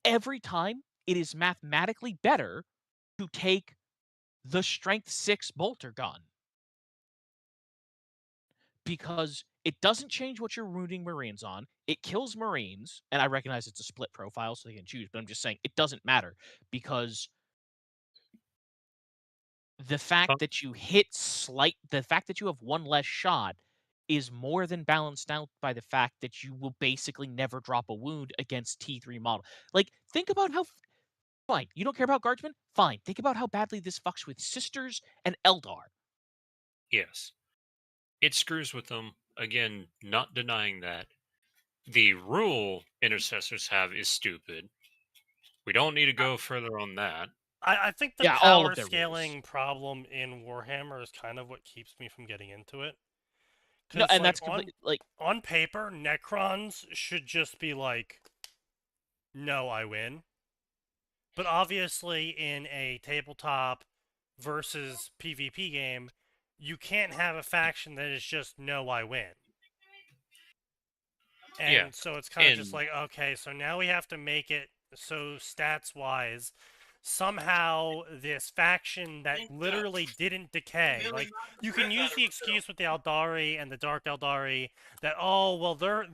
every time it is mathematically better to take the strength 6 bolter gun because it doesn't change what you're wounding Marines on. It kills Marines, and I recognize it's a split profile, so they can choose, but I'm just saying it doesn't matter because the fact Huh? that the fact that you have one less shot is more than balanced out by the fact that you will basically never drop a wound against T3 model. Like, think about how fine, you don't care about guardsmen? Fine. Think about how badly this fucks with sisters and Eldar. Yes. It screws with them. Again, not denying that. The rule intercessors have is stupid. We don't need to I, go further on that. I think the Yeah, all of power their rules. scaling problem in Warhammer is kind of what keeps me from getting into it. No, Because, and like, that's complete like on paper, Necrons should just be like, no, I win. But obviously, in a tabletop versus PvP game, you can't have a faction that is just, no, I win. Yeah. And so it's kind of just And like, okay, so now we have to make it so stats wise, somehow this faction that literally didn't decay. Like, you can use the excuse with the Eldari and the Dark Eldari that, oh well, their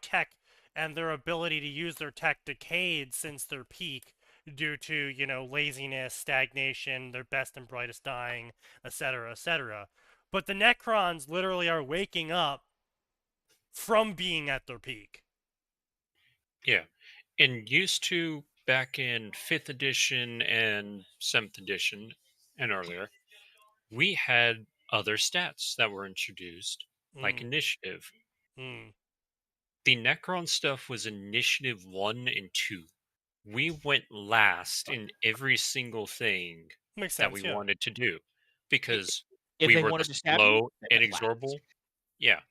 tech and their ability to use their tech decayed since their peak due to laziness, stagnation, their best and brightest dying, etc., etc. But the Necrons literally are waking up from being at their peak. yeah. And used to back in 5th edition and 7th edition and earlier, we had other stats that were introduced, like Mm, initiative. mm. The Necron stuff was initiative 1 and 2. We went last in every single thing Makes that we sense, yeah. wanted to do I because if we they were the wanted to stab you, slow, they went inexorable. last. Yeah.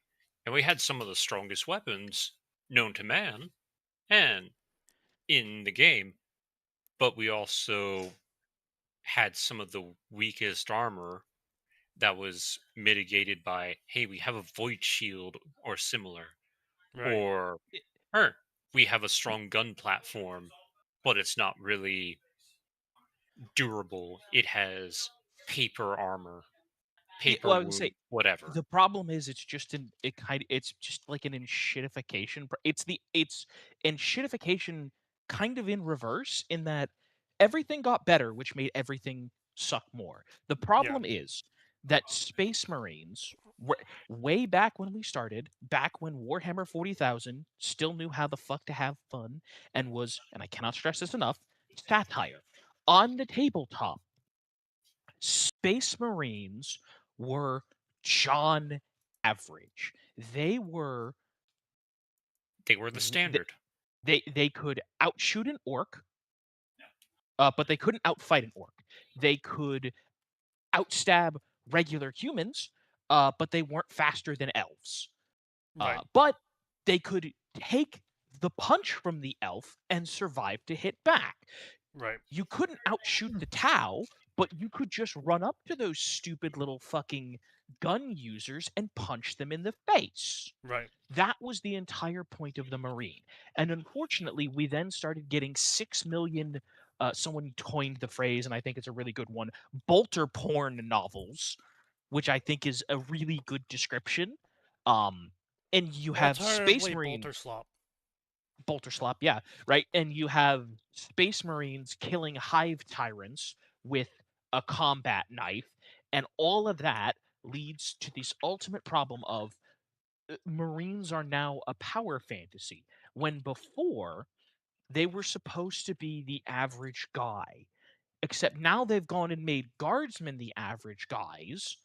And we had some of the strongest weapons known to man and in the game, but we also had some of the weakest armor that was mitigated by, hey, we have a void shield or similar, Right. or It we have a strong gun platform, but it's not really durable. It has paper armor, yeah, paper well, I would say wound, whatever. the problem is it's just like an enshittification. It's enshittification kind of in reverse in that everything got better, which made everything suck more. The Yeah. problem is that Space Marines were way back when we started, back when Warhammer 40,000 still knew how the fuck to have fun and was, and I cannot stress this enough, satire. On the tabletop, Space Marines were John Average. They were They were the standard. they could outshoot an orc, but they couldn't outfight an orc. They could outstab regular humans, but they weren't faster than elves. Right. But they could take the punch from the elf and survive to hit back. Right. You couldn't outshoot the Tau, but you could just run up to those stupid little fucking gun users and punch them in the face. Right. That was the entire point of the Marine. And unfortunately, we then started getting 6 million. Someone coined the phrase, and I think it's a really good one, bolter porn novels, which I think is a really good description. And you have Space Alternatively, Marine Bolter Slop. Bolter Slop, yeah, right? And you have Space Marines killing hive tyrants with a combat knife, and all of that leads to this ultimate problem of Marines are now a power fantasy when before they were supposed to be the average guy. Except now they've gone and made guardsmen the average guys.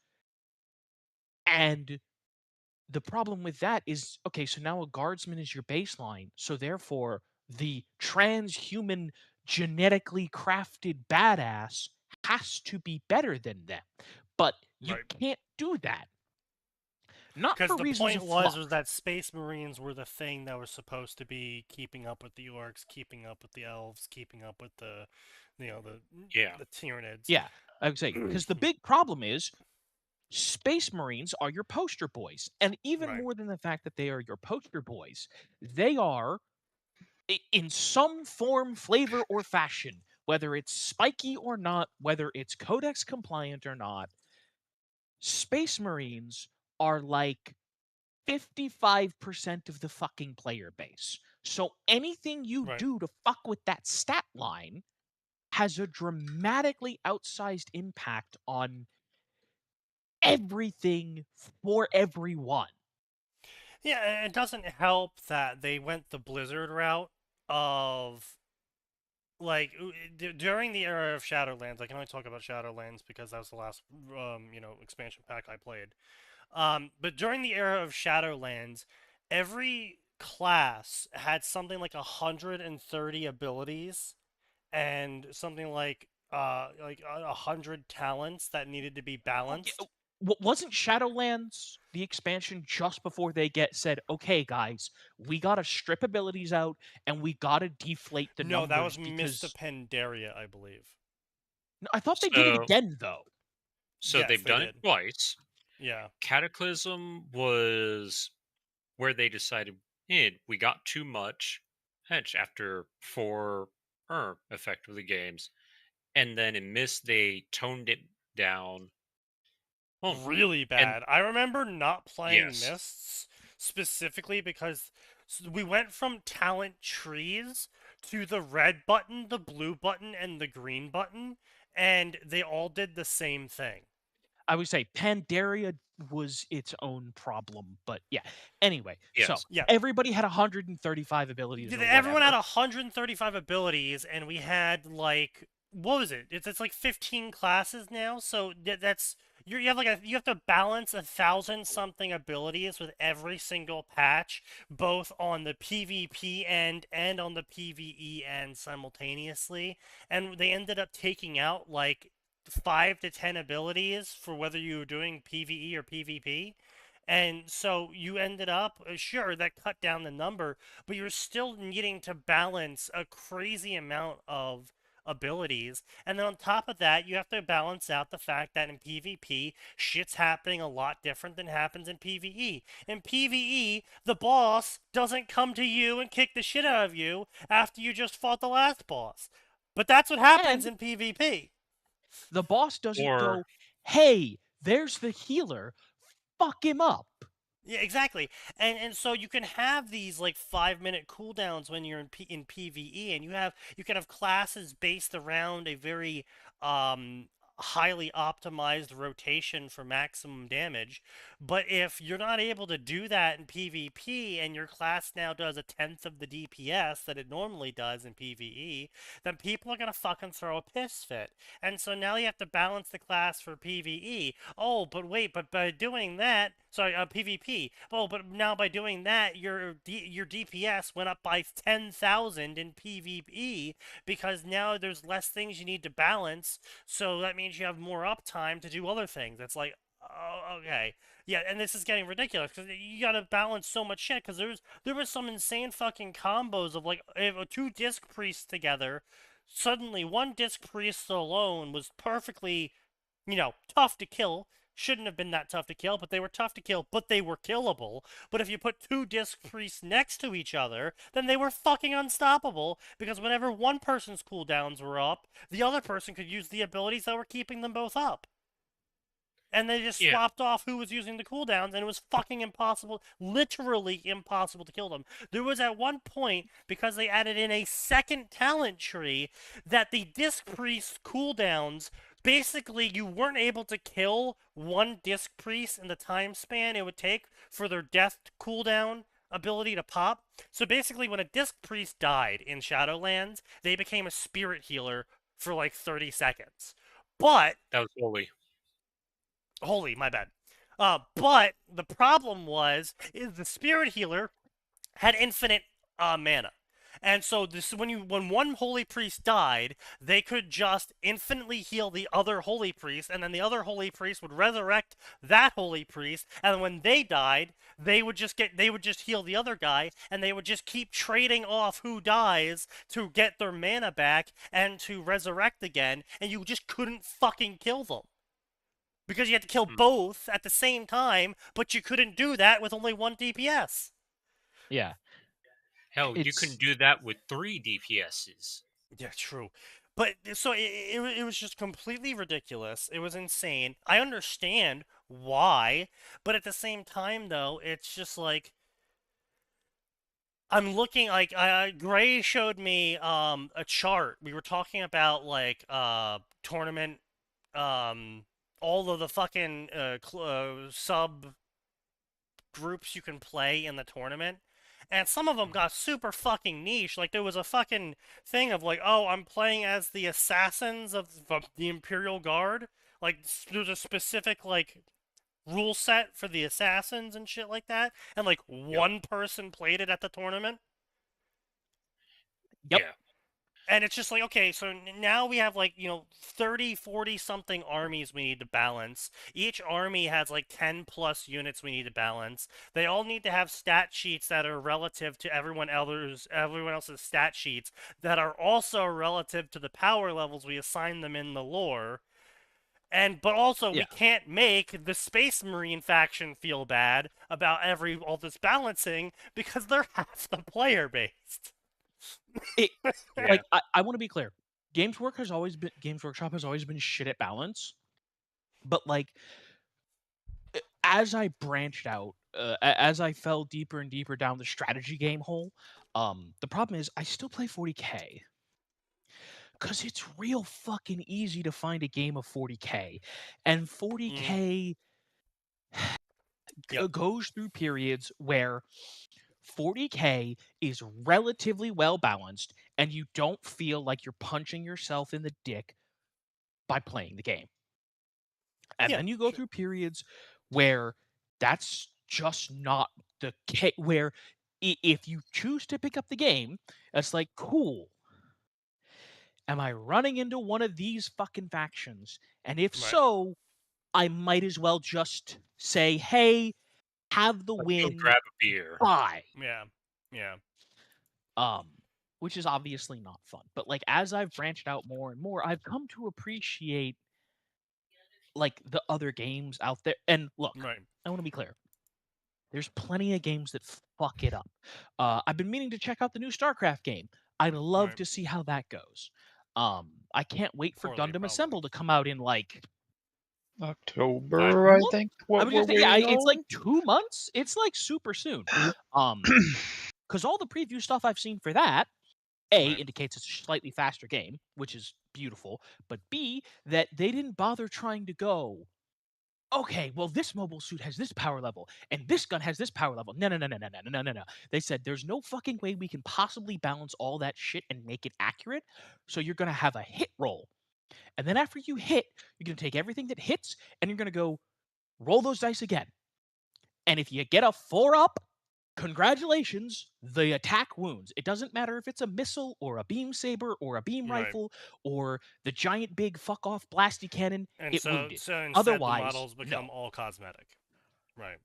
And the problem with that is okay, so now a guardsman is your baseline. So therefore, the transhuman, genetically crafted badass has to be better than them. But you Right. can't do that. Not Because for the reasons point of was fluff. that Space Marines were the thing that was supposed to be keeping up with the orcs, keeping up with the elves, keeping up with you know, the Yeah. the Tyranids. Yeah, I would say because the big problem is Space Marines are your poster boys. And even Right. more than the fact that they are your poster boys, they are in some form, flavor, or fashion, whether it's spiky or not, whether it's codex compliant or not, Space Marines are like 55% of the fucking player base. So anything you Right. do to fuck with that stat line has a dramatically outsized impact on everything for everyone. Yeah, and it doesn't help that they went the Blizzard route of like during the era of Shadowlands. I can only talk about Shadowlands because that was the last expansion pack I played. But during the era of Shadowlands, every class had something like 130 abilities and something like 100 talents that needed to be Okay, balanced. wasn't Shadowlands the expansion just before they said, okay, guys, we gotta strip abilities out and we gotta deflate the No, that was numbers Mista because Pandaria, I believe. no, I thought they did it So, again though. so Yes, they've they done it did. twice. Yeah. Cataclysm was where they decided, hey, we got too much hedge after four effectively games. And then in Mist, they toned it down. Oh, Really and bad. I remember not playing yes. Mists specifically because we went from talent trees to the red button, the blue button, and the green button, and they all did the same thing. I would say Pandaria was its own problem, but yeah. Anyway, so Yes. Yeah. everybody had 135 abilities or Everyone had whatever. 135 abilities, and we had like what was it? It's like 15 classes now, so that's you have you have to balance 1,000 something abilities with every single patch, both on the PvP end and on the PvE end simultaneously, and they ended up taking out like 5 to 10 abilities for whether you were doing PvE or PvP. And so you ended up, sure, that cut down the number, but you're still needing to balance a crazy amount of abilities. And then on top of that, you have to balance out the fact that in PvP, shit's happening a lot different than happens in PvE. In PvE, the boss doesn't come to you and kick the shit out of you after you just fought the last boss. But that's what happens And in PvP. the boss doesn't Or go, hey, there's the healer, fuck him up. Yeah, exactly. And so you can have these like 5 minute cooldowns when you're in PvE, and you can have classes based around a very um highly optimized rotation for maximum damage. But if you're not able to do that in PvP and your class now does 1/10 of the DPS that it normally does in PvE, then people are gonna fucking throw a piss fit. And so now you have to balance the class for PvE. Oh, but wait, but by doing that, sorry, PvP. Oh, but now by doing that, your DPS went up by 10,000 in PvE because now there's less things you need to balance. So that means you have more uptime to do other things. It's like, oh, okay, yeah, and this is getting ridiculous because you got to balance so much shit. Because there was some insane fucking combos of like two disc priests together. Suddenly, one disc priest alone was perfectly tough to kill. Shouldn't have been that tough to kill, but they were tough to kill, but they were killable. But if you put two disc priests next to each other, then they were fucking unstoppable because whenever one person's cooldowns were up, the other person could use the abilities that were keeping them both up. And they just yeah, swapped off who was using the cooldowns, and it was fucking impossible, literally impossible to kill them. There was at one point, because they added in a second talent tree, that the Disc Priest cooldowns, basically you weren't able to kill one Disc Priest in the time span it would take for their death cooldown ability to pop. So basically, when a Disc Priest died in Shadowlands, they became a Spirit Healer for like 30 seconds. But that was holy. holy, my bad. But the problem is the spirit healer had infinite mana, and so this when one holy priest died, they could just infinitely heal the other holy priest, and then the other holy priest would resurrect that holy priest, and when they died, they would just heal the other guy, and they would just keep trading off who dies to get their mana back and to resurrect again, and you just couldn't fucking kill them because you had to kill Hmm. both at the same time, but you couldn't do that with only one DPS. Yeah. Hell, you can It's do that with 3 DPSs. Yeah, true. But so it was just completely ridiculous. It was insane. I understand why, but at the same time, though, it's just like I'm looking like Gray showed me a chart. We were talking about like tournament all of the fucking sub groups you can play in the tournament. And some of them got super fucking niche. Like there was a fucking thing of like, oh, I'm playing as the assassins of the Imperial Guard. Like there's a specific like rule set for the assassins and shit like that. And like Yep. one person played it at the tournament. Yep. Yeah. And it's just like, okay, so now we have like, 30, 40 something armies we need to balance. Each army has like 10 plus units we need to balance. They all need to have stat sheets that are relative to everyone else's stat sheets that are also relative to the power levels we assign them in the lore. But also Yeah. we can't make the Space Marine faction feel bad about all this balancing because they're half the player based. It, Yeah. Like I want to be clear. Games Workshop has always been shit at balance. But like as I branched out, as I fell deeper and deeper down the strategy game hole, the problem is I still play 40K. Cause it's real fucking easy to find a game of 40K. And 40K Yep. goes through periods where 40K is relatively well balanced and you don't feel like you're punching yourself in the dick by playing the game. And Yeah, then you go sure. through periods where that's just not the case, where if you choose to pick up the game, it's like, cool. Am I running into one of these fucking factions? And if Right. so, I might as well just say, hey, have the Let's go win. grab a beer. Bye. Yeah. Yeah. Which is obviously not fun. But like as I've branched out more and more, I've come to appreciate like the other games out there. And look, Right. I want to be clear. There's plenty of games that fuck it up. I've been meaning to check out the new StarCraft game. I'd love Right. to see how that goes. I can't wait for Poorly, Gundam probably. Assemble to come out in like October, I month? think. I What was we're just saying, yeah, waiting it's like on. 2 months. It's like super soon. Because all the preview stuff I've seen for that, A, Right. indicates it's a slightly faster game, which is beautiful, but B, that they didn't bother trying to go, okay, well, this mobile suit has this power level, and this gun has this power level. No, no, no, no, no, no, no, no, no. They said there's no fucking way we can possibly balance all that shit and make it accurate, so you're going to have a hit roll. And then after you hit, you're going to take everything that hits, and you're going to go roll those dice again. And if you get a 4-up, congratulations, the attack wounds. It doesn't matter if it's a missile or a beam saber or a beam Right. rifle or the giant big fuck off blasty cannon, And it so, wounded. so instead, Otherwise, the models become no. all cosmetic. Right.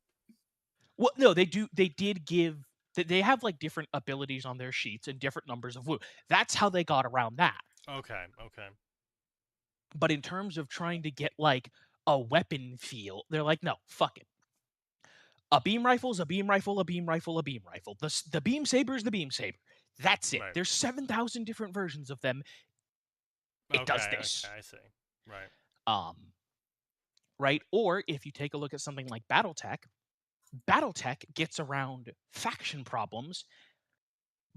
Well, no, they do. They did give. They have like different abilities on their sheets and different numbers of wound. That's how they got around that. Okay. Okay. But in terms of trying to get like a weapon feel, they're like, no, fuck it. A beam rifle is a beam rifle, a beam rifle, a beam rifle. The beam saber is the beam saber. That's it. Right. There's 7,000 different versions of them. It Okay. does this. Okay. I see. Right. Right? Or if you take a look at something like BattleTech gets around faction problems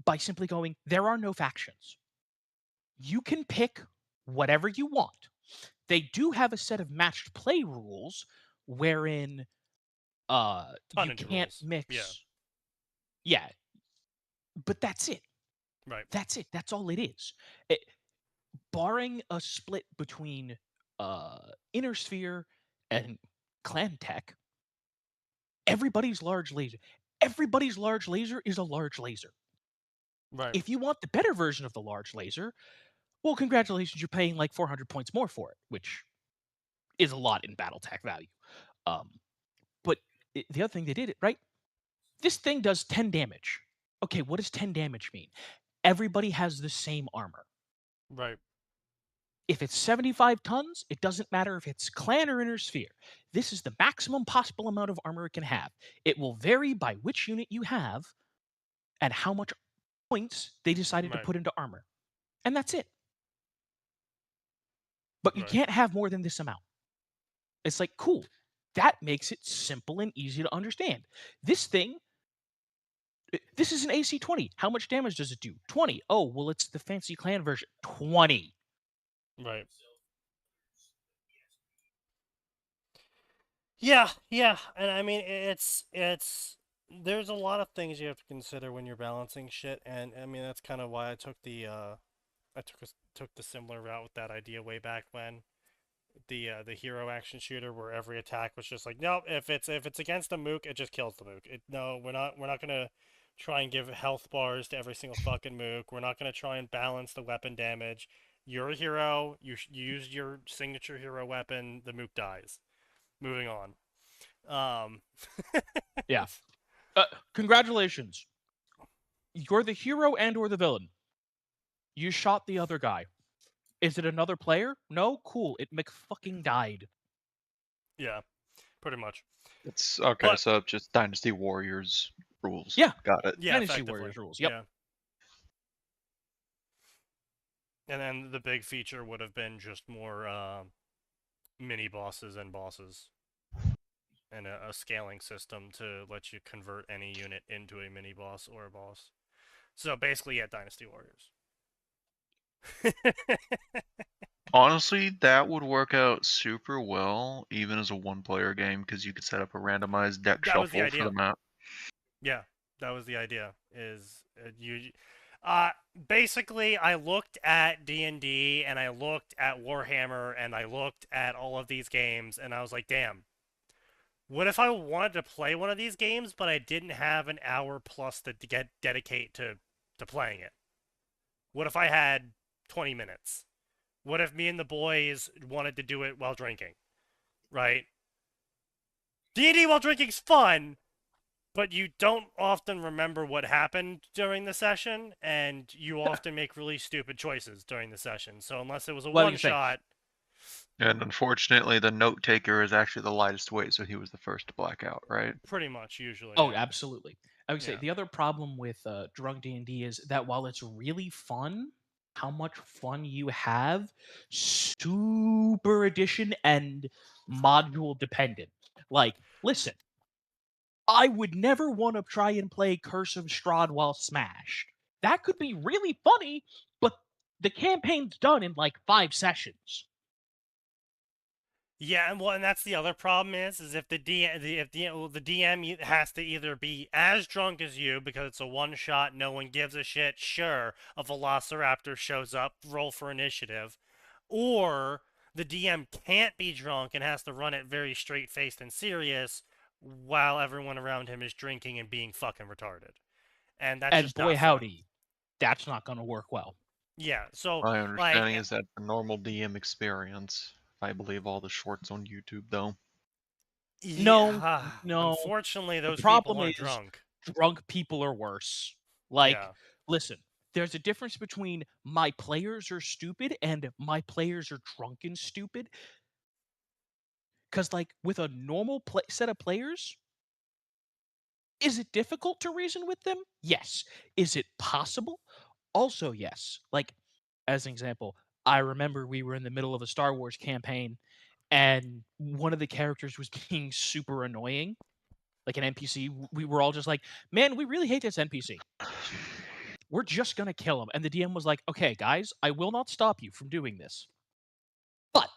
by simply going, there are no factions. You can pick whatever you want. They do have a set of matched play rules wherein you Tonnage can't rules. mix. Yeah. But that's it. Right. That's it. That's all it is. Barring a split between Inner Sphere and Clan Tech, everybody's large laser is a large laser. Right. If you want the better version of the large laser, well, congratulations, you're paying like 400 points more for it, which is a lot in BattleTech value. But the other thing they did, right? This thing does 10 damage. Okay, what does 10 damage mean? Everybody has the same armor. Right. If it's 75 tons, it doesn't matter if it's Clan or Inner Sphere. This is the maximum possible amount of armor it can have. It will vary by which unit you have and how much points they decided to Right. put into armor. And that's it. But you Right. can't have more than this amount. It's like, cool. That makes it simple and easy to understand. This thing, this is an AC 20. How much damage does it do? 20. Oh, well, it's the fancy clan version. 20. Right. Yeah, yeah, and I mean it's there's a lot of things you have to consider when you're balancing shit, and I mean that's kind of why I took took the similar route with that idea way back when the hero action shooter where every attack was just like nope, if it's against the mook it just kills the mook. No, we're not gonna try and give health bars to every single fucking mook. We're not gonna try and balance the weapon damage. You're a hero. You use your signature hero weapon. The mook dies. Moving on. Um, Yeah. Congratulations. You're the hero and or the villain. You shot the other guy. Is it another player? No? Cool. It McFucking died. yeah, pretty much. It's okay, But so just Dynasty Warriors rules. Yeah. Got it. yeah, Dynasty effectively. Warriors rules. Yep. Yeah. And then the big feature would have been just more mini bosses and bosses, and a scaling system to let you convert any unit into a mini boss or a boss. So basically, yeah, Dynasty Warriors. Honestly, that would work out super well, even as a one-player game, because you could set up a randomized deck That was the shuffle for idea. the map. Yeah, that was the idea. Is you basically I looked at D&D and I looked at Warhammer and I looked at all of these games and I was like, "Damn. What if I wanted to play one of these games but I didn't have an hour plus to get dedicate to playing it? What if I had 20 minutes? What if me and the boys wanted to do it while drinking?" Right? D&D while drinking's fun, but you don't often remember what happened during the session, and you often make really stupid choices during the session. So unless it was a What do one you think? shot, And unfortunately, the note taker is actually the lightest weight, so he was the first to black out, right? pretty much usually, Oh, yeah. absolutely. I would say Yeah. the other problem with drunk D&D is that while it's really fun, how much fun you have, super edition and module dependent. Like, listen, I would never want to try and play Curse of Strahd while smashed. That could be really funny, but the campaign's done in like 5 sessions. Yeah, and that's the other problem is if the DM has to either be as drunk as you because it's a one shot, no one gives a shit. Sure, a Velociraptor shows up, roll for initiative, or the DM can't be drunk and has to run it very straight faced and serious, while everyone around him is drinking and being fucking retarded, and that's And just boy not fun. howdy, that's not going to work well. Yeah, so My like understanding is that the normal DM experience. I believe all the shorts on YouTube, though. No, yeah, no. unfortunately, The those people problem aren't is drunk. drunk people are worse. Like, Yeah. listen, there's a difference between my players are stupid and my players are drunk and stupid. Because, like, with a normal set of players, is it difficult to reason with them? Yes. Is it possible? Also, yes. Like, as an example, I remember we were in the middle of a Star Wars campaign and one of the characters was being super annoying, like an NPC. We were all just like, man, we really hate this NPC. We're just going to kill him. And the DM was like, okay, guys, I will not stop you from doing this. But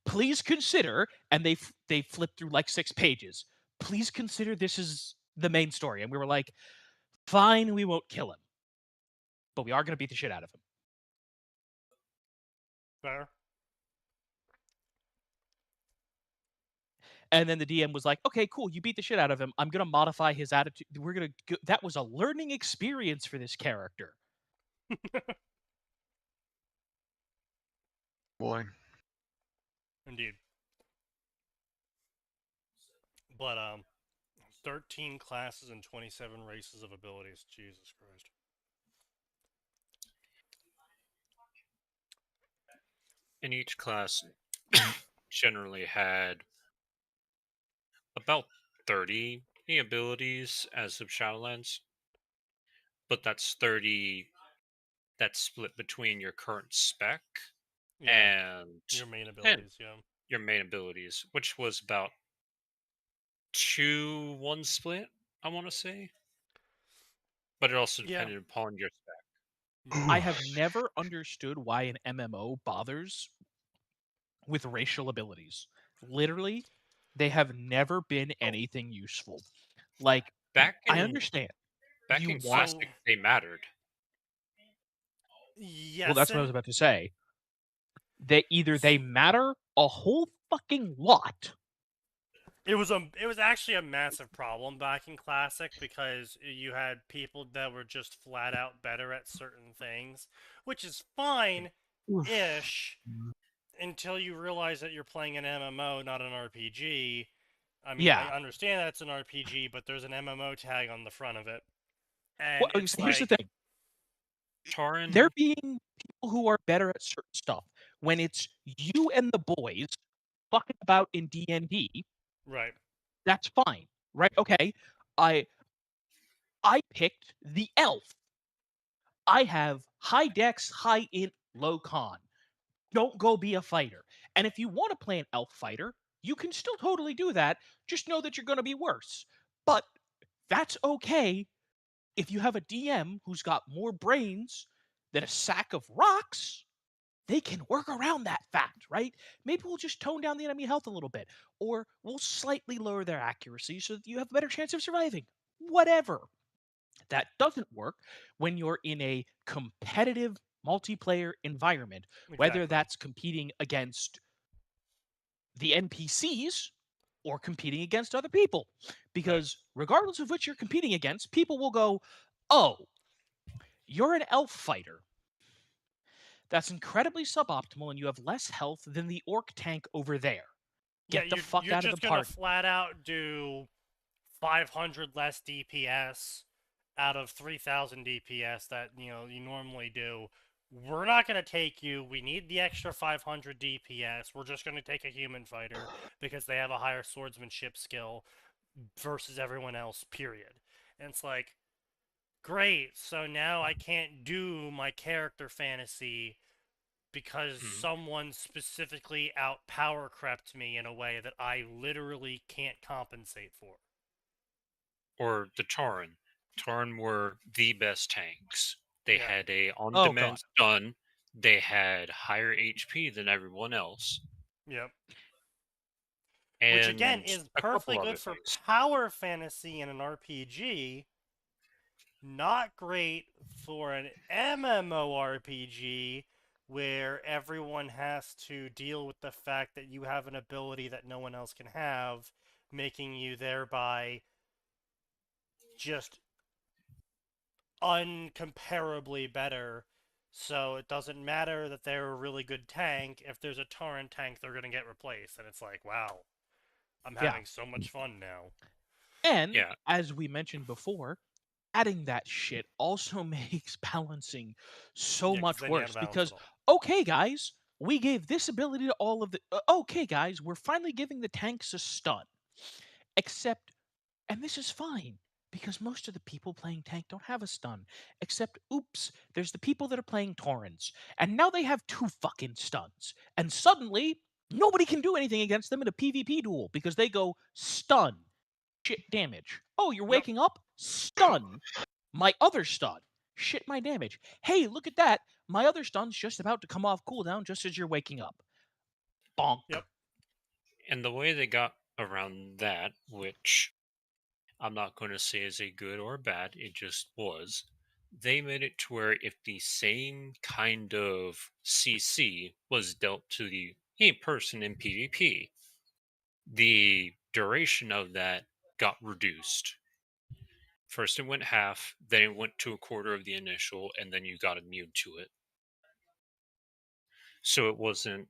please consider, and they flipped through like 6 pages. Please consider this is the main story. And we were like, fine, we won't kill him. But we are going to beat the shit out of him. Fair. And then the DM was like, okay, cool, you beat the shit out of him. I'm going to modify his attitude. We're going to that was a learning experience for this character. Boy. Indeed. But 13 classes and 27 races of abilities. Jesus Christ. And each class generally had about 30 abilities as of Shadowlands. but that's 30. That's split between your current spec Yeah, and your main and abilities. Yeah. your main abilities, which was about 2-1 split, I want to say. But it also Yeah. depended upon your spec. Yeah. I have never understood why an MMO bothers with racial abilities. Literally, they have never been anything useful. Like, Back I in understand back you in want. So classic, they mattered. Well, yes, that's what I was and about to say. They either they matter a whole fucking lot. it was actually a massive problem back in Classic because you had people that were just flat out better at certain things, which is fine ish until you realize that you're playing an MMO, not an RPG. I mean, I Yeah. understand that it's an RPG, but there's an MMO tag on the front of it. Well, And okay, it's so here's the like, thing. There Taran, being people who are better at certain stuff. When it's you and the boys fucking about in D&D, right. that's fine. Right? Okay. I I picked the elf. I have high dex, high int, low con. Don't go be a fighter. And if you want to play an elf fighter, you can still totally do that. Just know that you're going to be worse. But that's okay if you have a DM who's got more brains than a sack of rocks. They can work around that fact, right? Maybe we'll just tone down the enemy health a little bit, or we'll slightly lower their accuracy so that you have a better chance of surviving. Whatever. That doesn't work when you're in a competitive multiplayer environment, whether Exactly. that's competing against the NPCs or competing against other people. Right. Because regardless of which you're competing against, people will go, oh, you're an elf fighter. That's incredibly suboptimal, and you have less health than the orc tank over there. Yeah, Get the you're fuck you're out of the just gonna party. flat out do 500 less DPS out of 3,000 DPS that you normally do. We're not gonna take you. We need the extra 500 DPS. We're just gonna take a human fighter because they have a higher swordsmanship skill versus everyone else. Period. And it's like, great. So now I can't do my character fantasy because hmm, someone specifically out power crept me in a way that I literally can't compensate for. or the Taran. Taran were the best tanks. They Yeah. had a Oh, God. on-demand stun. They had higher HP than everyone else, Yep. Which again and is a perfectly couple good other for things. power fantasy in an RPG. Not great for an MMORPG where everyone has to deal with the fact that you have an ability that no one else can have, making you thereby just uncomparably better. So it doesn't matter that they're a really good tank. If there's a torrent tank, they're going to get replaced. And it's like, wow, I'm Yeah. having so much fun now. And Yeah, as we mentioned before, adding that shit also makes balancing so Yeah, because much then you got to worse balance it because, all. okay, guys, we gave this ability to all of the. Okay, guys, we're finally giving the tanks a stun. Except, and this is fine because most of the people playing tank don't have a stun. Except, oops, there's the people that are playing Torrents, and now they have two fucking stuns. And suddenly, nobody can do anything against them in a PvP duel because they go stun, shit damage. Oh, you're Yep. waking up? Stun. My other stun. Shit my damage. Hey, look at that. My other stun's just about to come off cooldown just as you're waking up. Bonk. Yep. and the way they got around that, which I'm not going to say is a good or bad, it just was. They made it to where if the same kind of CC was dealt to the a person in PvP, the duration of that got reduced. First, it went half, then it went to a quarter of the initial, and then you got immune to it. So it wasn't,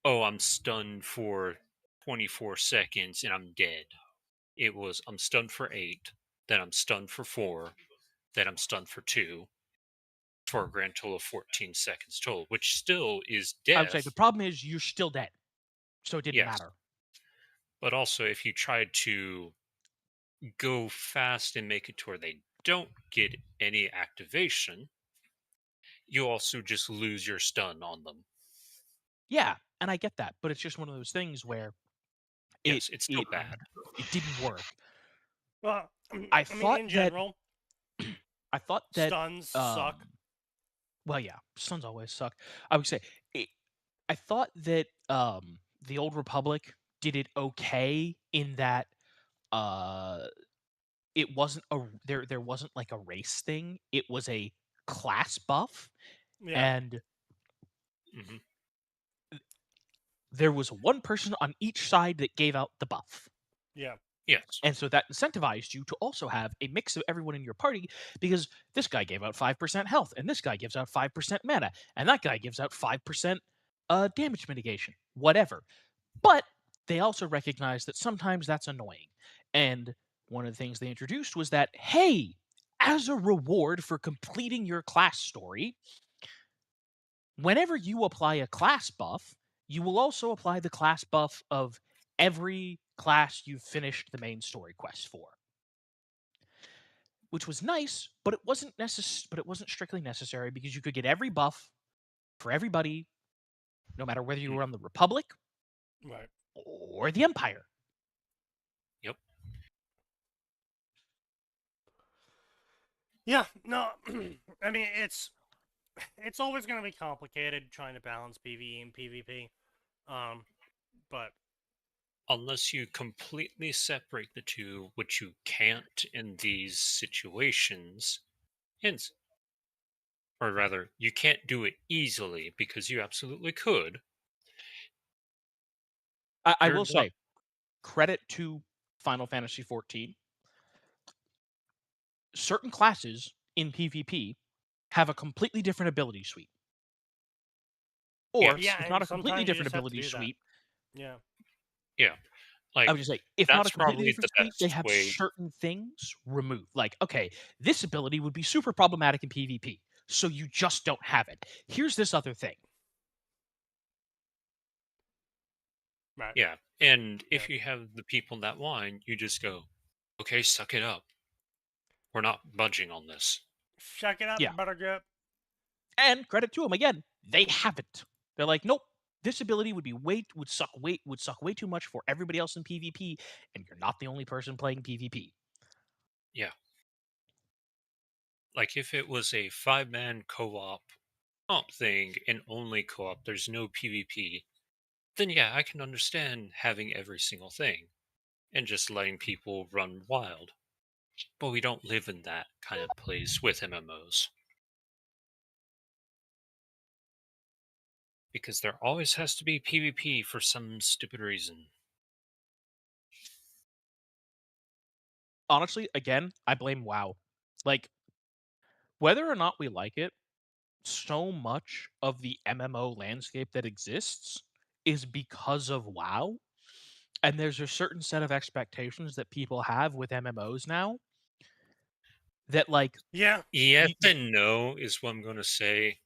oh, I'm stunned for 24 seconds and I'm dead. It was, I'm stunned for 8, then I'm stunned for 4, then I'm stunned for 2, for a grand total of 14 seconds total, which still is I would say the death. problem is you're still dead. So it didn't Yes. matter. But also, if you tried to go fast and make it to where they don't get any activation, you also just lose your stun on them. Yeah, and I get that, but it's just one of those things where Yes, it's still it bad. it didn't work. Well, I I mean, thought in that general, I thought that stuns um suck. well, yeah, stuns always suck. I would say it, I thought that the Old Republic did it okay in that uh it wasn't there wasn't like a race thing. It was a class buff, Yeah, and Hmm. there was one person on each side that gave out the buff. yeah. Yes. And so that incentivized you to also have a mix of everyone in your party, because this guy gave out 5% health, and this guy gives out 5% mana, and that guy gives out 5% damage mitigation, whatever. But they also recognize that sometimes that's annoying. And one of the things they introduced was that, hey, as a reward for completing your class story, whenever you apply a class buff, you will also apply the class buff of every class you've finished the main story quest for. Which was nice, but it wasn't strictly necessary, because you could get every buff for everybody, no matter whether you were on the Republic Right. or the Empire. Yep. Yeah. No. I mean, it's always going to be complicated trying to balance PvE and PvP. But Unless you completely separate the two, which you can't in these situations, hence, or rather, you can't do it easily because you absolutely could. I You're will not. say, credit to Final Fantasy XIV. Certain classes in PvP have a completely different ability suite. Or, Yes. yeah, if not and a completely sometimes you different just have to ability do that. suite, Yeah. Yeah. I Like, would just say, if not a that's completely probably different the suite, they best have way. certain things removed. Like, okay, this ability would be super problematic in PvP, so you just don't have it. Here's this other thing. Right. Yeah. And Yeah. if you have the people in that line, you just go, okay, suck it up. We're not budging on this. Shuck it up, Yeah. Buttercup. And credit to them again, they haven't. They're like, nope, this ability would suck way too much for everybody else in PvP, and you're not the only person playing PvP. Yeah. Like, if it was a 5-man co-op thing and only co-op, there's no PvP, then yeah, I can understand having every single thing and just letting people run wild. But we don't live in that kind of place with MMOs. Because there always has to be PvP for some stupid reason. Honestly, again, I blame WoW. Like, whether or not we like it, so much of the MMO landscape that exists is because of WoW. And there's a certain set of expectations that people have with MMOs now that, like, Yeah. Yes and no is what I'm going to say.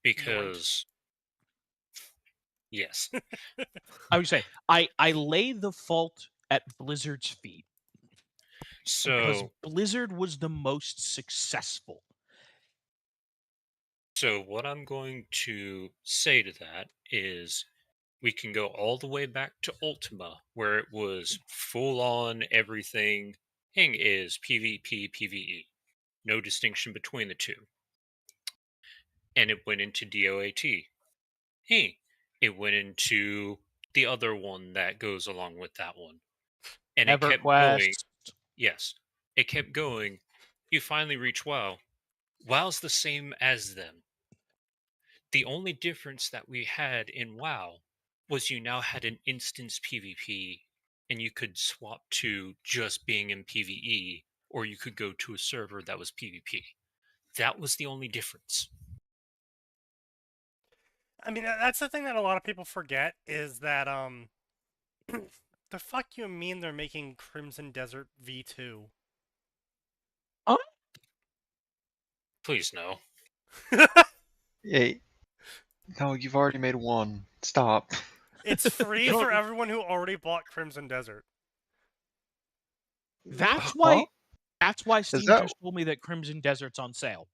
Yoink. Because, yes. I would say I lay the fault at Blizzard's feet, because So, Blizzard was the most successful. so what I'm going to say to that is we can go all the way back to Ultima, where it was full on everything. Thing is PvP, PvE. No distinction between the two. And it went into DOAT. Hey, it went into the other one that goes along with that one. And it kept going. EverQuest. Yes, it kept going. You finally reach WoW. WoW's the same as them. The only difference that we had in WoW was you now had an instance PvP, and you could swap to just being in PvE, or you could go to a server that was PvP. That was the only difference. I mean, that's the thing that a lot of people forget is that the fuck you mean they're making Crimson Desert V2? Huh? Please no. Hey, no, you've already made one. Stop. It's free You know for what? everyone who already bought Crimson Desert. That's Huh? why That's why Is Steam that just told me that Crimson Desert's on sale.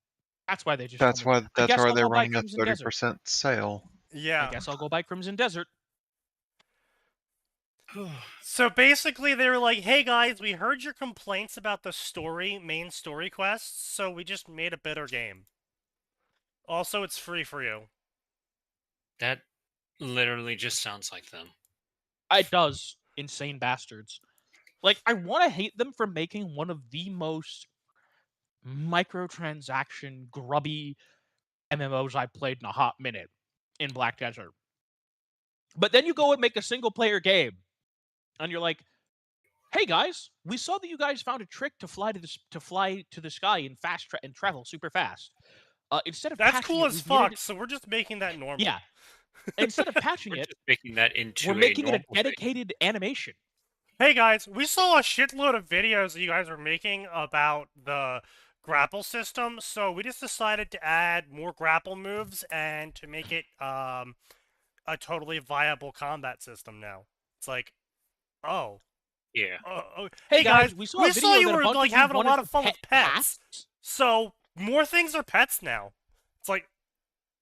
That's why they just told that's me why that. I guess I'll they're go buy running a Crimson Desert. 30% sale. I Yeah. guess I'll go buy Crimson Desert. So basically, they were like, "Hey guys, we heard your complaints about the main story quests, so we just made a better game. Also, it's free for you." That literally just sounds like them. It does. Insane bastards. Like, I want to hate them for making one of the most microtransaction grubby MMOs I've played in a hot minute in Black Desert. But then you go and make a single player game, and you're like, "Hey guys, we saw that you guys found a trick to fly to the sky and and travel super fast. Instead of That's patching cool it, as we've made fuck. it." So we're just making that normal. Yeah. Instead of patching We're it, just making that into we're a making it a normal thing. dedicated animation. Hey guys, we saw a shitload of videos that you guys were making about the grapple system, so we just decided to add more grapple moves and to make it a totally viable combat system now. It's like, oh, Yeah. hey guys, we saw we a saw video you that a were bunch like of you having a wanted lot to of fun pet with pets, cats. so more things are pets now. It's like,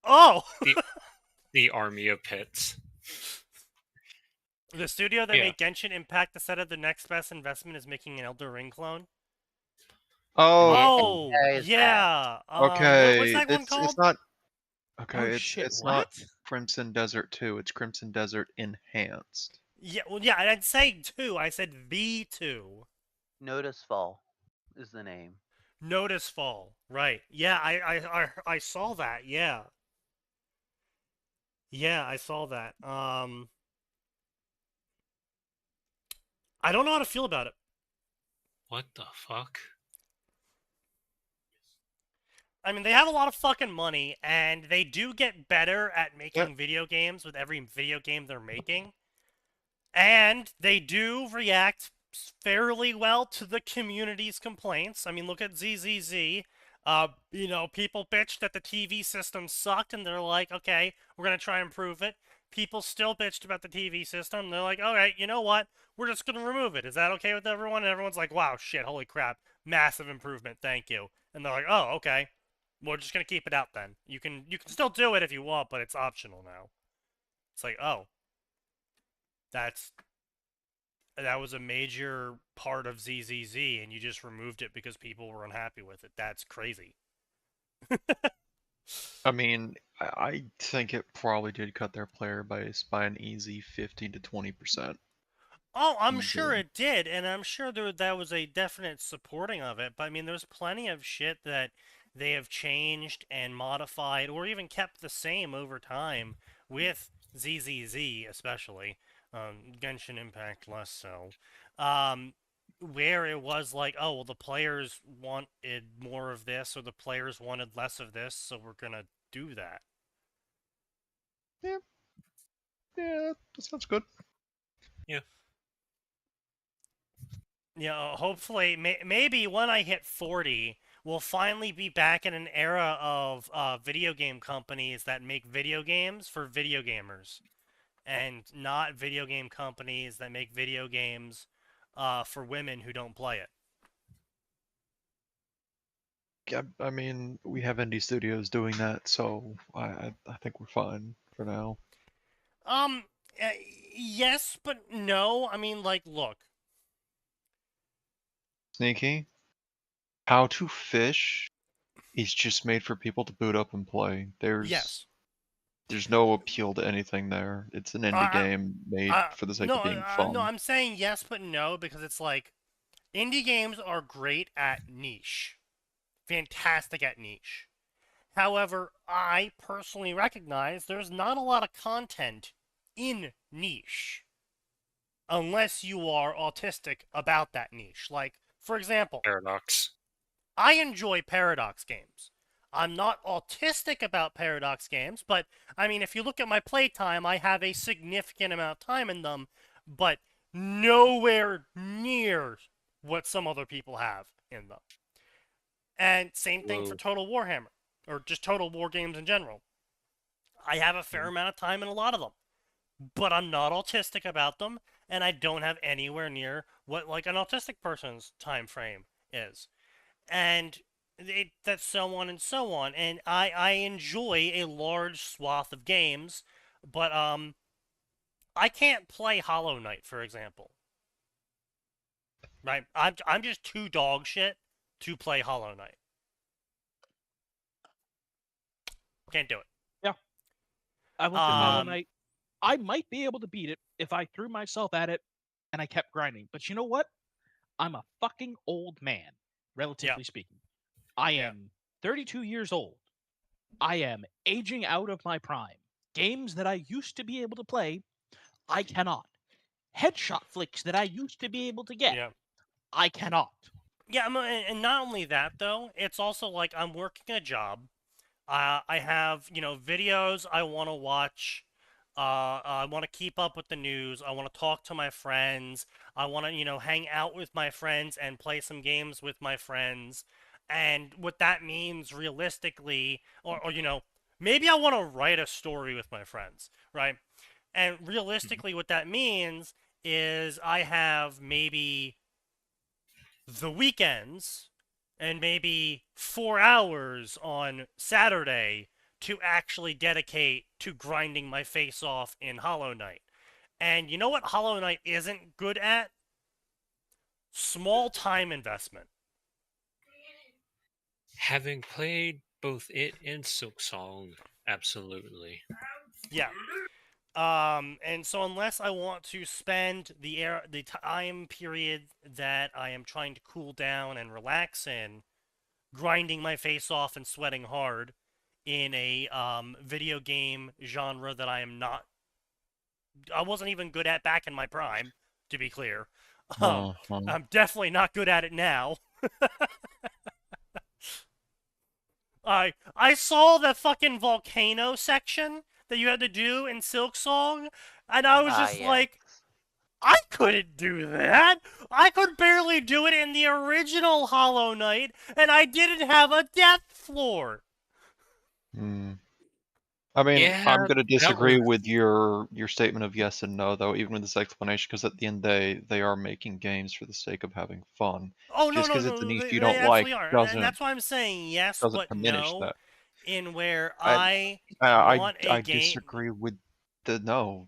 oh, The army of pets. the studio that Yeah. made Genshin Impact decided the next best investment is making an Elder Ring clone. Oh, Oh, is yeah. okay. What's that one It's called? not Oh okay. shit! It's What? not Crimson Desert 2. It's Crimson Desert Enhanced. Yeah, well, yeah, I didn't say 2. I said V2. Notice Fall is the name. Notice Fall. Right. Yeah, I saw that. Yeah. Yeah, I saw that. I don't know how to feel about it. What the fuck? I mean, they have a lot of fucking money, and they do get better at making video games with every video game they're making. And they do react fairly well to the community's complaints. I mean, look at ZZZ. People bitched that the TV system sucked, and they're like, okay, we're gonna try and improve it. People still bitched about the TV system. And they're like, all right, you know what? We're just gonna remove it. Is that okay with everyone? And everyone's like, wow, shit, holy crap, massive improvement, thank you. And they're like, oh, okay, we're just gonna keep it out then. You can still do it if you want, but it's optional now. It's like, oh, that was a major part of ZZZ, and you just removed it because people were unhappy with it. That's crazy. I mean, I think it probably did cut their player base by an easy 15 to 20%. Oh, I'm Easily. sure it did, and I'm sure that was a definite supporting of it. But I mean, there's plenty of shit that they have changed and modified, or even kept the same over time with ZZZ, especially. Genshin Impact less so. Where it was like, oh, well, the players wanted more of this, or the players wanted less of this, so we're gonna do that. Yeah, that sounds good. Yeah. Hopefully, maybe when I hit 40, we'll finally be back in an era of video game companies that make video games for video gamers, and not video game companies that make video games for women who don't play it. Yeah, I mean, we have indie studios doing that, so I think we're fine for now. Yes, but no. I mean, like, look. Sneaky, How to Fish is just made for people to boot up and play. Yes. There's no appeal to anything there. It's an indie game made for the sake of being fun. No, I'm saying yes, but no, because it's like, indie games are great at niche. Fantastic at niche. However, I personally recognize there's not a lot of content in niche. Unless you are autistic about that niche. Like, for example, Paradox. I enjoy Paradox games. I'm not autistic about Paradox games, but, I mean, if you look at my playtime, I have a significant amount of time in them, but nowhere near what some other people have in them. And same thing for Total Warhammer, or just Total War games in general. I have a fair amount of time in a lot of them, but I'm not autistic about them, and I don't have anywhere near what, like, an autistic person's time frame is. and that's so on and so on. And I enjoy a large swath of games, but I can't play Hollow Knight, for example. Right? I'm just too dog shit to play Hollow Knight. Can't do it. Yeah. I looked at Hollow Um, Knight. I might be able to beat it if I threw myself at it and I kept grinding. But you know what? I'm a fucking old man, relatively speaking. I Yeah. am 32 years old. I am aging out of my prime. Games that I used to be able to play, I cannot. Headshot flicks that I used to be able to get, Yeah. I cannot. Yeah, and not only that though, it's also like I'm working a job. I have, videos I want to watch. I want to keep up with the news. I want to talk to my friends. I want to, hang out with my friends and play some games with my friends. And what that means realistically, or maybe I want to write a story with my friends, right? And realistically, what that means is I have maybe the weekends and maybe 4 hours on Saturday to actually dedicate to grinding my face off in Hollow Knight. And you know what Hollow Knight isn't good at? Small time investment. Having played both it and Silksong, absolutely. Yeah. And so unless I want to spend the time period that I am trying to cool down and relax in, grinding my face off and sweating hard in a video game genre that I wasn't even good at back in my prime, to be clear. I'm definitely not good at it now. I saw the fucking volcano section that you had to do in Silksong, and I was just like, I couldn't do that. I could barely do it in the original Hollow Knight, and I didn't have a death floor. I mean, Yeah, I'm going to that disagree was- with your statement of yes and no, though, even with this explanation, because at the end they are making games for the sake of having fun. Oh, Just no, because it's a niche they you don't absolutely like are. doesn't And that's why I'm saying yes, but diminish no, that. in where I I want a I game. disagree with the no.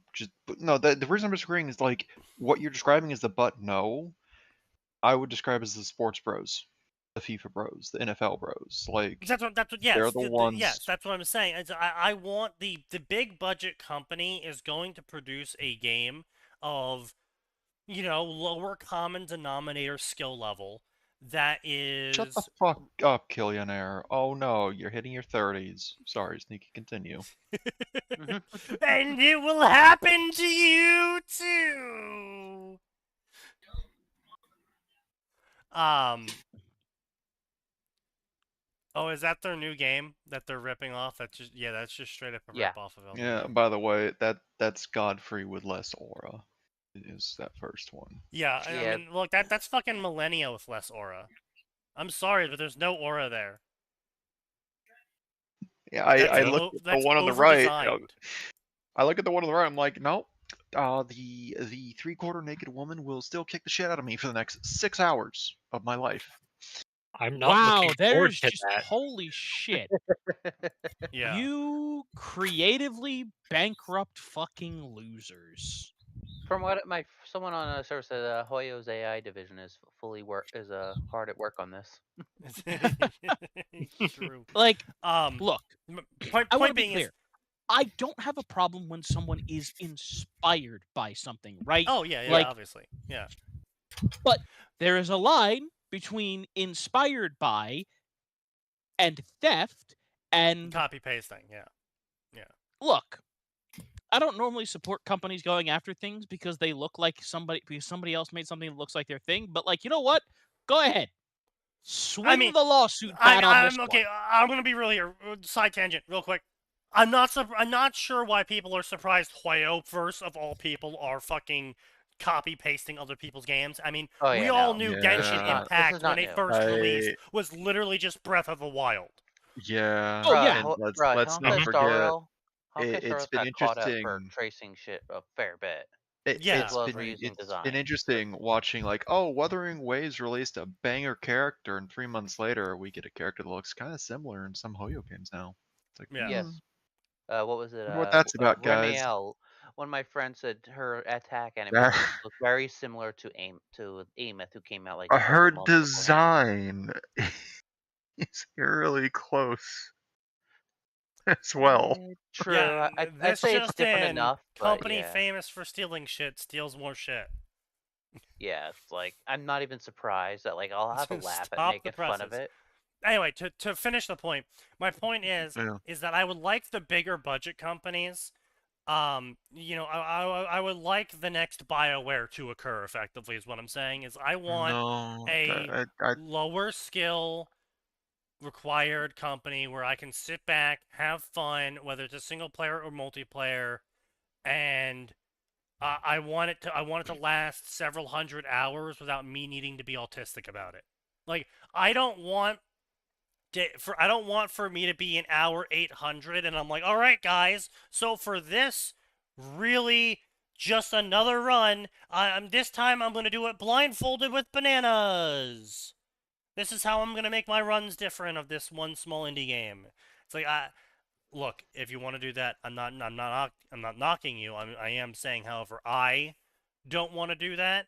No. The reason I'm disagreeing is like what you're describing is the but no. I would describe as the sports bros, the FIFA bros, the NFL bros. Like That's what. Yes. they're the ones. Yes, that's what I'm saying. I want the big budget company is going to produce a game of, lower common denominator skill level that is. Shut the fuck up, Killionaire. Oh no, you're hitting your 30s. Sorry, Sneaky, continue. And it will happen to you too. Oh, is that their new game that they're ripping off? That's just straight up a rip off of Elden Yeah. Ring. By the way, that's Godfrey with less aura. Is that first one? Yeah, I mean, look, that's fucking Millennia with less aura. I'm sorry, but there's no aura there. Yeah, I look at the one on the right. I look at the one on the right. I'm like, nope. The 3/4 naked woman will still kick the shit out of me for the next 6 hours of my life. I'm not looking forward there's to just that. holy shit. Yeah. You creatively bankrupt fucking losers. From what someone on a server said, Hoyo's AI division is hard at work on this. True. Like, look, I want to be clear. I don't have a problem when someone is inspired by something, right? Oh yeah, like, obviously, yeah. But there is a line between inspired by and theft and copy pasting. Yeah. Look, I don't normally support companies going after things because they look like somebody else made something that looks like their thing. But like, you know what? Go ahead, swing the lawsuit bat on this okay, one. I'm gonna be really side tangent real quick. I'm not sure why people are surprised Hoyo, first of all people, are fucking copy pasting other people's games. I mean, we all knew Genshin Impact when it first released was literally just Breath of the Wild. Yeah. Oh yeah. And let's not forget. It's been interesting for tracing shit a fair bit. Yeah. as well as been reusing it's design. been interesting watching like, oh, Wuthering Waves released a banger character, and 3 months later we get a character that looks kind of similar in some Hoyo games now. It's like, Yeah. Yes. What was it? wonder what that's about, guys. Remiel. One of my friends said her attack animation looked very similar to Ameth, who came out like Her a month beforehand. design is eerily close as well. True. Yeah, I'd this say it's just different in. enough, but Company yeah. famous for stealing shit steals more shit. Yeah, it's like I'm not even surprised that like I'll have a laugh at Stop the making fun of presses. it. Anyway, to finish the point, my point is Yeah. that I would like the bigger budget companies. I would like the next BioWare to occur. Effectively, is what I'm saying. Is I want No, a lower skill required company where I can sit back, have fun, whether it's a single player or multiplayer, and I want it to last several hundred hours without me needing to be autistic about it. Like I don't want for me to be an hour 800 and I'm like, all right, guys. So for this, really, just another run. This time I'm gonna do it blindfolded with bananas. This is how I'm gonna make my runs different of this one small indie game. It's like look, if you want to do that, I'm not knocking you. I am saying, however, I don't want to do that,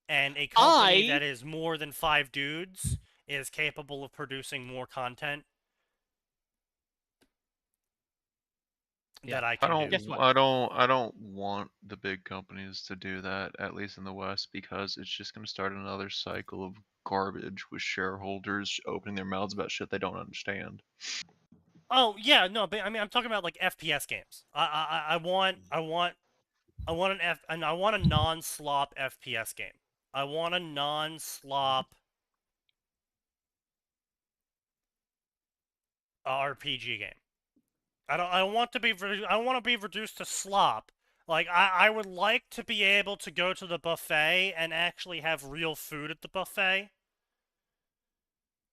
and a company that is more than 5 dudes is capable of producing more content that I can do. Guess what? I don't want the big companies to do that, at least in the West, because it's just going to start another cycle of garbage with shareholders opening their mouths about shit they don't understand. Oh yeah, no, but I mean I'm talking about like FPS games. I want a non-slop FPS game. I want a non-slop RPG game. I want to be reduced to slop. Like I would like to be able to go to the buffet and actually have real food at the buffet.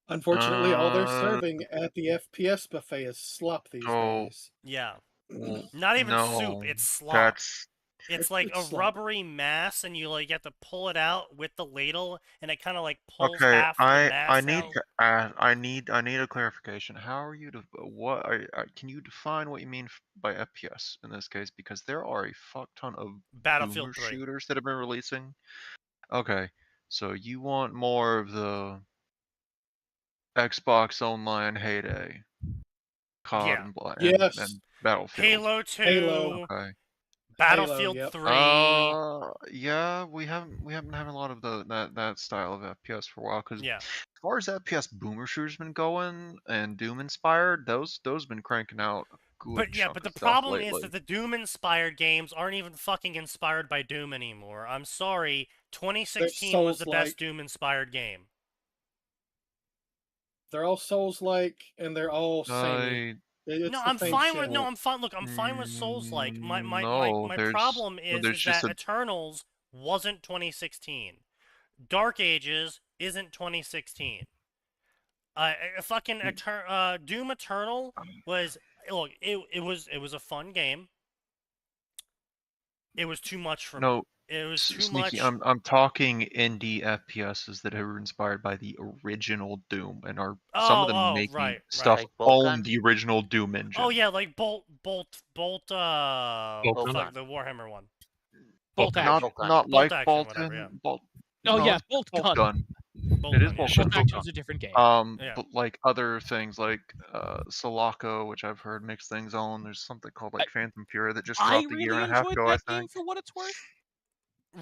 Unfortunately, all they're serving at the FPS buffet is slop these days. Yeah. Well, Not even no, soup, it's slop. That's It's like a slop. rubbery mass, and you like have to pull it out with the ladle, and it kind of like pulls okay. half the mass I need out. to I need a clarification. How are you to what? Can you define what you mean by FPS in this case? Because there are a fuck ton of Battlefield boomer 3. shooters that have been releasing. Okay, so you want more of the Xbox Online heyday, COD Yeah. and, Yes. and Battlefield. Halo 2. Halo. Okay. Battlefield Halo, 3. Yeah, we haven't been having a lot of that style of FPS for a while. Because Yeah. as far as FPS boomer shooters been going and Doom inspired, those been cranking out a good But yeah, chunk but the of stuff problem is lately. that the Doom-inspired games aren't even fucking inspired by Doom anymore. I'm sorry, 2016 was the best Doom-inspired game. They're all Souls-like, and they're all samey. No, I'm fine with I'm fine. Look, I'm fine with Souls-like. My problem is that Eternals wasn't 2016. Dark Ages isn't 2016. Doom Eternal was look. It was a fun game. It was too much for me. It was too Sneaky, much. I'm talking indie FPSs that are inspired by the original Doom and are some of them making stuff like on the original Doom engine. Oh yeah, like Bolt, the Warhammer one. Bolt Action. Not Bolt like Action, Bolton. whatever, yeah. Oh no, yeah, it's Bolt Gun. Gun. It is Bolt Bolt Action Gun. is a different game. Yeah. But like other things like Sulaco, which I've heard mixed things on. There's something called like Phantom Fury that just dropped a year and a half ago, I think. For what it's worth.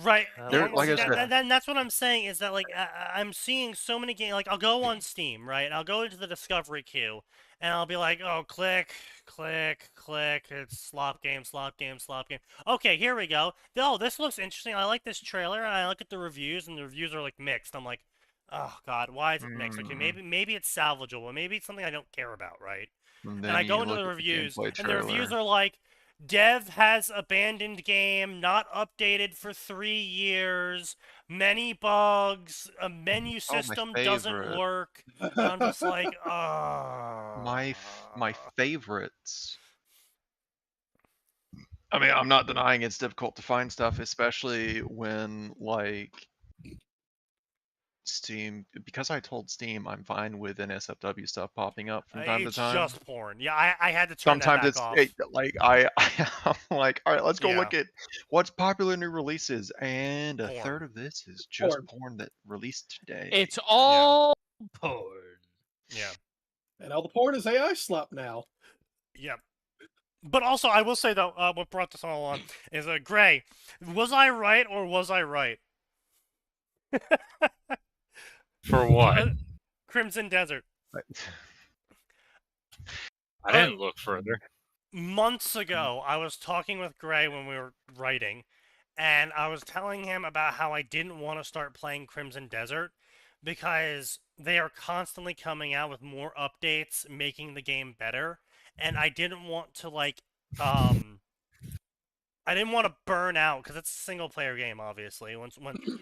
Right, like I said, that's what I'm saying is that like I'm seeing so many games. Like I'll go on Steam, right? I'll go into the discovery queue, and I'll be like, oh, click, it's slop game. Okay, here we go. Oh, this looks interesting. I like this trailer, and I look at the reviews, and the reviews are like mixed. I'm like, oh god, why is it mixed? Okay, maybe it's salvageable, maybe it's something I don't care about, right? And I go into the reviews, and the reviews are like, dev has abandoned game, not updated for 3 years, many bugs, a menu system doesn't work. And I'm just like, my favorites. I mean, I'm not denying it's difficult to find stuff, especially when like Steam. Because I told Steam I'm fine with NSFW stuff popping up from time to It's time. just porn. Yeah, I had to turn that Sometimes back off. like I'm like, all right, let's go look at what's popular new releases, and a Porn. third of this is just Porn. porn that released today. It's all porn. Yeah. And all the porn is AI slop now. Yeah. But also, I will say, though, what brought this all on is, Gray, was I right or was I right? For what? Crimson Desert. I didn't look further. Months ago, I was talking with Gray when we were writing, and I was telling him about how I didn't want to start playing Crimson Desert because they are constantly coming out with more updates, making the game better, and I didn't want to, like, I didn't want to burn out because it's a single player game, obviously. When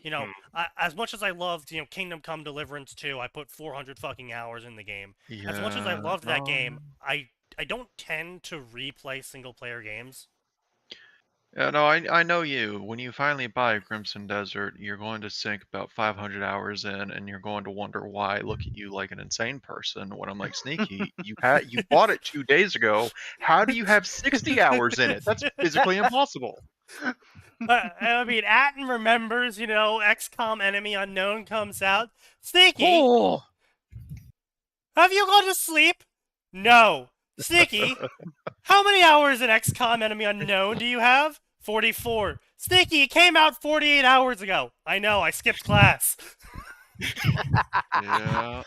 you know, as much as I loved, Kingdom Come Deliverance 2, I put 400 fucking hours in the game. Yeah, As much as I loved that game, I don't tend to replay single player games. Yeah, no, I know you. When you finally buy Crimson Desert, you're going to sink about 500 hours in, and you're going to wonder why I look at you like an insane person when I'm like, Sneaky, you bought it 2 days ago. How do you have 60 hours in it? That's physically impossible. I mean, Atten remembers, XCOM Enemy Unknown comes out. Sneaky, Oh, have you gone to sleep? No. Sneaky, how many hours in XCOM Enemy Unknown do you have? 44. Sneaky, it came out 48 hours ago. I know, I skipped class. Yeah.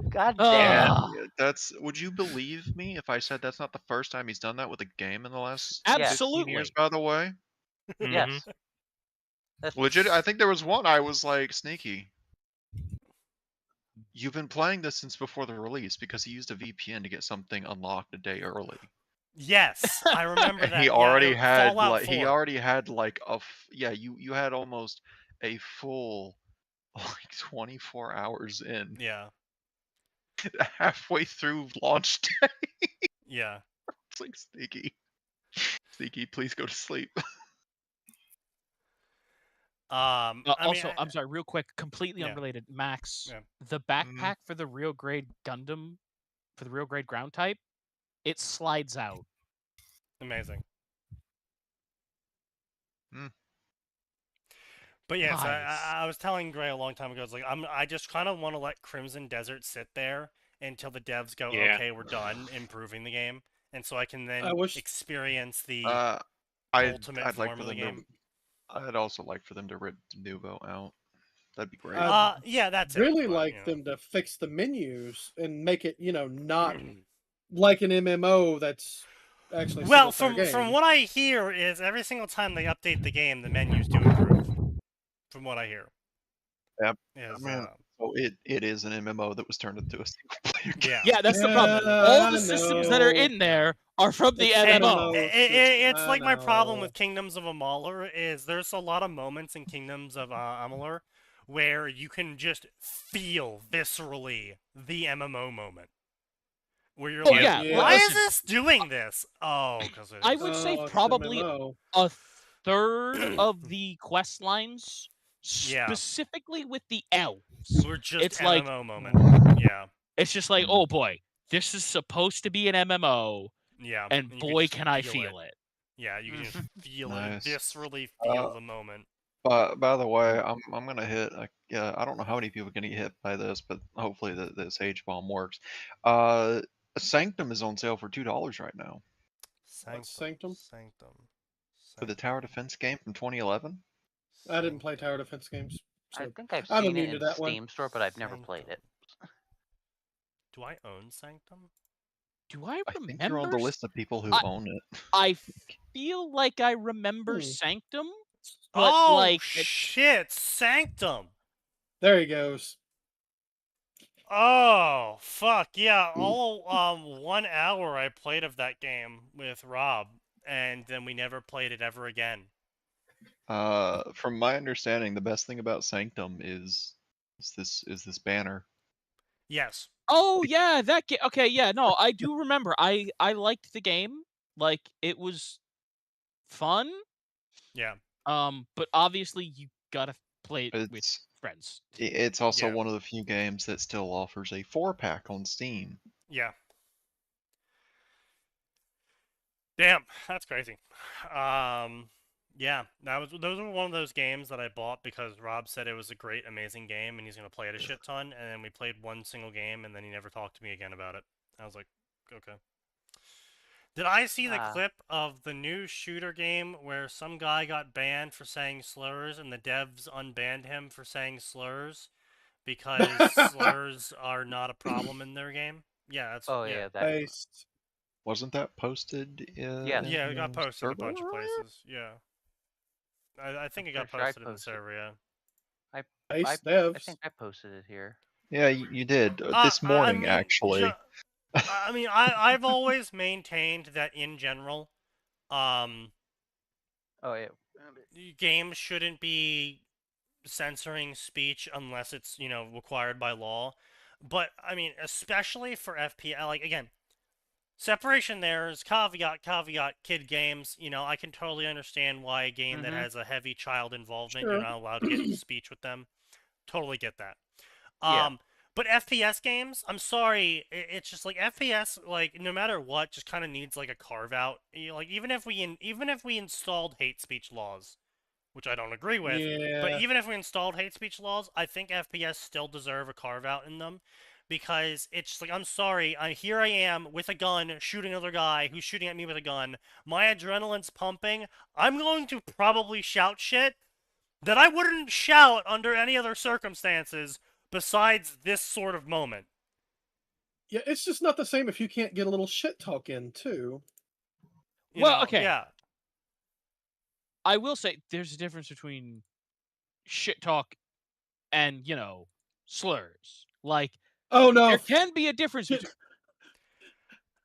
God damn. That's. Would you believe me if I said that's not the first time he's done that with a game in the last 15 years? absolutely. By the way, Yes. That's legit. I think there was one. I was like, Sneaky, you've been playing this since before the release because he used a VPN to get something unlocked a day early. Yes, I remember that. He already had Fallout like 4. he already had like you had almost a full like 24 hours in. Yeah. Halfway through launch day. Yeah. It's like Sneaky, please go to sleep. Also, I'm sorry, real quick, completely unrelated. Max, the backpack for the real grade Gundam, for the real grade ground type, it slides out. Amazing. But yes, Nice. I was telling Gray a long time ago, it's like I just kind of want to let Crimson Desert sit there until the devs go, okay, we're done improving the game, and so I can then experience the ultimate form of the game. I'd also like for them to rip Nuvo out. That'd be great. Yeah, that's really it. like them to fix the menus and make it, not like an MMO that's actually well. From what I hear is every single time they update the game, the menus do improve. From what I hear. Yep. So it is an MMO that was turned into a single player game. Yeah, that's the problem. All the systems that are in there are from the MMO. It's like my problem with Kingdoms of Amalur is there's a lot of moments in Kingdoms of Amalur where you can just feel viscerally the MMO moment. Where you're why is this doing this? Oh, because I would say probably a third of the quest lines, specifically with the elves, were just it's MMO like, moment. Yeah. It's just like, oh boy, this is supposed to be an MMO. Yeah. And boy, can I feel it. Yeah, you can just feel it, viscerally feel the moment. By the way, I'm gonna hit. I don't know how many people are gonna get hit by this, but hopefully this H-bomb works. Sanctum is on sale for $2 right now. Sanctum. For the tower defense game from 2011. I didn't play tower defense games. So I think I've seen it in the Steam store, but I've never played it. Do I own Sanctum? Do I remember? I think you're on the list of people who own it. I feel like I remember Sanctum, but shit, Sanctum. There he goes. Oh fuck yeah! All 1 hour I played of that game with Rob, and then we never played it ever again. From my understanding, the best thing about Sanctum is this banner. Yes. Oh yeah, that game. Okay, yeah, no, I do remember. I liked the game. Like it was fun. Yeah. But obviously you gotta play it with It's friends. it's also Yeah. one of the few games that still offers a 4-pack on Steam. Yeah. Damn, that's crazy. Yeah, those were one of those games that I bought because Rob said it was a great, amazing game, and he's gonna play it a shit ton. And then we played one single game, and then he never talked to me again about it. I was like, okay. Did I see the Ah. clip of the new shooter game where some guy got banned for saying slurs, and the devs unbanned him for saying slurs because slurs are not a problem in their game? Yeah, that's Oh yeah. yeah, that. Based. Wasn't that posted? Yes. Yeah, it got in posted a bunch of server? places. Yeah. I think it got pretty sure I posted in the posted. server, yeah. Based I devs. think I posted it here. Yeah, you did. This morning, actually. I mean, I've always maintained that in general, Oh yeah. games shouldn't be censoring speech unless it's, required by law. But, I mean, especially for FPS, like, again, separation there is caveat, kid games. I can totally understand why a game that Mhm. has a heavy child involvement, Sure. you're not allowed to get speech with them. Totally get that. Yeah. But FPS games, I'm sorry, it's just like FPS, like no matter what, just kind of needs like a carve out. Like even if we installed hate speech laws, which I don't agree with, but Yeah. even if we installed hate speech laws, I think FPS still deserve a carve out in them. Because it's just like, I'm sorry, here I am with a gun shooting another guy who's shooting at me with a gun. My adrenaline's pumping. I'm going to probably shout shit that I wouldn't shout under any other circumstances besides this sort of moment. Yeah, it's just not the same if you can't get a little shit talk in too. Okay. Yeah. I will say there's a difference between shit talk and, slurs. Like, Oh no. there can be a difference between.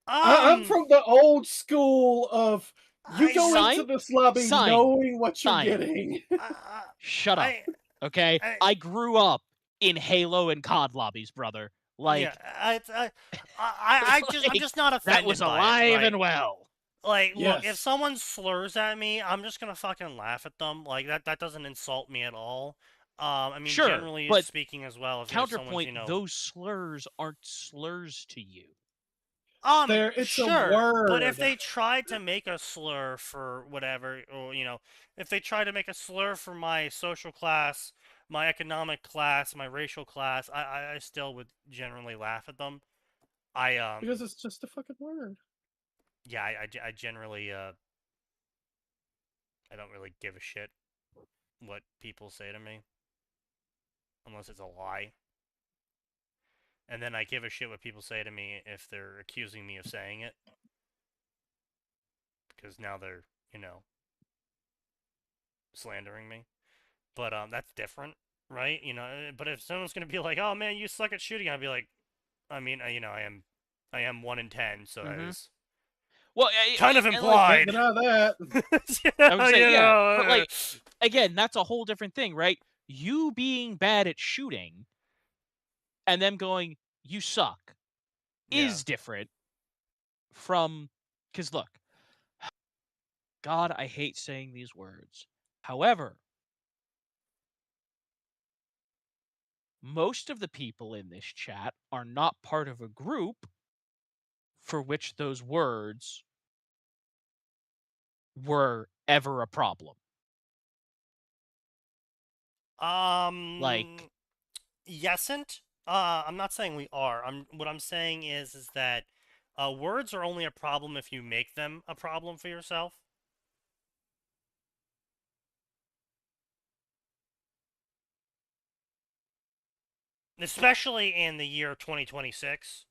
I'm from the old school of you go Sign? into this lobby Sign. knowing what you're Sign. getting. Shut up. Okay? I grew up in Halo and COD lobbies, brother. Like, yeah, I'm just not offended that was by alive it, right? and well. Like, look, if Yes. someone slurs at me, I'm just gonna fucking laugh at them. Like that doesn't insult me at all. I mean, Sure, generally but speaking as well. If Counterpoint, someone's, those slurs aren't slurs to you. It's sure, a word. but if they tried to make a slur for whatever, or if they tried to make a slur for my social class, my economic class, my racial class, I still would generally laugh at them. Because it's just a fucking word. Yeah, I generally I don't really give a shit what people say to me, unless it's a lie. And then I give a shit what people say to me if they're accusing me of saying it. Because now they're, slandering me. But that's different, right? But if someone's going to be like, "Oh man, you suck at shooting," I'd be like, I mean, I am 1 in 10, so that is Well, kind of implied. Get out of that. I would say, yeah. But, like, again, that's a whole different thing, right? You being bad at shooting and them going, "You suck," is different from. Because, look, God, I hate saying these words. However, most of the people in this chat are not part of a group for which those words were ever a problem. Like, yesn't. I'm not saying we are. What I'm saying is that words are only a problem if you make them a problem for yourself. Especially in the year 2026.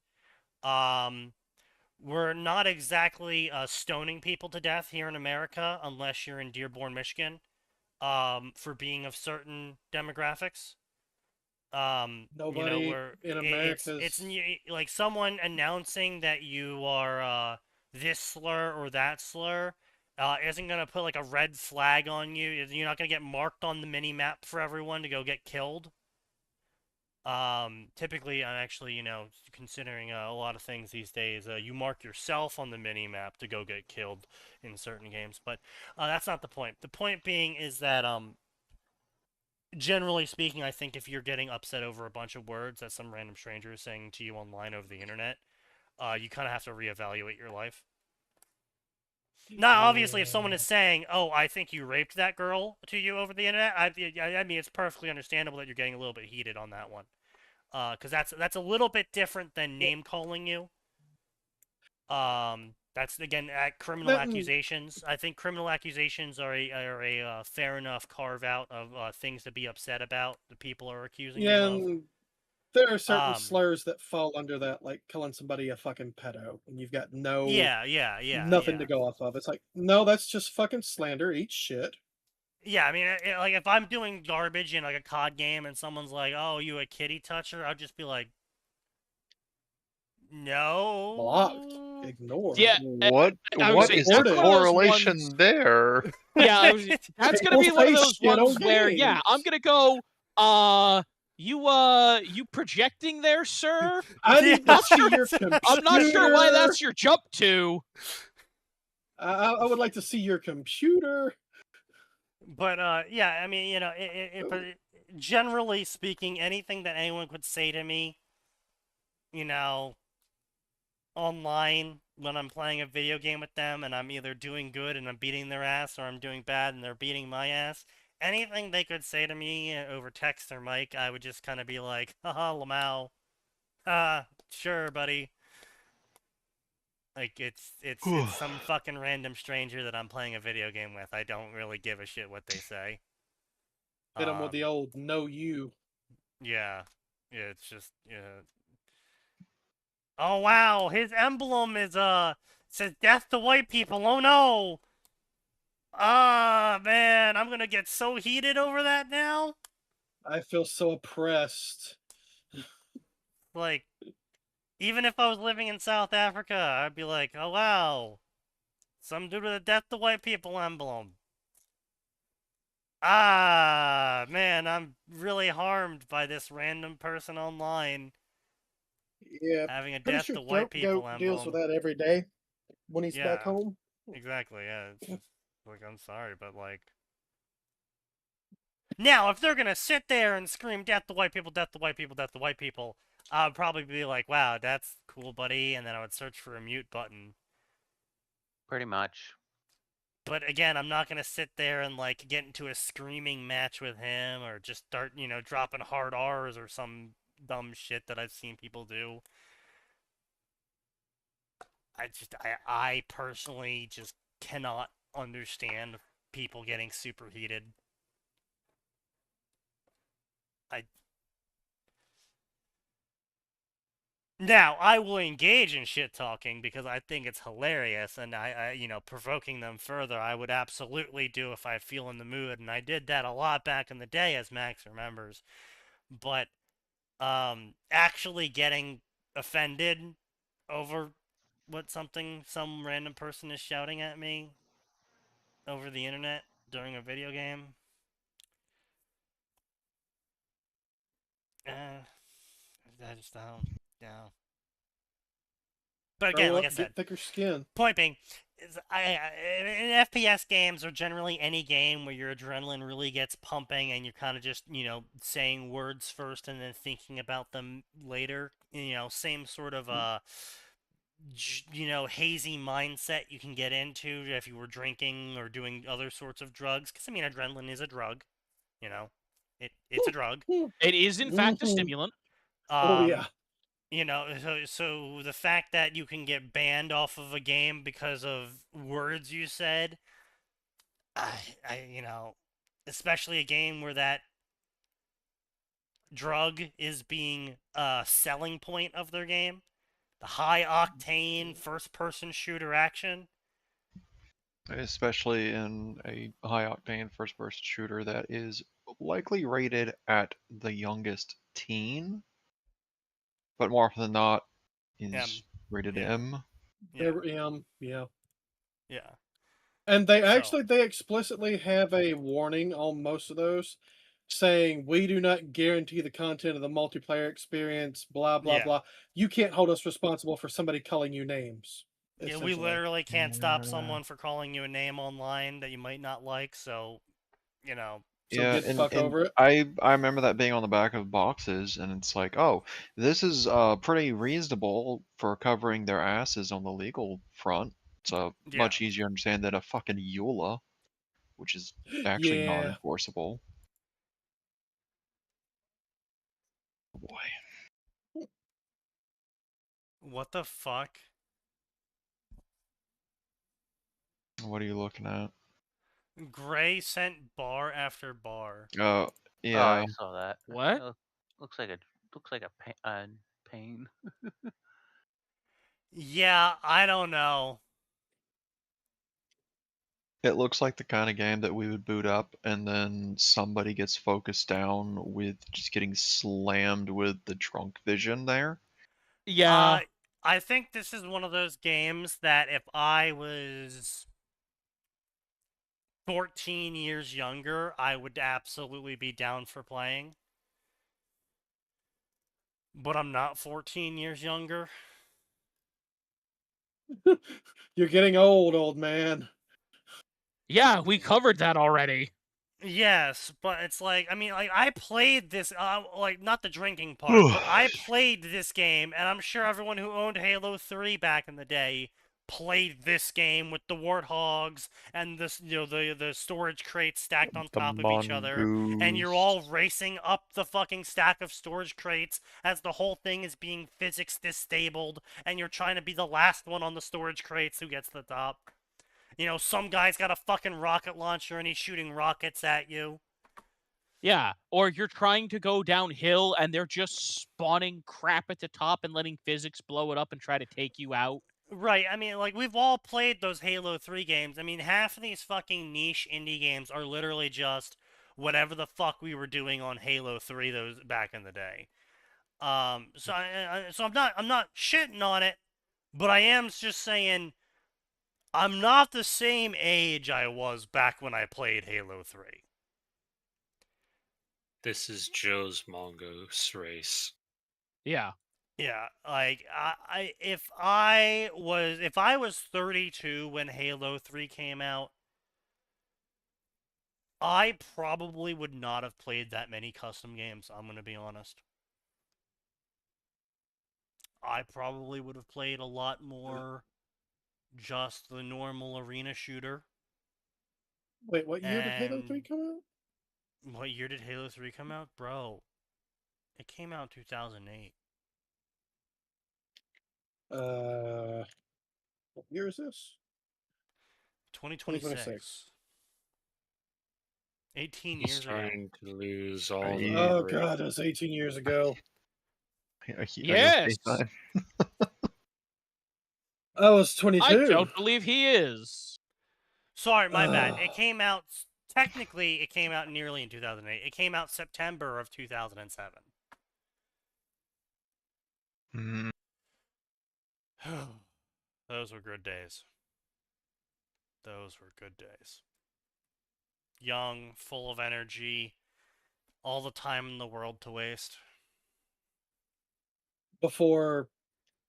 We're not exactly stoning people to death here in America unless you're in Dearborn, Michigan, for being of certain demographics. Nobody in America. It's like someone announcing that you are this slur or that slur isn't gonna put like a red flag on you. You're not gonna get marked on the mini map for everyone to go get killed. Typically, I'm actually, considering a lot of things these days, you mark yourself on the mini map to go get killed in certain games, but that's not the point. The point being is that, generally speaking, I think if you're getting upset over a bunch of words that some random stranger is saying to you online over the internet, you kind of have to reevaluate your life. Now, obviously, if someone is saying, "Oh, I think you raped that girl" to you over the internet, I mean, it's perfectly understandable that you're getting a little bit heated on that one, because that's a little bit different than name calling you. That's again at criminal accusations. I think criminal accusations are a fair enough carve out of things to be upset about. The people are accusing you of. And there are certain slurs that fall under that, like calling somebody a fucking pedo, and you've got nothing to go off of. It's like, no, that's just fucking slander. Eat shit. Yeah, I mean, like if I'm doing garbage in like a COD game and someone's like, "Oh, you a kitty toucher," I'll just be like, "No." Blocked. Ignored. Yeah. What I what say, is that's the one of those correlation ones- there? Yeah, that's gonna be one of those ones where, games. yeah, I'm gonna go. You projecting there, sir? I need to see your computer. I'm not sure why that's your jump to. I would like to see your computer. But yeah, I mean, but generally speaking, anything that anyone could say to me, online when I'm playing a video game with them and I'm either doing good and I'm beating their ass or I'm doing bad and they're beating my ass, anything they could say to me over text or mic, I would just kind of be like, haha, Lamau. Sure, buddy. Like, it's some fucking random stranger that I'm playing a video game with. I don't really give a shit what they say. Hit them with the old "no you." Yeah. Yeah, it's just, yeah. Oh, wow, his emblem is, says death to white people. Oh, no. Ah, man, I'm gonna get so heated over that now. I feel so oppressed. Like, even if I was living in South Africa, I'd be like, oh, wow. Some dude with a death to white people emblem. Ah, man, I'm really harmed by this random person online. Yeah, having a pretty death sure to white people Throat deals with emblem. that every day when he's back home. Exactly, yeah. It's just, like, I'm sorry, but like... Now, if they're gonna sit there and scream, death to white people, death to white people, death to white people, I would probably be like, wow, that's cool, buddy, and then I would search for a mute button. Pretty much. But again, I'm not gonna sit there and, like, get into a screaming match with him, or just start, dropping hard R's or some dumb shit that I've seen people do. I personally just cannot understand people getting super heated. Now, I will engage in shit talking because I think it's hilarious, and I provoking them further, I would absolutely do if I feel in the mood, and I did that a lot back in the day, as Max remembers. But, actually getting offended over what some random person is shouting at me over the internet during a video game. I just don't. Yeah. But again, like I said, get thicker skin. Point being, is in FPS games or generally any game where your adrenaline really gets pumping and you're kind of just saying words first and then thinking about them later. Same sort of hazy mindset you can get into if you were drinking or doing other sorts of drugs. Because adrenaline is a drug. It's a drug. It is in fact a stimulant. Oh yeah. So the fact that you can get banned off of a game because of words you said, especially a game where that drug is being a selling point of their game, the high octane first person shooter action. Especially in a high octane first person shooter that is likely rated at the youngest teen, but more often than not is rated M. Yeah. Yeah. And they explicitly have a warning on most of those saying we do not guarantee the content of the multiplayer experience, blah blah Yeah. blah. You can't hold us responsible for somebody calling you names. Yeah, we literally can't stop someone for calling you a name online that you might not like, so, you know. So Yeah, get fuck over it. I remember that being on the back of boxes, and it's like, oh, this is pretty reasonable for covering their asses on the legal front. It's much easier to understand than a fucking EULA, which is actually not Yeah. enforceable. Oh boy. What the fuck? What are you looking at? Gray sent bar after bar. Oh, Oh, yeah. I saw that. What? Looks like a pain. Yeah, I don't know. It looks like the kind of game that we would boot up, and then somebody gets focused down with just getting slammed with the trunk vision there. Yeah. I think this is one of those games that if I was 14 years younger, I would absolutely be down for playing. But I'm not 14 years younger. You're getting old man. Yeah, we covered that already. Yes, but it's like, I mean, like, I played this, like, not the drinking part, but I played this game, and I'm sure everyone who owned Halo 3 back in the day played this game with the warthogs and this, you know, the storage crates stacked on top of each other, and you're all racing up the fucking stack of storage crates as the whole thing is being physics disabled, and you're trying to be the last one on the storage crates who gets the top. You know, some guy's got a fucking rocket launcher and he's shooting rockets at you. Yeah, or you're trying to go downhill and they're just spawning crap at the top and letting physics blow it up and try to take you out. Right, I mean, like, we've all played those Halo 3 games. I mean, half of these fucking niche indie games are literally just whatever the fuck we were doing on Halo 3 those back in the day. So I'm not shitting on it, but I am just saying I'm not the same age I was back when I played Halo 3. This is Joe's Mongoose race. Yeah. Yeah, like if I was 32 when Halo 3 came out, I probably would not have played that many custom games, I'm going to be honest. I probably would have played a lot more just the normal arena shooter. Wait, what year did Halo 3 come out? What year did Halo 3 come out? Bro, it came out in 2008. What year is this? 2026. 18 He's years ago. trying to lose all the Oh god, that was 18 years ago. Yes. I was 22. I don't believe he is. Sorry, my bad. It came out, technically, it came out nearly in 2008. It came out September of 2007. Those were good days. Those were good days. Young, full of energy, all the time in the world to waste. Before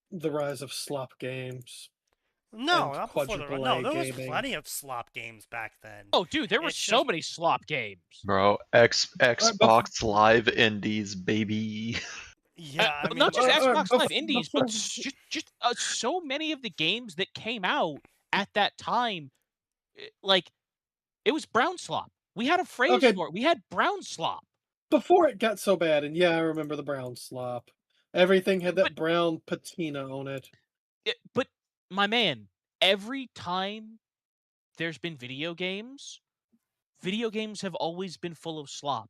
the rise of slop games. No, not before there was plenty of slop games back then. Oh, dude, there were so many slop games. Bro, Xbox Live Indies, baby. Yeah, I mean, not just Xbox Live Indies, but just so many of the games that came out at that time, like, it was brown slop. We had a phrase for it. We had brown slop. Before it got so bad, and yeah, I remember the brown slop. Everything had that brown patina on it. But, my man, every time there's been video games have always been full of slop.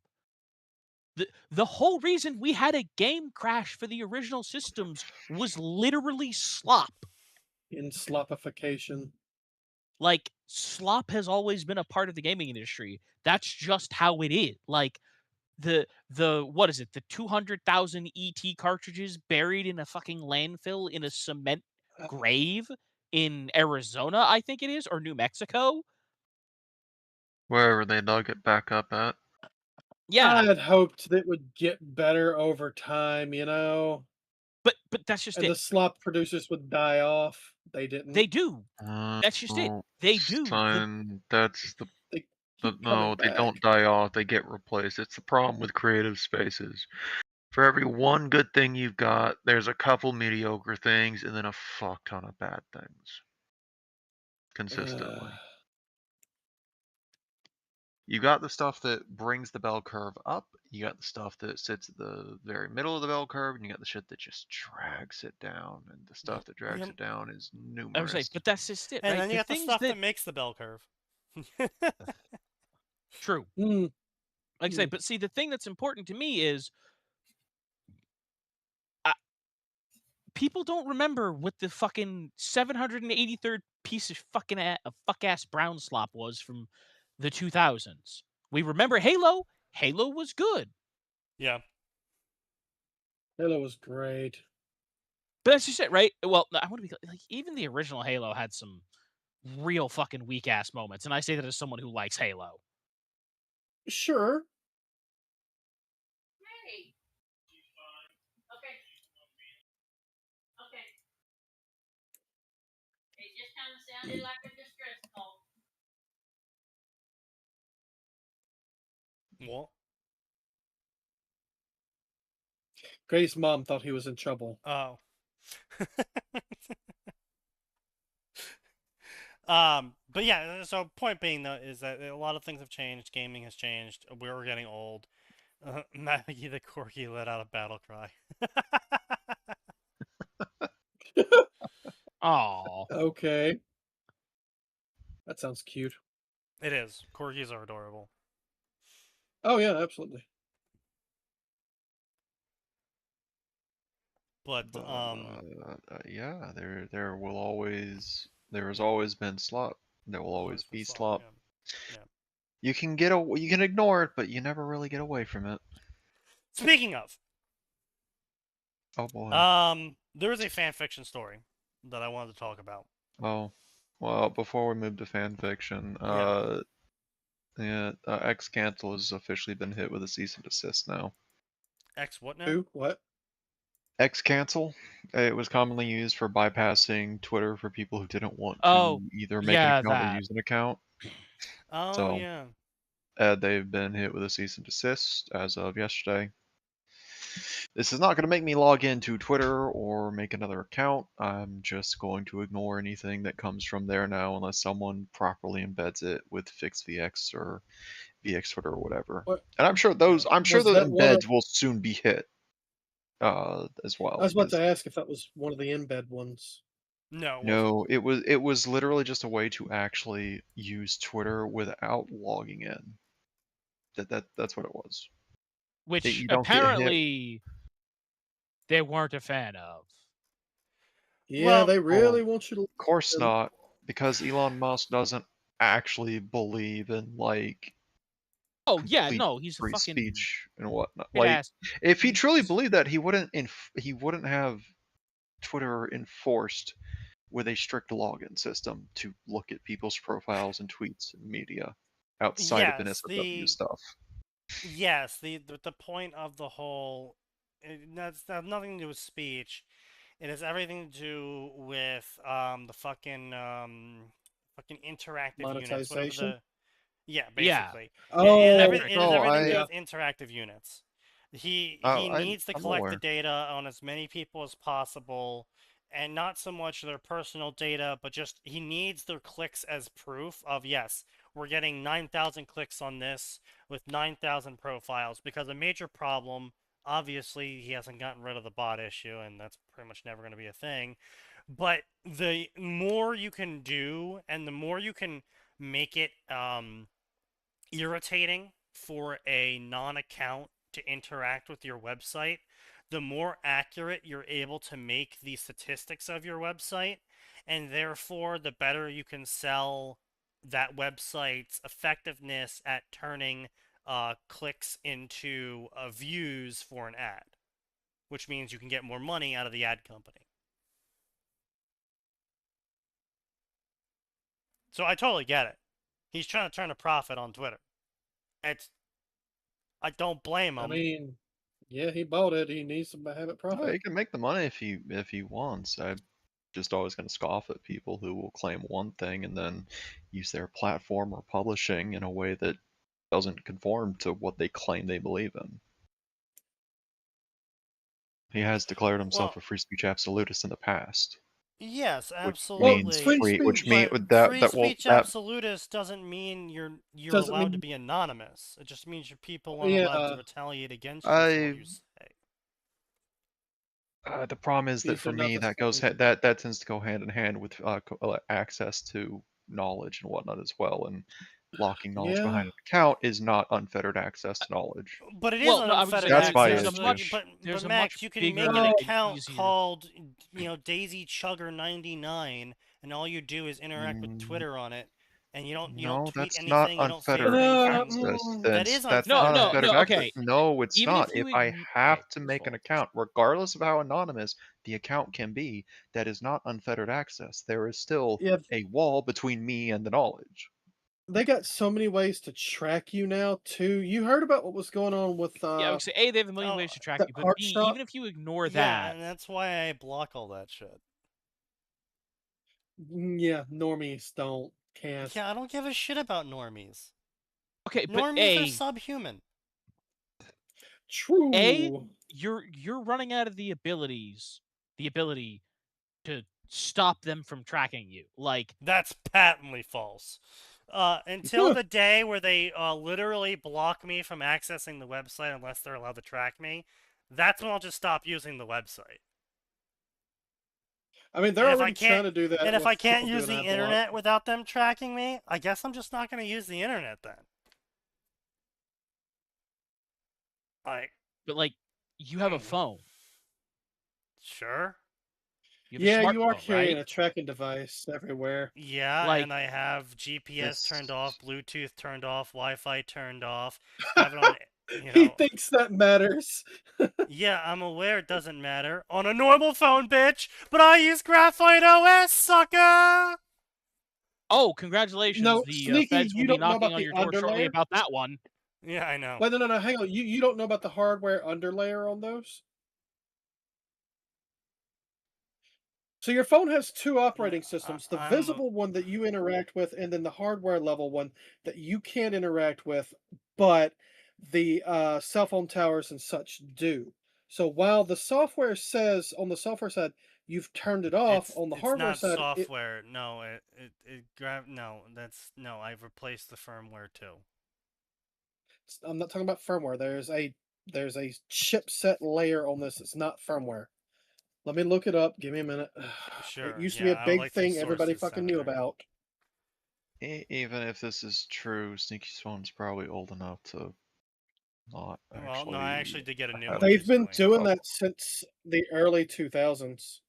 The whole reason we had a game crash for the original systems was literally slop. In slopification. Like, slop has always been a part of the gaming industry. That's just how it is. Like, the what is it? The 200,000 ET cartridges buried in a fucking landfill in a cement grave in Arizona, I think it is, or New Mexico. Wherever they dug it back up at. Yeah, I had hoped that it would get better over time, you know? but that's just And the it. slop producers would die off. They They didn't. do. That's just it. No, They do. son, that's They keep coming no, they back. don't die off, they get replaced. It's the problem with creative spaces. For every one good thing you've got, there's a couple mediocre things and then a fuck ton of bad things. Consistently. You got the stuff that brings the bell curve up, you got the stuff that sits at the very middle of the bell curve, and you got the shit that just drags it down, and the stuff that drags it down is I was like, numerous. but that's just it, And right? then you The got the things stuff that that makes the bell curve. true. Mm. Like I say, but see, the thing that's important to me is people don't remember what the fucking 783rd piece of fucking fuck ass brown slop was from the 2000s. We remember Halo. Halo was good. Yeah. Halo was great. But that's just it, right? Well, I want to be like, even the original Halo had some real fucking weak ass moments, and I say that as someone who likes Halo. Sure. Hey. Okay. Okay. It just kind of sounded like a distress call. What? Gray's mom thought he was in trouble. Oh. But yeah, so point being though is that a lot of things have changed. Gaming has changed. We're getting old. Maggie the Corgi let out a battle cry. Oh, Okay. That sounds cute. It is. Corgis are adorable. Oh yeah, absolutely. But Yeah, there has always been slop. There will always be slop. Yeah. You can you can ignore it, but you never really get away from it. Speaking of, Oh boy. there is a fan fiction story that I wanted to talk about. Oh, well, before we move to fan fiction, X Cancel has officially been hit with a cease and desist now. X what now? Who? What? X Cancel. It was commonly used for bypassing Twitter for people who didn't want Oh, to either make an yeah, account or that. use an account. Oh So, yeah. They've been hit with a cease and desist as of yesterday. This is not going to make me log into Twitter or make another account. I'm just going to ignore anything that comes from there now unless someone properly embeds it with FixVX or VX Twitter or whatever. What? And I'm sure those Was the that one of- embeds will soon be hit as well. I was about to ask if that was one of the embed ones. No. No, it was literally just a way to actually use Twitter without logging in. That's what it was. Which You don't get hit. apparently they weren't a fan of. Yeah, Well- they really want you to. Of course not, because Elon Musk doesn't actually believe in like Oh yeah, complete no, he's a free fucking speech and whatnot. shit Like, ass. if he truly believed that, he wouldn't have Twitter enforced with a strict login system to look at people's profiles and tweets and media outside of the NSFW stuff. Yes, the point of the whole that's nothing to do with speech. It has everything to do with the fucking interactive units. Whatever Monetization? the yeah, Yeah. basically. Oh, it has everything to do yeah. with interactive units. He I'm needs to collect the aware. data on as many people as possible, and not so much their personal data, but just he needs their clicks as proof of yes, we're getting 9,000 clicks on this with 9,000 profiles. Because a major problem, obviously, he hasn't gotten rid of the bot issue, and that's pretty much never going to be a thing. But the more you can do, and the more you can make it irritating for a non-account to interact with your website, the more accurate you're able to make the statistics of your website, and therefore the better you can sell that website's effectiveness at turning clicks into views for an ad, which means you can get more money out of the ad company. So I totally get it. He's trying to turn a profit on Twitter. I don't blame him. I mean, yeah, he bought it. He needs to have it He profit. can make the money if he wants. I'm just always going to scoff at people who will claim one thing and then use their platform or publishing in a way that doesn't conform to what they claim they believe in. He has declared himself a free speech absolutist in the past. Yes, Which absolutely. means free, which mean but that free that will speech that absolutist doesn't mean you're Doesn't allowed to mean- be anonymous. It just means your people aren't Yeah. allowed to retaliate against you for what you say. The problem is that These for are not me the that goes same. that tends to go hand in hand with access to knowledge and whatnot as well, and locking knowledge Yeah. behind an account is not unfettered access to knowledge. But it is Well, an no, I was unfettered just That's my access. there's a issue. much But there's a Max, much you can bigger make an and account easier. called, Daisy Chugger 99, and all you do is interact with Twitter on it, and you don't No, tweet that's anything. not You don't unfettered favorite access. anything. That That is That's unfettered. not unfettered No, access. okay. No, it's Even not. if you If I ign- have okay, to make an so- account, regardless of how anonymous the account can be, that is not unfettered access. There is still Yeah, a wall between me and the knowledge. they got so many ways to track you now too. You heard about what was going on with Yeah, I would say A, they have a million ways to track the you, but art B, shop? even if you ignore Yeah, that, and that's why I block all that shit. Yeah, normies can't. Yeah, I don't give a shit about normies. okay, but Normies are A, subhuman. True. you're running out of the ability to stop them from tracking you. Like, That's patently false. Until the day where they literally block me from accessing the website unless they're allowed to track me, that's when I'll just stop using the website. I mean, they're And if I already trying to do that. And if with I can't people use doing the ad block. internet without them tracking me, I guess I'm just not going to use the internet then. but you have a phone. Sure. Yeah, you are smartphone, carrying right? a tracking device everywhere. Yeah, Like- and I have GPS turned off, This- Bluetooth turned off, Wi-Fi turned off. Have it on, He thinks that matters. Yeah, I'm aware it doesn't matter on a normal phone, bitch. But I use Graphite OS, sucker. Oh, congratulations! No, the Sneaky, feds will you be don't know knocking about on the your door shortly underlayer? about that one. Yeah, I know. Wait, no, hang on. You don't know about the hardware underlayer on those? So your phone has two operating systems, the visible one that you interact with, and then the hardware level one that you can't interact with, but the cell phone towers and such do. So while the software says on the software side you've turned it off, on the hardware it's side, not software. No, no. I've replaced the firmware too. I'm not talking about firmware. There's a chipset layer on this. It's not firmware. Let me look it up. Give me a minute. Sure. It used to be a I would big like some thing everybody sources, fucking knew Senator. about. Even if this is true, Sneaky's phone's probably old enough to not actually. Well, no, I actually did get a new one. They've been recently. doing that since the early 2000s.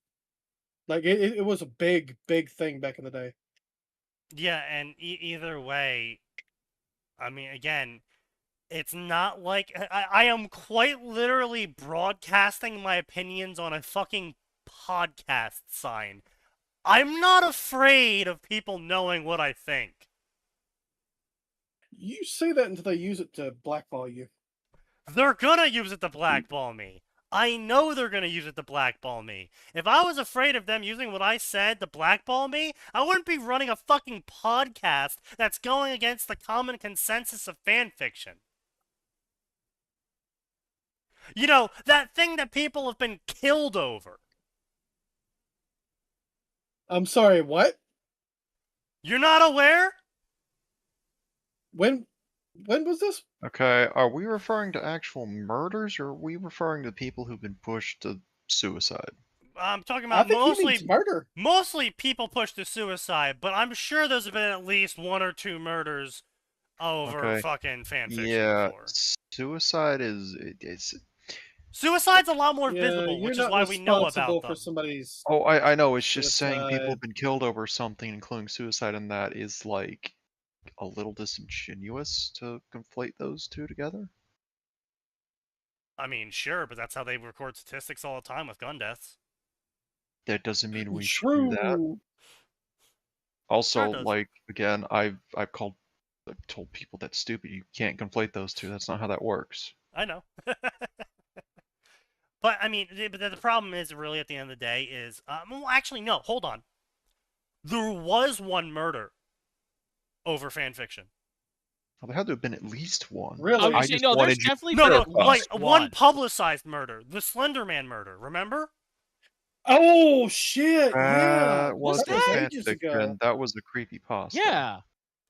Like it was a big thing back in the day. Yeah, and either way, I mean, again, it's not like I am quite literally broadcasting my opinions on a fucking podcast sign. I'm not afraid of people knowing what I think. You say that until they use it to blackball you. They're gonna use it to blackball me. I know they're gonna use it to blackball me. If I was afraid of them using what I said to blackball me, I wouldn't be running a fucking podcast that's going against the common consensus of fanfiction. You know, that thing that people have been killed over. I'm sorry, what? You're not aware? When was this? Okay, are we referring to actual murders, or are we referring to people who've been pushed to suicide? I'm talking I about think he means murder. Mostly people pushed to suicide, but I'm sure there's been at least one or two murders over fucking fanfiction before. Suicide it's Suicide's a lot more visible, you're which is not why we know responsible about them. for somebody's. Oh, I know. It's just saying people suicide. have been killed over something, including suicide, and that is like a little disingenuous to conflate those two together. I mean, sure, but that's how they record statistics all the time with gun deaths. That doesn't mean we should do that. True. Also, does. like again, I've called told people that's stupid. You can't conflate those two. That's not how that works. I know. But I mean, but the problem is really at the end of the day is, well, actually, no, hold on. There was one murder over fan fiction. Well, there had to have been at least one. Really? I I was saying, just no, there's wanted you definitely No, been no, at clarify. like least one publicized murder, the Slender Man murder. Remember? Oh shit! Yeah, That was that was that? ages ago. fanfiction. That was the creepypasta. Yeah.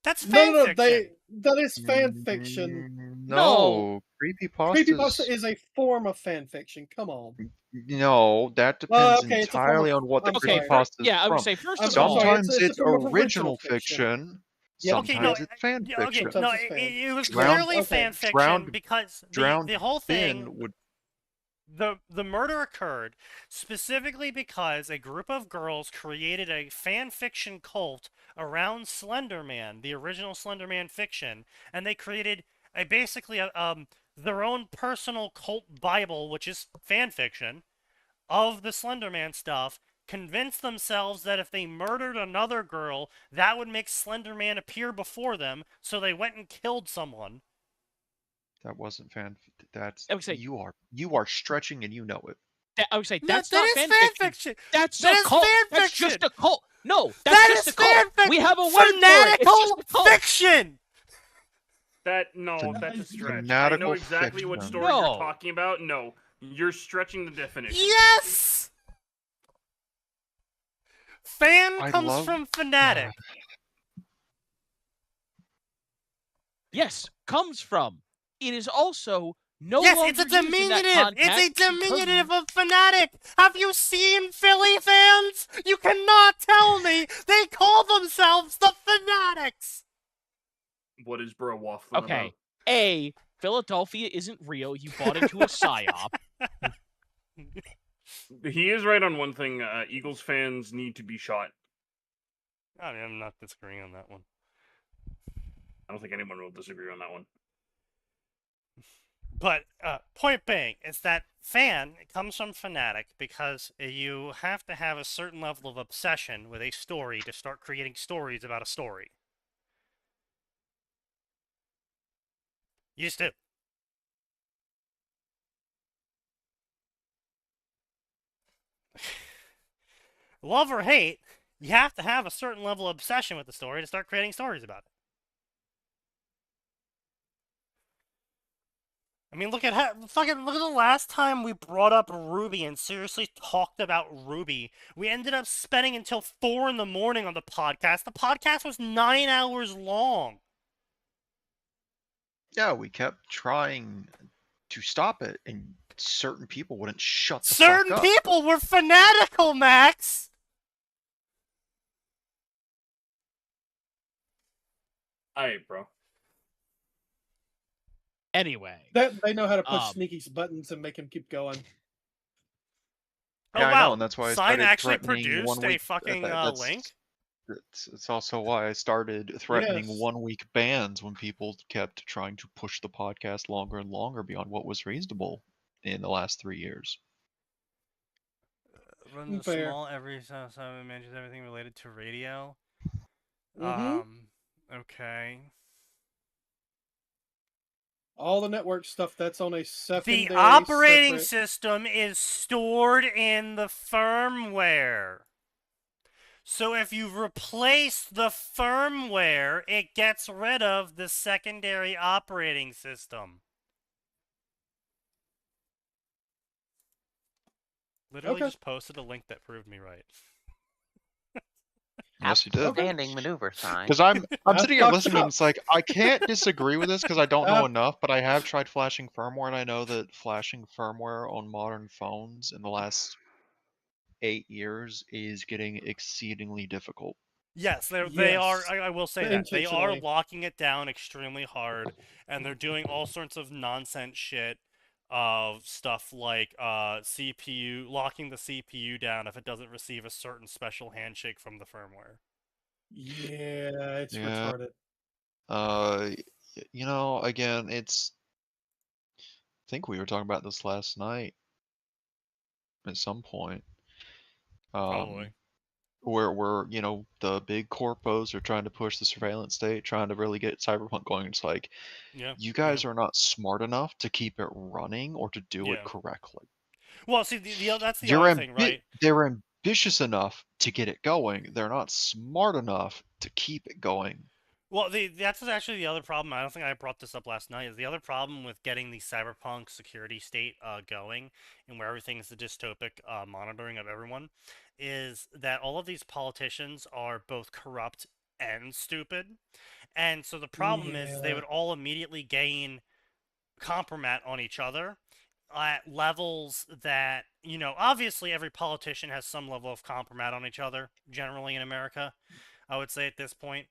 That's No, fan no, no. fiction. That is fan fiction. No, Creepypasta creepypastas. is a form of fan fiction. Come on. No, that depends Okay, it's a form entirely of. on what the I'm Okay, sorry. creepypasta is yeah, I would from. say first I'm of sorry. all, Sometimes It's a it's form of original fiction. Yep. Okay, no, Sometimes it's fan okay, fiction. no, Sometimes it's fan. it was Drowned- clearly okay. fan fiction Drowned- because Drowned the whole Ben thing, would. the murder occurred specifically because a group of girls created a fan fiction cult around Slender Man, the original Slender Man fiction, and they created basically their own personal cult Bible, which is fan fiction, of the Slender Man stuff. Convinced themselves that if they murdered another girl, that would make Slender Man appear before them, so they went and killed someone. That wasn't fan. That's I would say- you are stretching and you know it. I would say No, that's that not is fan fan fiction. fiction. That's That a is cult. fan That's fiction. just a cult. No, that's That just is a cult. fan fiction. We have a word for it. It's Fanatical just a cult. fiction. No, that's a stretch. I Fanatical know exactly what fiction. story No. you're talking about. No, you're stretching the definition. Yes. Fan I comes love- from fanatic. Yes, comes from. It is also no Yes, longer it's a used in that diminutive. It's a context because- diminutive of fanatic. Have you seen Philly fans? You cannot tell me they call themselves the Fanatics. What is bro waffling Okay, A, Philadelphia isn't real. You bought into a psyop. about? He is right on one thing. Eagles fans need to be shot. I mean, I'm not disagreeing on that one. I don't think anyone will disagree on that one. But point being is that fan comes from fanatic because you have to have a certain level of obsession with a story to start creating stories about a story. You just do. Love or hate, you have to have a certain level of obsession with the story to start creating stories about it. I mean, look at look at the last time we brought up Ruby and seriously talked about Ruby. We ended up spending until 4 in the morning on the podcast. The podcast was 9 hours long. Yeah, we kept trying to stop it, and certain people wouldn't shut the Certain fuck up. people were fanatical, Max. Alright, bro. Anyway, They know how to push Um, Sneaky's buttons and make him keep going. Oh Yeah, I wow! know, and that's why I Sign started actually threatening produced 1 a week. fucking That's- link. It's also why I started threatening Yes. 1 week bans when people kept trying to push the podcast longer and longer beyond what was reasonable in the last 3 years. Run the Fair. small every so manages everything related to radio. Mhm. Okay. All the network stuff that's on a secondary. The operating separate- system is stored in the firmware. So if you replace the firmware, it gets rid of the secondary operating system. Literally Okay. just posted a link that proved me right. Yes, you did. Standing maneuver sign. Because I'm That's sitting here fucked listening, and up. it's like I can't disagree with this because I don't know Uh, enough. But I have tried flashing firmware, and I know that flashing firmware on modern phones in the last 8 years is getting exceedingly difficult. Yes, they are. Yes. I will say that they are Intentionally. locking it down extremely hard, and they're doing all sorts of nonsense shit of stuff like CPU locking the CPU down if it doesn't receive a certain special handshake from the firmware. Yeah, it's Yeah. retarded. Again, it's. I think we were talking about this last night. At some point. Probably. where the big corpos are trying to push the surveillance state, trying to really get cyberpunk going. It's like Yeah. you guys are not smart enough to keep it running or to do it Yeah. correctly. Well, see, that's the other thing, right? They're ambitious enough to get it going. They're not smart enough to keep it going. Well, that's actually the other problem. I don't think I brought this up last night. Is the other problem with getting the cyberpunk security state going, and where everything is the dystopic monitoring of everyone, is that all of these politicians are both corrupt and stupid, and so the problem is they Yeah. would all immediately gain compromat on each other at levels that, obviously every politician has some level of compromat on each other generally in America. I would say at this point.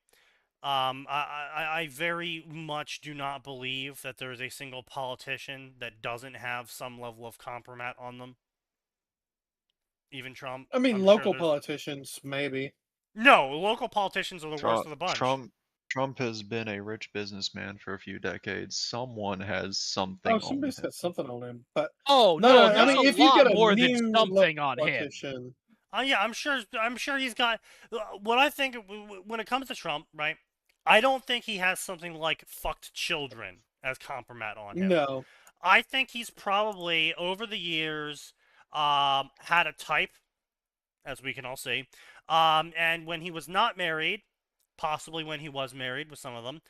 I very much do not believe that there is a single politician that doesn't have some level of compromat on them. Even Trump. I mean, I'm local sure politicians, maybe. No, local politicians are the worst of the bunch. Trump has been a rich businessman for a few decades. Someone has something on Somebody's him. got something on him, but Oh no, no, I mean, there's if a you get lot a more than new something local on him. politician, Yeah, I'm sure he's got. What I think when it comes to Trump, right? I don't think he has something like fucked children as compromat on him. no. I think he's probably over the years had a type, as we can all see, and when he was not married, possibly when he was married with some of them,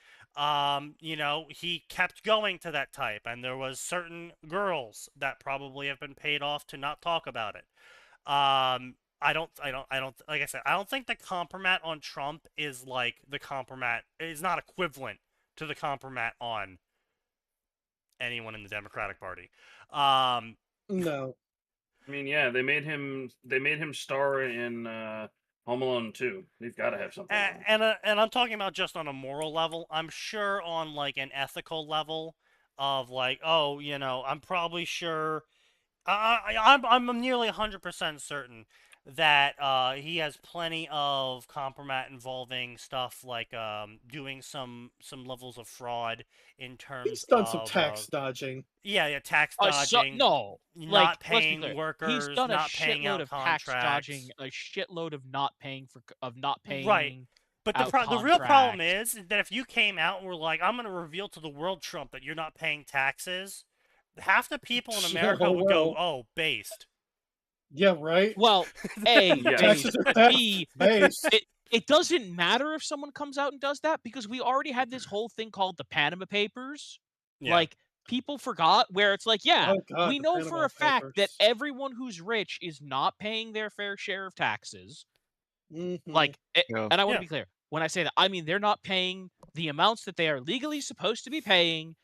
he kept going to that type, and there was certain girls that probably have been paid off to not talk about it. I don't, like I said, I don't think the compromat on Trump is like the compromat is not equivalent to the compromat on anyone in the Democratic Party. No. I mean, yeah, they made him star in Home Alone 2. They've got to have something. And I'm talking about just on a moral level. I'm sure on like an ethical level of like, I'm probably sure. I'm nearly 100% certain that he has plenty of compromat involving stuff like doing some levels of fraud in terms He's done of some tax dodging. Yeah, tax dodging. No, not like, let's be paying clear. workers, He's done a not paying shitload out of contracts. tax dodging, a shitload of not paying Right. But out the real problem contracts. is that if you came out and were like, I'm going to reveal to the world, Trump, that you're not paying taxes, half the people in Yeah, America would go, well. oh, based. Yeah, right. Well, A, Yeah. Taxes are theft, B, base. it doesn't matter if someone comes out and does that because we already had this whole thing called the Panama Papers. Yeah. Like, people forgot where it's like, yeah, Oh, God, we the know for Panama a fact that Papers. everyone who's rich is not paying their fair share of taxes. Mhm. Like, Yeah. and I want Yeah. to be clear. When I say that, I mean they're not paying the amounts that they are legally supposed to be paying.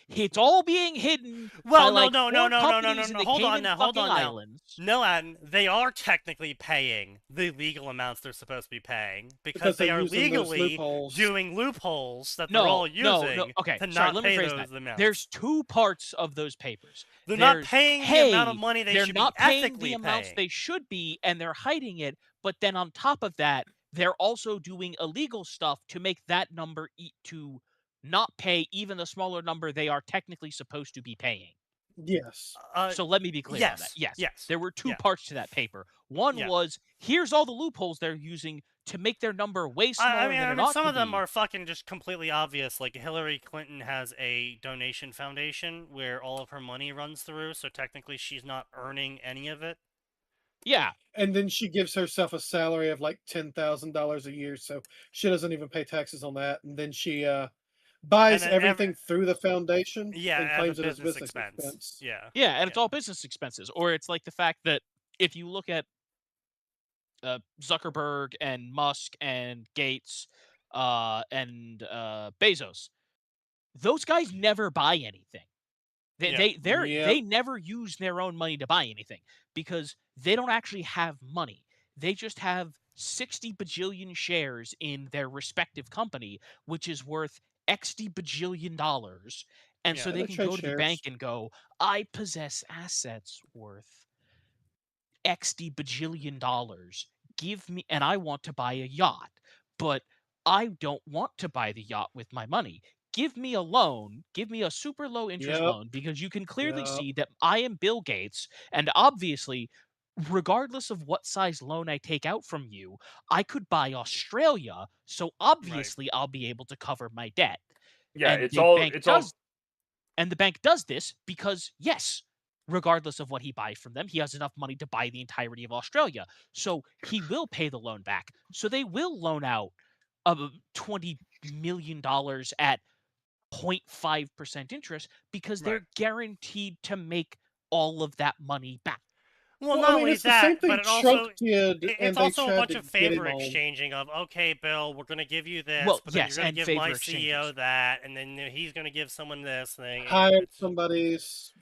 It's all being hidden Well, by no, like no, four no, no, no, no, companies no, in the hold on Cayman now, hold fucking on now. Islands. No, Adam, they are technically paying the legal amounts they're supposed to be paying because they they're are using those legally loopholes. doing loopholes that they're all using Okay, to sorry, not let me pay phrase those that. amounts. There's two parts of those papers. They're not There's, paying hey, the amount of money they they're should not be paying ethically the amounts paying. they should be, and they're hiding it. But then on top of that, they're also doing illegal stuff to make that number to not pay even the smaller number they are technically supposed to be paying. Yes. So let me be clear on that. Yes. There were two yeah. parts to that paper. One Yeah. was, here's all the loopholes they're using to make their number way smaller I than it mean, ought some to of them be. are fucking just completely obvious. Like Hillary Clinton has a donation foundation where all of her money runs through, so technically she's not earning any of it. Yeah. And then she gives herself a salary of like $10,000 a year, so she doesn't even pay taxes on that. And then she buys then everything through the foundation Yeah, and as claims a it as business business expense. Yeah. Yeah, and it's all business expenses. Or it's like the fact that if you look at Zuckerberg and Musk and Gates and Bezos, those guys never buy anything. They never use their own money to buy anything because they don't actually have money. They just have 60 bajillion shares in their respective company, which is worth XD bajillion dollars. And so Yeah, they they can trade go to the shares. bank and go, I possess assets worth XD bajillion dollars. Give me, and I want to buy a yacht, but I don't want to buy the yacht with my money. Give me a loan, give me a super low interest Yep. loan, because you can clearly Yep. see that I am Bill Gates, and obviously regardless of what size loan I take out from you, I could buy Australia, so obviously I'll be able to cover my debt. Yeah, And it's the all bank it's all does and the bank does this because yes, regardless of what he buys from them, he has enough money to buy the entirety of Australia. So he will pay the loan back. So they will loan out $20 million at 0.5% interest because Right. they're guaranteed to make all of that money back. Well, Well, not I mean, only it's the same that, but thing it Trump also did, it's and they also a tried bunch to of get favor him on. exchanging of, okay, Bill, we're going to give you this, Well, but then yes, you're going and to give my favor CEO exchanges. that, and then he's going to give someone this thing. Hire somebody's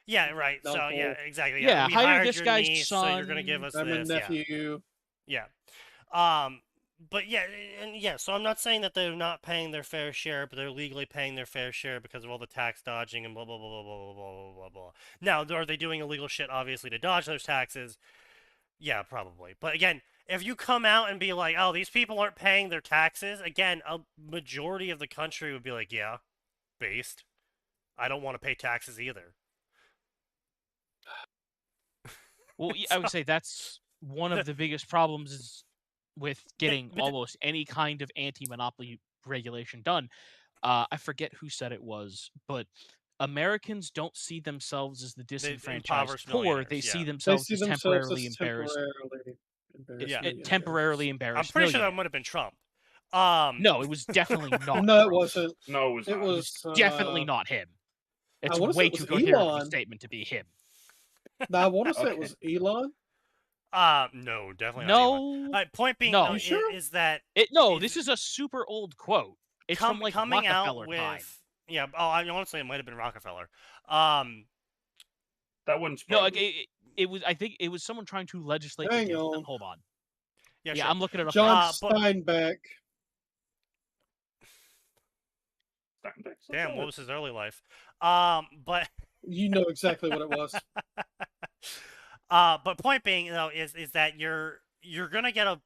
Yeah, right. So uncle. yeah, exactly. Yeah, we hire hired this your guy's niece, so you're going to give son. us I'm a this. nephew. Yeah. But yeah, and yeah, so I'm not saying that they're not paying their fair share, but they're legally paying their fair share because of all the tax dodging and blah blah blah blah blah blah blah blah blah. Now, are they doing illegal shit obviously to dodge those taxes? Yeah, probably. But again, if you come out and be like, "Oh, these people aren't paying their taxes," again, a majority of the country would be like, "Yeah, based. I don't want to pay taxes either." Well, I would say that's one of the biggest problems is with getting but almost any kind of anti-monopoly regulation done. I forget who said it was, but Americans don't see themselves as the disenfranchised impoverished poor. They millionaires, see yeah. They themselves see as themselves temporarily as embarrassed. Yeah. Temporarily I'm embarrassed pretty sure that millionaires. might have been Trump. No, it was definitely not. No, it Trump. wasn't. no, it was It not. was Definitely not him. It's wanna say way it was too coherent of a Elon. statement to be him. No, I want to say it Okay. was Elon. No, definitely not Elon. No, Point being, no. You sure? is that This is a super old quote. It's from like coming out Rockefeller with time. yeah. Oh, I honestly, it might have been Rockefeller. That wouldn't No, surprise me. it was. I think it was someone trying to legislate Hang against them. on. Hold on. Yeah, Yeah, sure. I'm looking it up. John now. but- Steinbeck. Damn, what was his early life? But You know exactly what it was. but point being though is that you're gonna get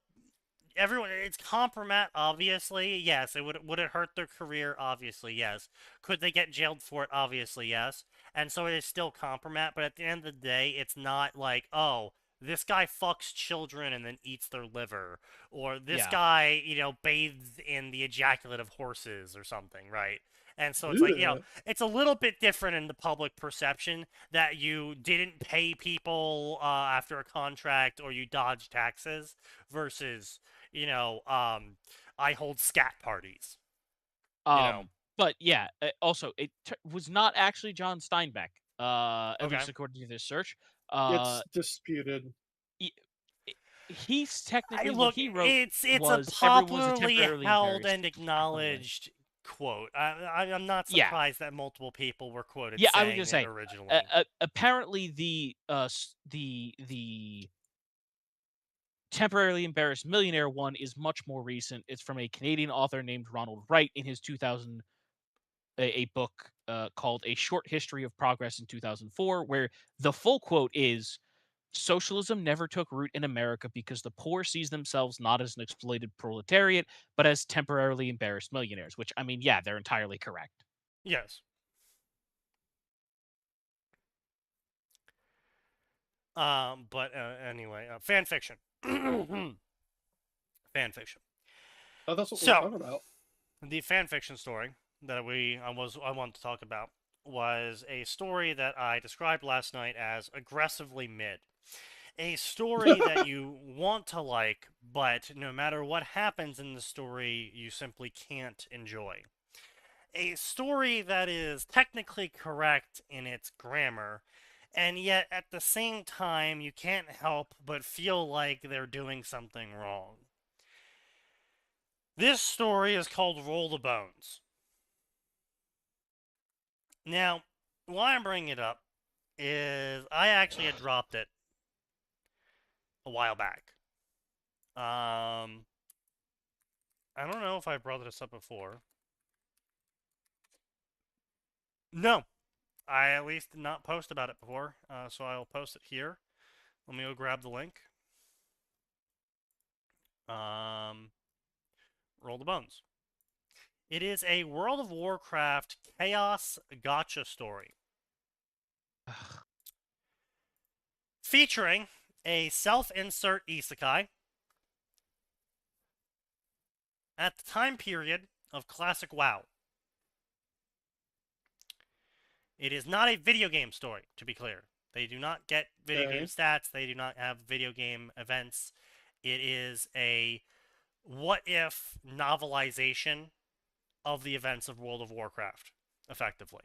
everyone. It's compromat, obviously. Yes. Would it hurt their career? Obviously, yes. Could they get jailed for it? Obviously, yes. And so it is still compromat. But at the end of the day, it's not like, oh, this guy fucks children and then eats their liver, or this Yeah. guy, bathes in the ejaculate of horses or something, right? And so it's like, Yeah. it's a little bit different in the public perception that you didn't pay people after a contract or you dodged taxes versus, I hold scat parties. But yeah, also it was not actually John Steinbeck. At Okay. least according to this search. It's disputed. He's technically Look, what he wrote. it's a was, popularly temporarily held embarrassed and acknowledged quote. I'm not Yeah. surprised that multiple people were quoted Yeah, I was saying gonna say, it originally. apparently the temporarily embarrassed millionaire one is much more recent. It's from a Canadian author named Ronald Wright in his 2000 a book called A Short History of Progress in 2004, where the full quote is, "Socialism never took root in America because the poor sees themselves not as an exploited proletariat, but as temporarily embarrassed millionaires," which, I mean, yeah, they're entirely correct. Yes. But anyway, fan fiction. Fan fiction. Oh, that's what So- we're talking about. The fan fiction story that I wanted to talk about was a story that I described last night as aggressively mid. A story that you want to like, but no matter what happens in the story, you simply can't enjoy. A story that is technically correct in its grammar, and yet at the same time, you can't help but feel like they're doing something wrong. This story is called Roll the Bones. Now, why I'm bringing it up is I actually had dropped it a while back. I don't know if I brought this up before. No, I at least did not post about it before, so I'll post it here. Let me go grab the link. Roll the Bones. It is a World of Warcraft chaos gotcha story. Featuring a self-insert isekai at the time period of classic WoW. It is not a video game story, to be clear. They do not get video game stats. They do not have video game events. It is a what-if novelization of the events of World of Warcraft, effectively.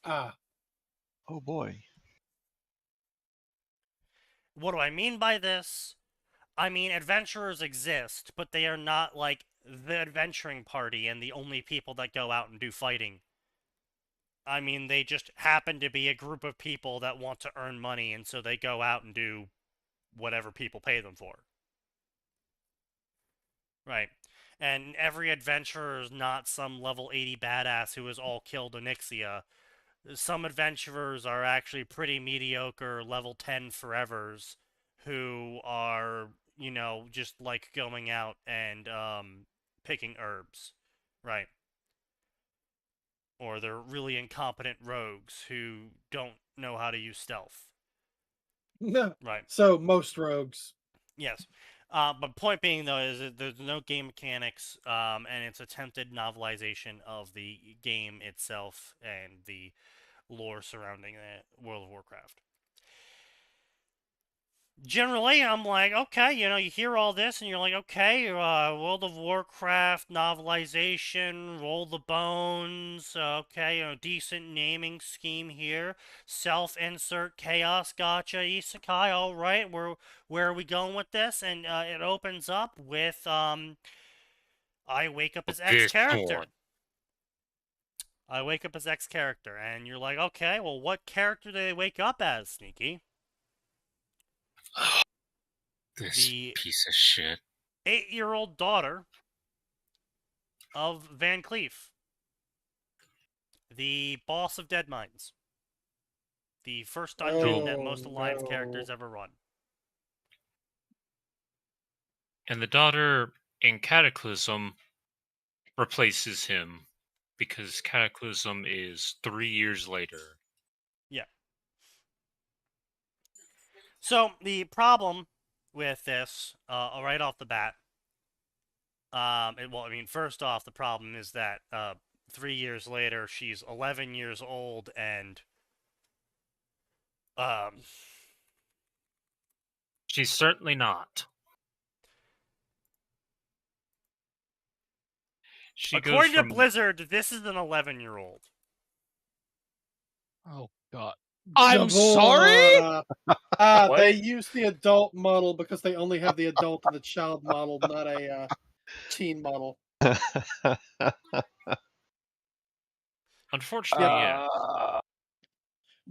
Ah. Oh boy. What do I mean by this? I mean, adventurers exist, but they are not like the adventuring party and the only people that go out and do fighting. I mean, they just happen to be a group of people that want to earn money, and so they go out and do whatever people pay them for. Right. And every adventurer is not some level 80 badass who has all killed Onyxia. Some adventurers are actually pretty mediocre level 10 forevers who are, you know, just like going out and picking herbs. Right. Or they're really incompetent rogues who don't know how to use stealth. No. Right. So most rogues. Yes. But point being, though, is that there's no game mechanics, and it's attempted novelization of the game itself and the lore surrounding World of Warcraft. Generally, I'm like, okay, you know, you hear all this, and you're like, okay, World of Warcraft novelization, roll the bones, okay, you know, decent naming scheme here, self-insert chaos gotcha isekai, all right, where are we going with this? And it opens up with, I wake up as X character. I wake up as X character, and you're like, okay, well, what character do they wake up as, Sneaky? This piece of shit. 8-year-old daughter of Van Cleef, the boss of Deadmines. The first dungeon that most Alliance characters ever run. And the daughter in Cataclysm replaces him because Cataclysm is 3 years later. Yeah. So the problem with this, right off the bat, first off, the problem is that 3 years later, she's 11 years old, and she's certainly not. According to Blizzard, this is an 11-year-old. Oh, God. I'm sorry? They use the adult model because they only have the adult and the child model, not a teen model. Unfortunately, yeah.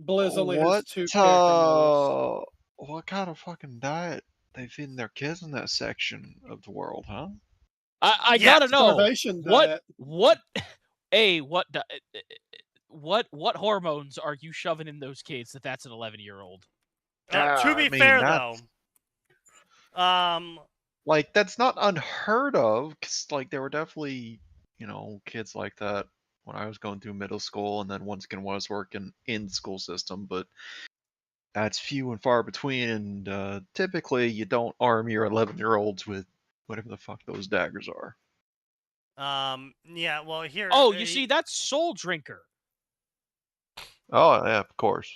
Blizz only has 2 character models. What kind of fucking diet they feeding their kids in that section of the world, huh? I gotta know what hormones are you shoving in those kids that's an 11-year-old? To be fair, though, like that's not unheard of, because like there were definitely, you know, kids like that when I was going through middle school, and then once again when I was working in the school system, but that's few and far between, and typically you don't arm your 11-year-olds with whatever the fuck those daggers are. Yeah, well, here... Oh, you see, that's Soul Drinker. Oh, yeah, of course.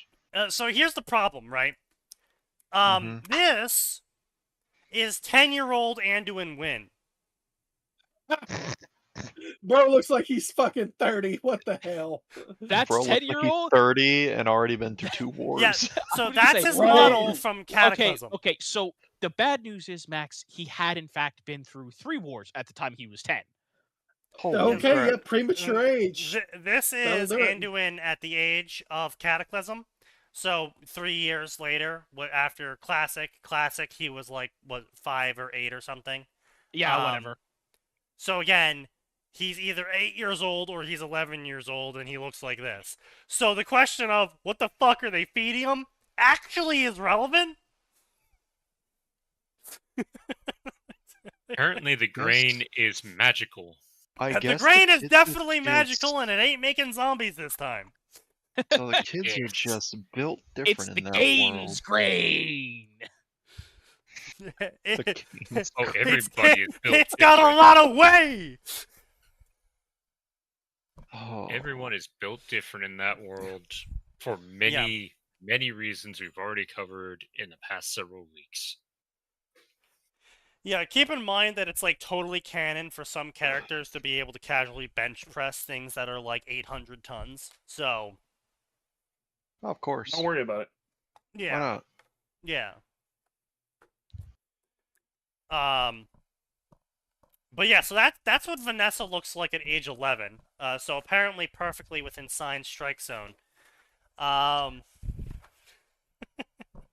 So here's the problem, right? This is 10-year-old Anduin Wynn. Bro looks like he's fucking 30. What the hell? That's 10-year-old? Like 30 and already been through 2 wars. Yeah, so that's his model from Cataclysm. Okay, so the bad news is, Max, he had in fact been through 3 wars at the time he was 10. Okay, yeah, premature age. This is Anduin at the age of Cataclysm. So 3 years later, after Classic, he was like, what, 5 or 8 or something? Yeah, whatever. So again, he's either 8 years old or he's 11 years old, and he looks like this. So the question of what the fuck are they feeding him actually is relevant. Apparently the grain is magical. The grain is definitely magical, and it ain't making zombies this time. So the kids are just built different it's in the that game's world. grain. Oh, it's, everybody is built it's got a different. lot of weight. Oh. Everyone is built different in that world for many reasons we've already covered in the past several weeks. Yeah, keep in mind that it's like totally canon for some characters to be able to casually bench press things that are like 800 tons. So, Of course. Don't worry about it. Why yeah, not? yeah. But yeah, so that's what Vanessa looks like at age 11. So apparently perfectly within Sign's strike zone.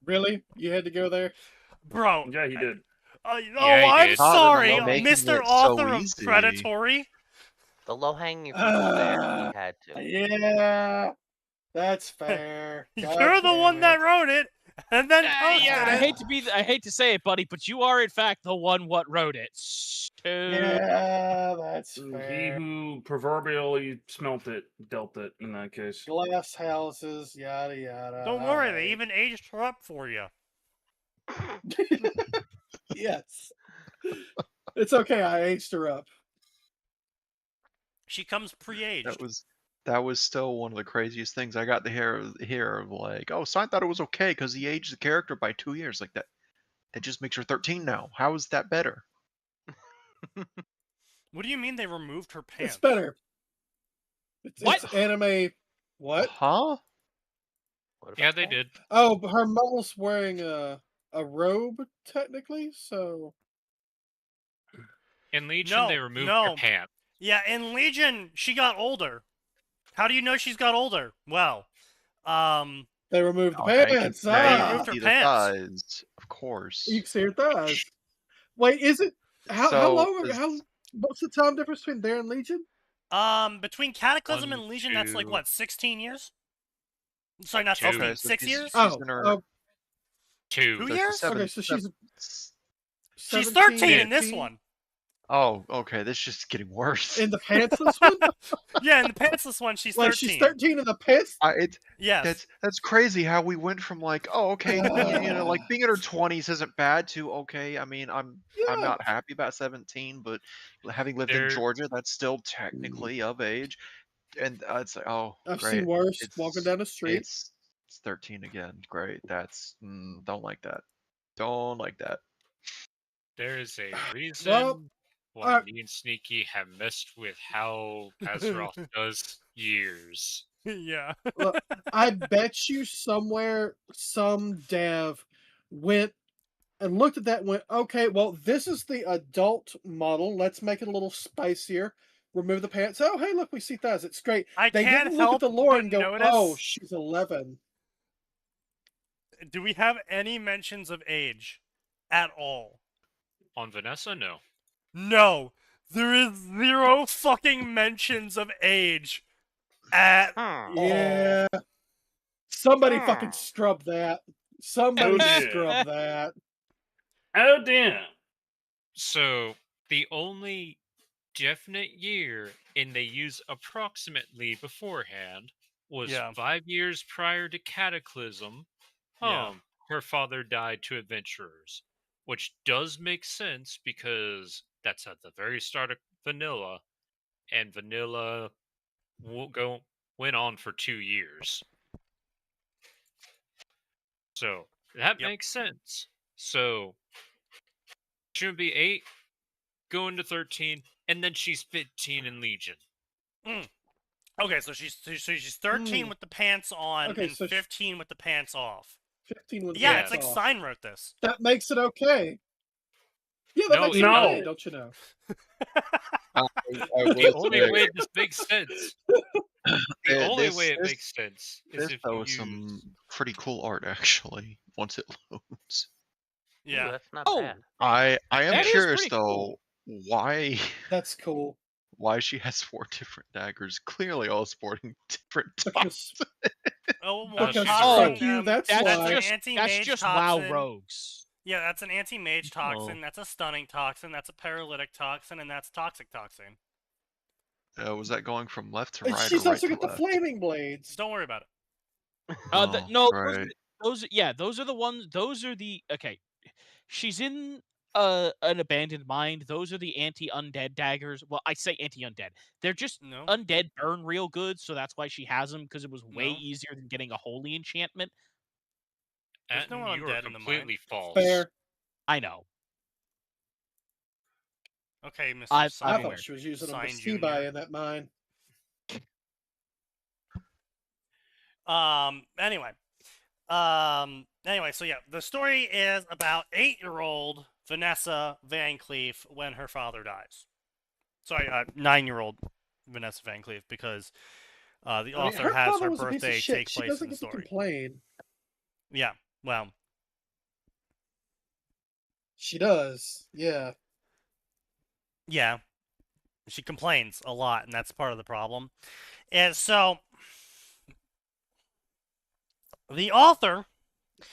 Really? You had to go there? Bro. Yeah, he did. Oh, Yeah, he I'm did. sorry, Not making Mr. it so Author of easy. Predatory. The low-hanging fruit was there. He had to. Yeah, that's fair. God You're the one damn that it. wrote it, and then posted Yeah, it. I hate to say it, buddy, but you are in fact the one what wrote it. So... Yeah, that's He fair. who proverbially smelt it, dealt it in that case. Glass houses, yada yada. Don't worry, they even aged her up for you. Yes. It's okay, I aged her up. She comes pre-aged. That was still one of the craziest things I got to hear of like, oh, so I thought it was okay because he aged the character by 2 years like that. That just makes her 13 now. How is that better? What do you mean they removed her pants? It's better. What? It's anime. What? Huh? What Yeah, about they that? did. Oh, but her model's wearing a robe, technically, so. In Legion, No, they removed no. her pants. Yeah, in Legion, she got older. How do you know she's got older? Well, They removed the Oh, now you can- pants. now you They can removed her see the pants. thighs, of course. You can see her thighs. Wait, is it how So, long? is- How what's the time difference between there and Legion? between Cataclysm 1, and Legion, that's like 2. what, 16 years? Sorry, not 2. 16, Okay, so 6 she's- years? she's in her- Oh, 2. 2 so years? seven- okay, so she's She's 17, 13 in this 18? one. Oh, okay, this is just getting worse. In the pantsless one? Yeah, in the pantsless one, she's 13. Like she's 13 in the pants? Yes. That's crazy how we went from like, oh, okay, you know, like being in her 20s isn't bad to okay. I mean, I'm not happy about 17, but having lived in Georgia, that's still technically of age, and it's like, oh, I've great. seen worse It's- walking down the street. It's 13 again. Great. That's don't like that. Don't like that. There is a reason Well, why me and Sneaky have messed with how Azeroth does years. Yeah. Look, I bet you somewhere some dev went and looked at that and went, okay, well, this is the adult model. Let's make it a little spicier. Remove the pants. Oh, hey, look, we see thighs. It's great. They can't didn't look help at the lore but and go, notice- oh, she's 11. Do we have any mentions of age at all? On Vanessa, no. No. There is 0 fucking mentions of age at all. Yeah. Somebody fucking scrub that. Somebody Oh, dear. scrub that. Oh damn! So the only definite year, and they use approximately beforehand, was Yeah. 5 years prior to Cataclysm. Yeah. Her father died to adventurers, which does make sense because that's at the very start of Vanilla, and Vanilla went on for 2 years. So that Yep. makes sense. So shouldn't be 8, going to 13, and then she's 15 in Legion. Okay, so she's 13 with the pants on Okay, and so 15 with the pants off. 15 with the Yeah, pants it's like off. Stein wrote this. That makes it okay. Yeah, that No, makes it no. okay, don't you know? I The will only say, way this makes sense. The only this- way it this- makes sense is this if though you is use some pretty cool art actually. Once it loads, Ooh, Yeah. that's not Oh. bad. I am That is curious pretty though cool. why That's cool. she has 4 different daggers, clearly all sporting different Because, types. Oh, well, because toxin, fuck you, that's that's why. an anti-mage That's just toxin. WoW rogues. Yeah, that's an anti-mage toxin, Oh. that's a stunning toxin, that's a paralytic toxin, and that's toxic toxin. Was that going from left to And right she's or right also to got the left? flaming blades. Don't worry about it. Oh, No, right. those are the ones. Those are the okay. she's in an abandoned mine. Those are the anti-undead daggers. Well, I say anti-undead. They're just No, undead burn real good, so that's why she has them, because it was way No. easier than getting a holy enchantment. There's no And you are undead in the mine. completely false. Fair. I know. Okay, Mr. I'm I Sign, aware. thought she was using them to Sign ski by Junior. in that mine. Anyway. Anyway, so yeah, the story is about 8-year-old Vanessa Van Cleef when her father dies. Sorry, 9-year-old Vanessa Van Cleef, because the author her has father her was a piece of birthday shit. take She place doesn't in the get to story. complain. Yeah, well, She does. Yeah. yeah, she complains a lot, and that's part of the problem. And so, the author,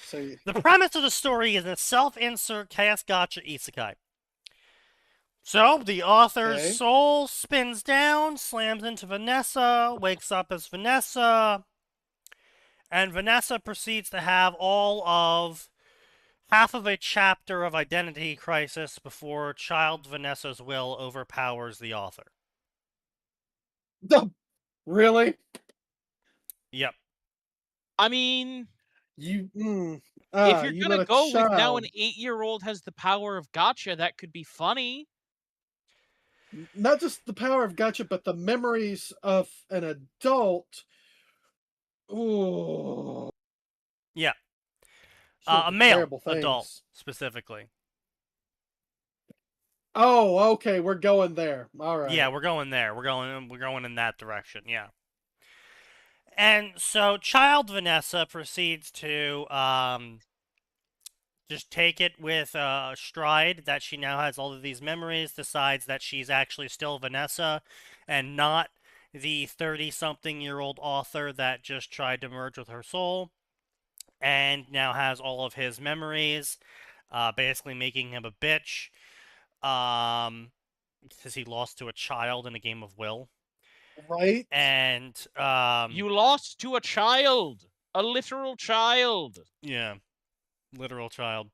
So the premise of the story is a self-insert chaos gotcha isekai. So, the author's Okay. soul spins down, slams into Vanessa, wakes up as Vanessa, and Vanessa proceeds to have all of half of a chapter of identity crisis before child Vanessa's will overpowers the author. Really? Yep. I mean, You if you're you gonna let a go with now an child, 8-year-old has the power of gotcha, that could be funny. not just the power of gotcha, but the memories of an adult. Ooh. Yeah. She'll A do male terrible adult, things. specifically. Oh, okay, we're going there. All right. Yeah, we're going there. We're going in that direction. Yeah. And so, child Vanessa proceeds to just take it with stride that she now has all of these memories, decides that she's actually still Vanessa and not the 30-something-year-old author that just tried to merge with her soul, and now has all of his memories, basically making him a bitch, because he lost to a child in a game of Will. Right? And, You lost to a child, a literal child. yeah, literal child.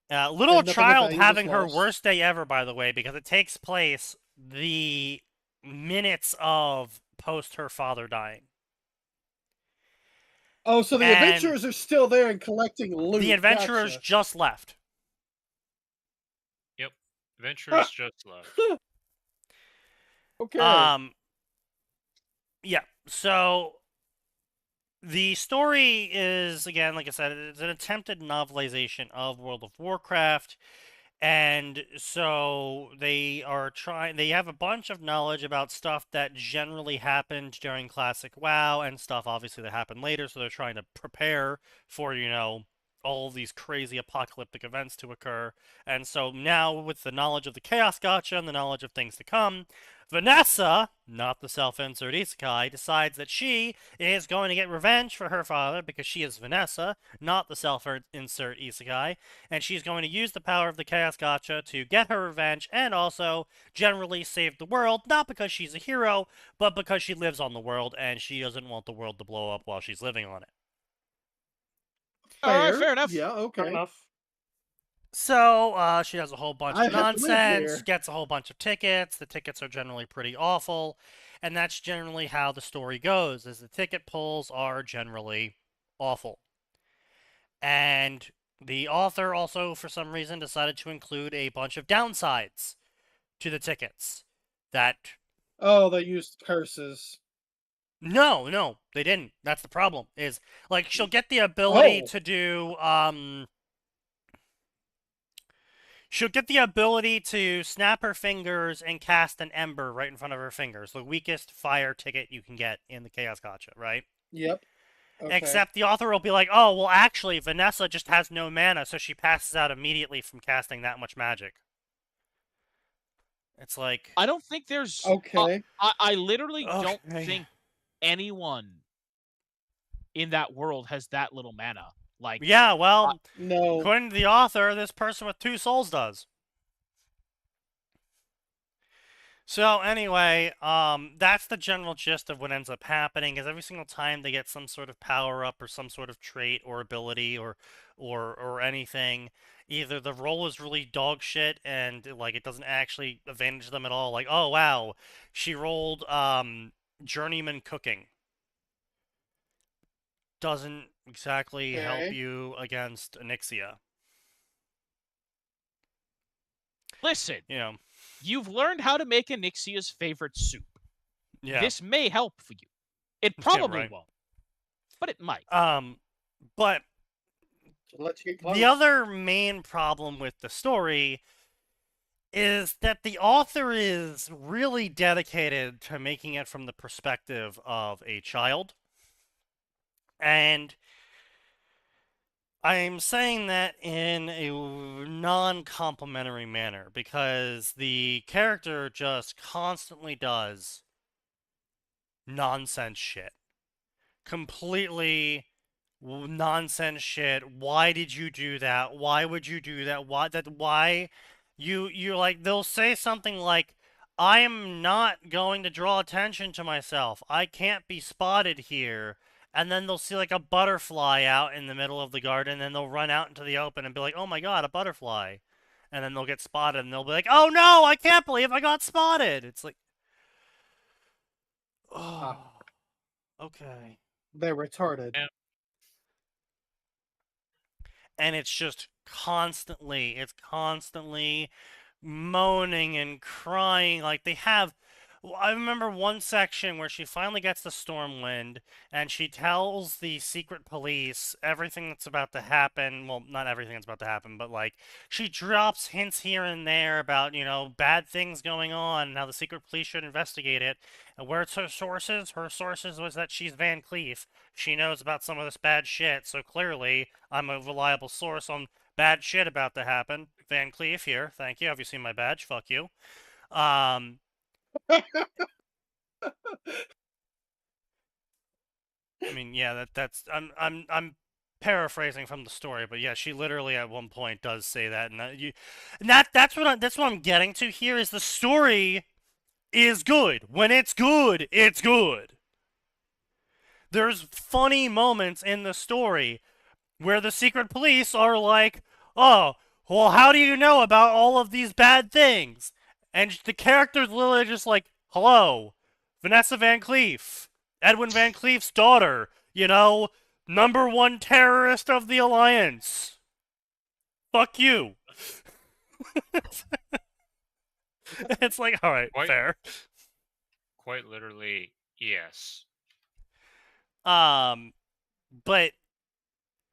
Little And nothing child about you just having her lost. worst day ever, by the way, because it takes place the minutes of post her father dying. Oh, so the And adventurers are still there and collecting loot. the adventurers Gotcha. just left. Yep. Adventurers just left. Okay. Yeah. So the story is, again, like I said, it's an attempted novelization of World of Warcraft. And so they have a bunch of knowledge about stuff that generally happened during Classic WoW and stuff obviously that happened later, so they're trying to prepare for, all of these crazy apocalyptic events to occur. And so now, with the knowledge of the Chaos Gotcha and the knowledge of things to come, Vanessa, not the self-insert isekai, decides that she is going to get revenge for her father because she is Vanessa, not the self-insert isekai, and she's going to use the power of the Chaos Gotcha to get her revenge and also generally save the world, not because she's a hero, but because she lives on the world and she doesn't want the world to blow up while she's living on it. All right, fair enough. Yeah, okay. Fair enough. So, she does a whole bunch I of have to live nonsense, here. gets a whole bunch of tickets. The tickets are generally pretty awful, and that's generally how the story goes, is the ticket pulls are generally awful. And the author also, for some reason, decided to include a bunch of downsides to the tickets. That... Oh, they used curses. No, they didn't. That's the problem, is, like, she'll get the ability to do, she'll get the ability to snap her fingers and cast an ember right in front of her fingers. The weakest fire ticket you can get in the Chaos Gotcha, right? Yep. Okay. Except the author will be like, oh, well, actually, Vanessa just has no mana, so she passes out immediately from casting that much magic. It's like... I don't think there's... Okay. I literally don't Okay. think anyone in that world has that little mana. Like, Yeah, well, No. according to the author, this person with 2 souls does. So anyway, that's the general gist of what ends up happening. Is every single time they get some sort of power up or some sort of trait or ability or anything, either the roll is really dog shit and like it doesn't actually advantage them at all. Like, oh wow, she rolled journeyman cooking. Doesn't exactly help Okay. you against Onyxia. Listen, You know, you've learned how to make Anixia's favorite soup. yeah. This may help for you. It Yeah, probably right. won't, but it might. But So let's get close. the other main problem with the story is that the author is really dedicated to making it from the perspective of a child. And I'm saying that in a non-complimentary manner because the character just constantly does nonsense shit. Completely nonsense shit. Why did you do that? Why would you do that? Why you like they'll say something like I am not going to draw attention to myself. I can't be spotted here. And then they'll see like a butterfly out in the middle of the garden and they'll run out into the open and be like, "Oh my god, a butterfly." And then they'll get spotted and they'll be like, "Oh no, I can't believe I got spotted." It's like oh, okay. They're retarded. Yeah. And it's just constantly moaning and crying like they have. I remember one section where she finally gets the Stormwind and she tells the secret police everything that's about to happen. Well, not everything that's about to happen, but like she drops hints here and there about, you know, bad things going on and how the secret police should investigate it. And where's her sources? Her sources was that she's Van Cleef. She knows about some of this bad shit, so clearly I'm a reliable source on bad shit about to happen. Van Cleef here. Thank you. Have you seen my badge? Fuck you. I mean, yeah, that's I'm paraphrasing from the story, but yeah, she literally at one point does say that, and that's what I'm getting to here is the story is good. When it's good, it's good. There's funny moments in the story where the secret police are like, "Oh, well, how do you know about all of these bad things?" And the character's literally just like, "Hello, Vanessa Van Cleef, Edwin Van Cleef's daughter, you know, #1 terrorist of the Alliance. Fuck you." It's like, all right, Quite- fair. Quite literally, yes. But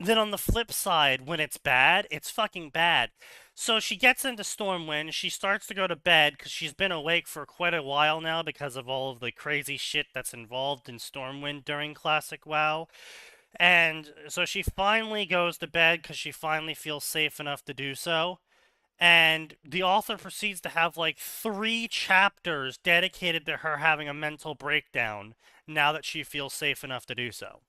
then on the flip side, when it's bad, it's fucking bad. So she gets into Stormwind, she starts to go to bed because she's been awake for quite a while now because of all of the crazy shit that's involved in Stormwind during Classic WoW. And so she finally goes to bed because she finally feels safe enough to do so. And the author proceeds to have like 3 chapters dedicated to her having a mental breakdown now that she feels safe enough to do so.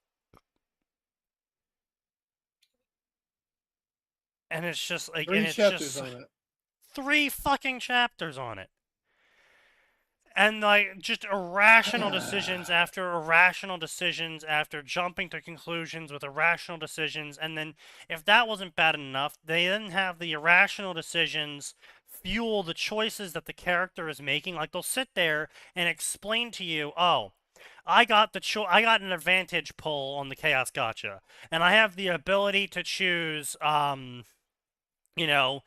And it's just like, 3 and it's chapters just on it. 3 fucking chapters on it. And like just irrational decisions after irrational decisions after jumping to conclusions with irrational decisions. And then if that wasn't bad enough, they then have the irrational decisions fuel the choices that the character is making. Like they'll sit there and explain to you, "Oh, I got an advantage pull on the Chaos Gotcha, and I have the ability to choose you know,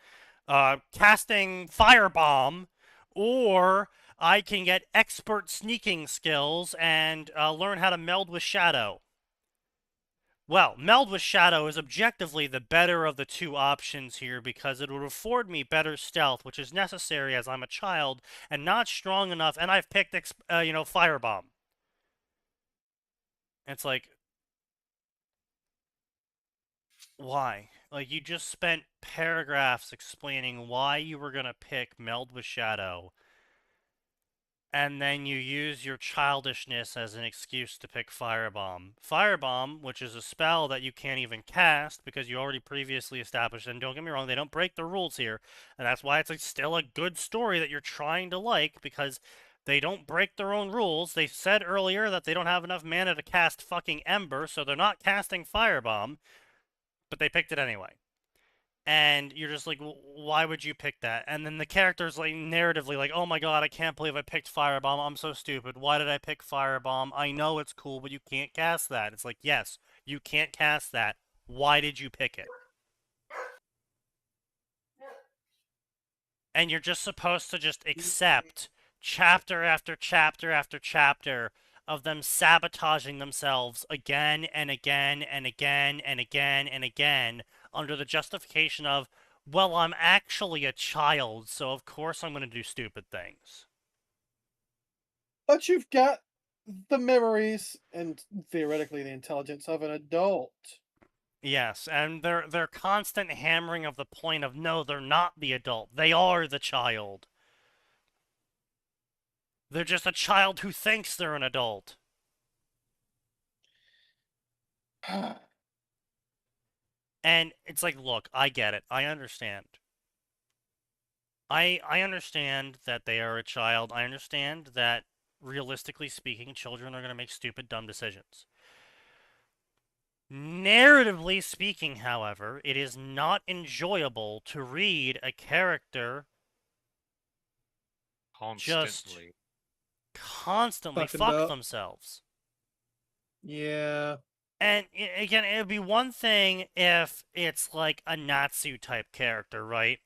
casting Firebomb, or I can get expert sneaking skills and learn how to meld with Shadow." Well, meld with Shadow is objectively the better of the 2 options here because it would afford me better stealth, which is necessary as I'm a child and not strong enough, and I've picked, Firebomb. It's like, why? Like, you just spent paragraphs explaining why you were gonna pick Meld with Shadow. and then you use your childishness as an excuse to pick Firebomb. Firebomb, which is a spell that you can't even cast because you already previously established, and don't get me wrong, they don't break the rules here, and that's why it's still a good story that you're trying to like, because they don't break their own rules. They said earlier that they don't have enough mana to cast fucking Ember, so they're not casting Firebomb, but they picked it anyway. And you're just like, why would you pick that? And then the character's like narratively like, oh my god, I can't believe I picked Firebomb. I'm so stupid. Why did I pick Firebomb? I know it's cool, but you can't cast that. It's like, yes, you can't cast that. Why did you pick it? And you're just supposed to just accept chapter after chapter after chapter of them sabotaging themselves again and again and again and again and again under the justification of, well, I'm actually a child, so of course I'm going to do stupid things. But you've got the memories and theoretically the intelligence of an adult. Yes, and their constant hammering of the point of, no, they're not the adult. They are the child. They're just a child who thinks they're an adult. And it's like, look, I get it. I understand. I understand that they are a child. I understand that, realistically speaking, children are going to make stupid, dumb decisions. Narratively speaking, however, it is not enjoyable to read a character just constantly fuck themselves. Yeah. And again, it would be one thing if it's like a Natsu type character, right?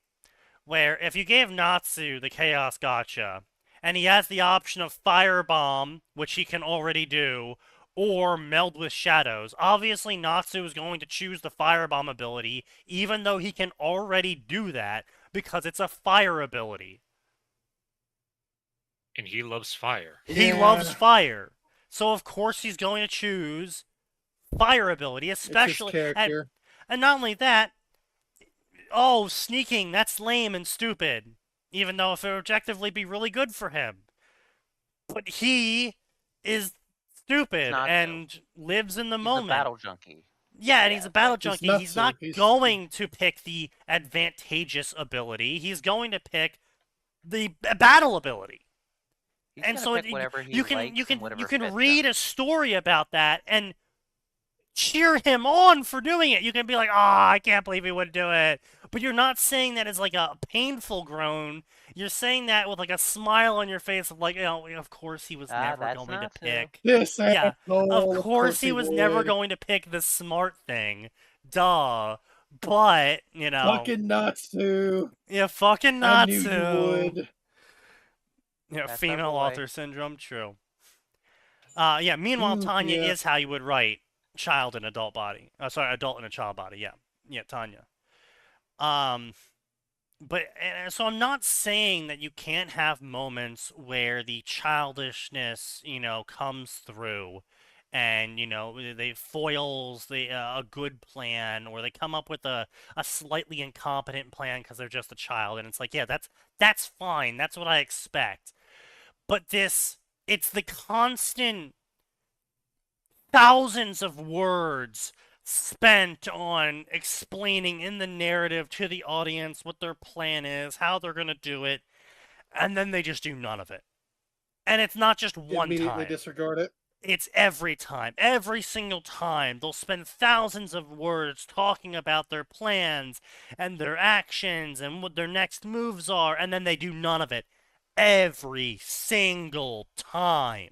Where if you gave Natsu the Chaos Gotcha, and he has the option of Firebomb, which he can already do, or Meld with Shadows, obviously Natsu is going to choose the Firebomb ability, even though he can already do that, because it's a fire ability. And he loves fire. He loves fire. So of course he's going to choose fire ability, especially character. And not only that, oh, sneaking, that's lame and stupid. Even though if it would objectively be really good for him. But he is stupid and lives in the moment. He's a battle junkie. Yeah, and he's a battle junkie. He's not going to pick the advantageous ability. He's going to pick the battle ability. And so you can read a story about that and cheer him on for doing it. You can be like, "Ah, I can't believe he would do it." But you're not saying that as like a painful groan. You're saying that with like a smile on your face of like, of course he was never going to pick. Yeah, of course he was never going to pick the smart thing. Duh. But, fucking Natsu. Yeah, fucking Natsu. I knew you would. Yeah, female author syndrome, true. Meanwhile, Tanya is how you would write child in adult body. Adult in a child body, yeah. Yeah, Tanya. So I'm not saying that you can't have moments where the childishness, comes through and, they foils a good plan, or they come up with a slightly incompetent plan because they're just a child, and it's like, yeah, that's fine. That's what I expect. But it's the constant thousands of words spent on explaining in the narrative to the audience what their plan is, how they're going to do it, and then they just do none of it. And it's not just one time. Immediately disregard it. It's every time. Every single time. They'll spend thousands of words talking about their plans and their actions and what their next moves are, and then they do none of it. Every single time.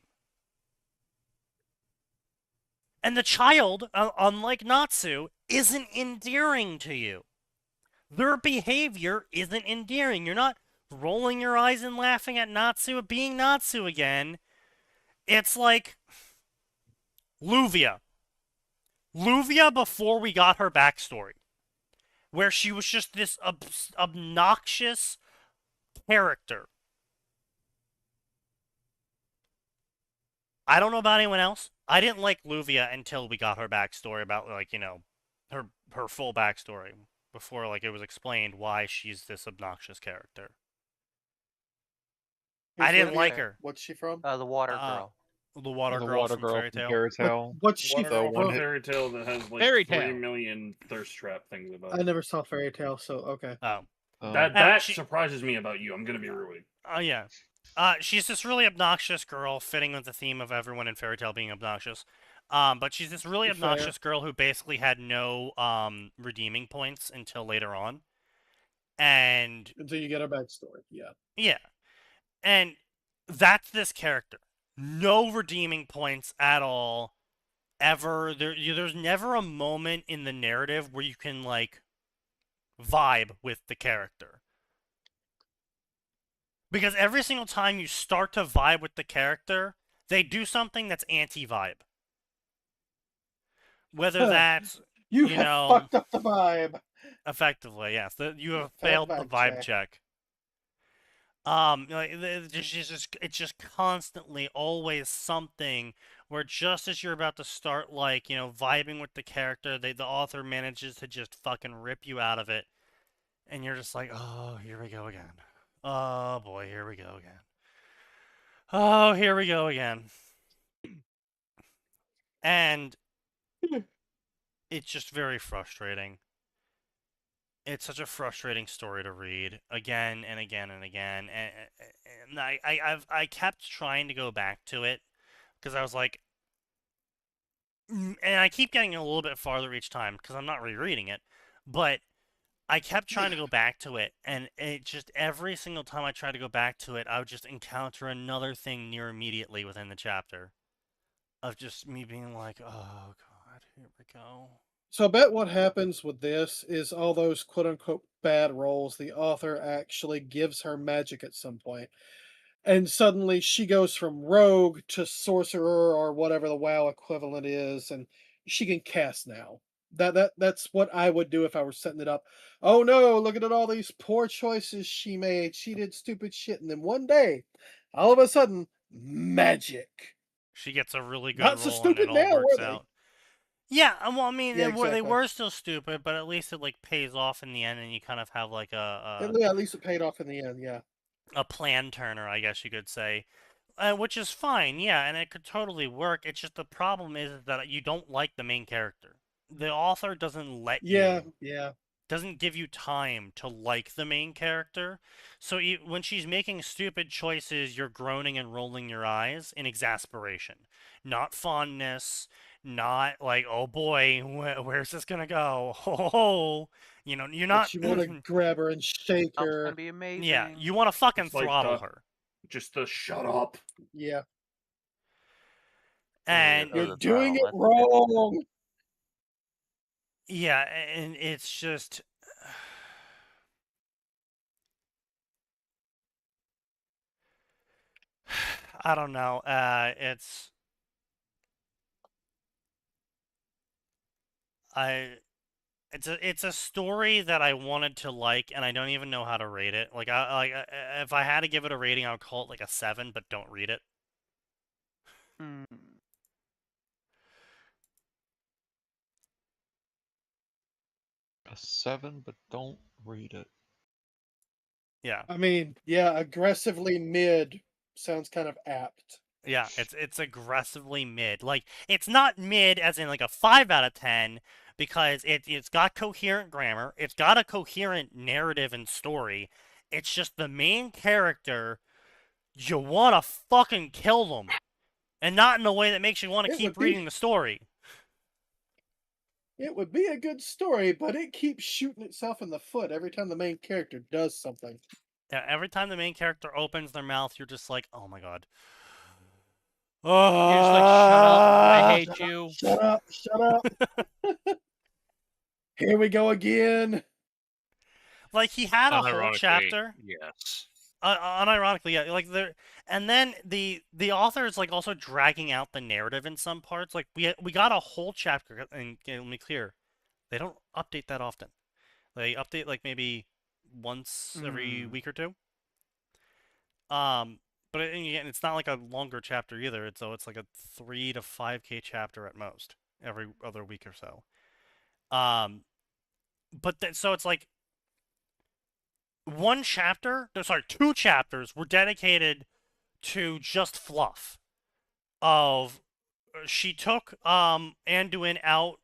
And the child, unlike Natsu, isn't endearing to you. Their behavior isn't endearing. You're not rolling your eyes and laughing at Natsu being Natsu again. It's like Luvia. Luvia before we got her backstory. Where she was just this obnoxious character. I don't know about anyone else. I didn't like Luvia until we got her backstory about, her full backstory. Before, it was explained why she's this obnoxious character. I Who's didn't Lydia? like her. What's she from? The water Uh, girl. The water The girl water from girl Fairy from Tail. Fairy Tail. What's she Water Girl one from? hit- Fairy Tale that has like Fairy 3 Tail. million thirst trap things about I it. never saw Fairy Tale, so okay. Oh, That she- surprises me about you. I'm gonna be rude. yeah. She's this really obnoxious girl, fitting with the theme of everyone in Fairy Tail being obnoxious. But she's this really Fair. obnoxious girl who basically had no redeeming points until later on. And Until you get her backstory, yeah. yeah. And that's this character. No redeeming points at all. Ever. There's never a moment in the narrative where you can, like, vibe with the character. Because every single time you start to vibe with the character, they do something that's anti-vibe. Whether that's, you you have know, fucked up the vibe. effectively, yes, you have Failed failed the vibe vibe check. check. Like, it's just constantly always something where just as you're about to start, like, you know, vibing with the character, the author manages to just fucking rip you out of it, and you're just like, oh, here we go again. Oh boy, here we go again. Oh, here we go again. And it's just very frustrating. It's such a frustrating story to read again and again and again. And I kept trying to go back to it because I was like, and I keep getting a little bit farther each time because I'm not rereading it, but I kept trying to go back to it, and it just every single time I tried to go back to it, I would just encounter another thing near immediately within the chapter of just me being like, oh god, here we go. So I bet what happens with this is all those quote unquote bad rolls, the author actually gives her magic at some point. And suddenly she goes from rogue to sorcerer or whatever the WoW equivalent is, and she can cast now. That's what I would do if I were setting it up. Oh no, look at all these poor choices she made. She did stupid shit, and then one day, all of a sudden, magic. She gets a really good Not so roll and it stupid all now, works were they? out. Yeah, well, I mean, Yeah, they exactly. were still stupid, but at least it, like, pays off in the end, and you kind of have like At least it paid off in the end. Yeah. a plan turner, I guess you could say, which is fine, yeah, and it could totally work. It's just the problem is that you don't like the main character. The author doesn't let Yeah. you, Yeah. doesn't give you time to like the main character. So when she's making stupid choices, you're groaning and rolling your eyes in exasperation, not fondness, not like, oh boy, where's this gonna go? Oh, you know, you're not. But you want to grab her and shake It's her. gonna be amazing. Yeah, you want to fucking It's like throttle the- her. Just the shut up. Yeah. And Oh, You're the doing it throttle, that's good. wrong. yeah, and it's just I don't know. It's a story that I wanted to like, and I don't even know how to rate it. Like, if I had to give it a rating, I would call it like a 7, but don't read it. Hmm. A 7, but don't read it. Yeah, I mean, yeah, aggressively mid sounds kind of apt. yeah. It's aggressively mid. Like, it's not mid as in like a 5 out of 10 because it's got coherent grammar. It's got a coherent narrative and story. It's just the main character. You want to fucking kill them. And not in a way that makes you want to It keep would be- reading the story. It would be a good story, but it keeps shooting itself in the foot every time the main character does something. Yeah, every time the main character opens their mouth, you're just like, oh my god. Oh, You're just like, shut up, I hate you. Shut up, shut up. Here we go again. Like, he had a whole Unironically, chapter. Yes. Unironically, yeah. Like, and then the author is, like, also dragging out the narrative in some parts. Like, we got a whole chapter, and let me clear, they don't update that often. They update, like, maybe once every week or two. But again, it's not like a longer chapter either. It's like a 3 to 5K chapter at most every other week or so. But so it's like two chapters were dedicated to just fluff. Of she took Anduin out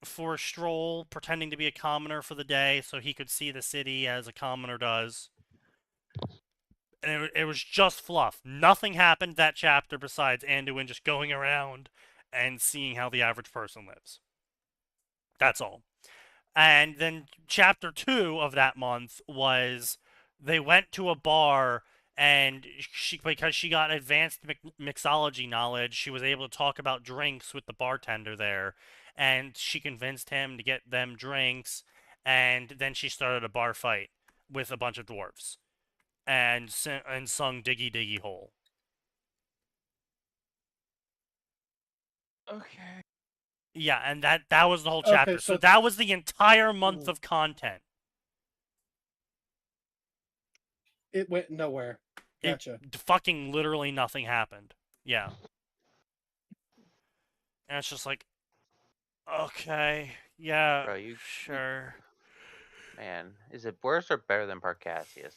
for a stroll, pretending to be a commoner for the day, so he could see the city as a commoner does. And it was just fluff. Nothing happened that chapter besides Anduin just going around and seeing how the average person lives. That's all. And then chapter 2 of that month was they went to a bar, and because she got advanced mixology knowledge, she was able to talk about drinks with the bartender there, and she convinced him to get them drinks, and then she started a bar fight with a bunch of dwarves and sung Diggy Diggy Hole. Okay. Yeah, and that was the whole Okay, chapter. So that was the entire month of content. It went nowhere. Gotcha. Fucking literally nothing happened. Yeah. And it's just like, okay, yeah, Bro, sure. Man, is it worse or better than Parcassius?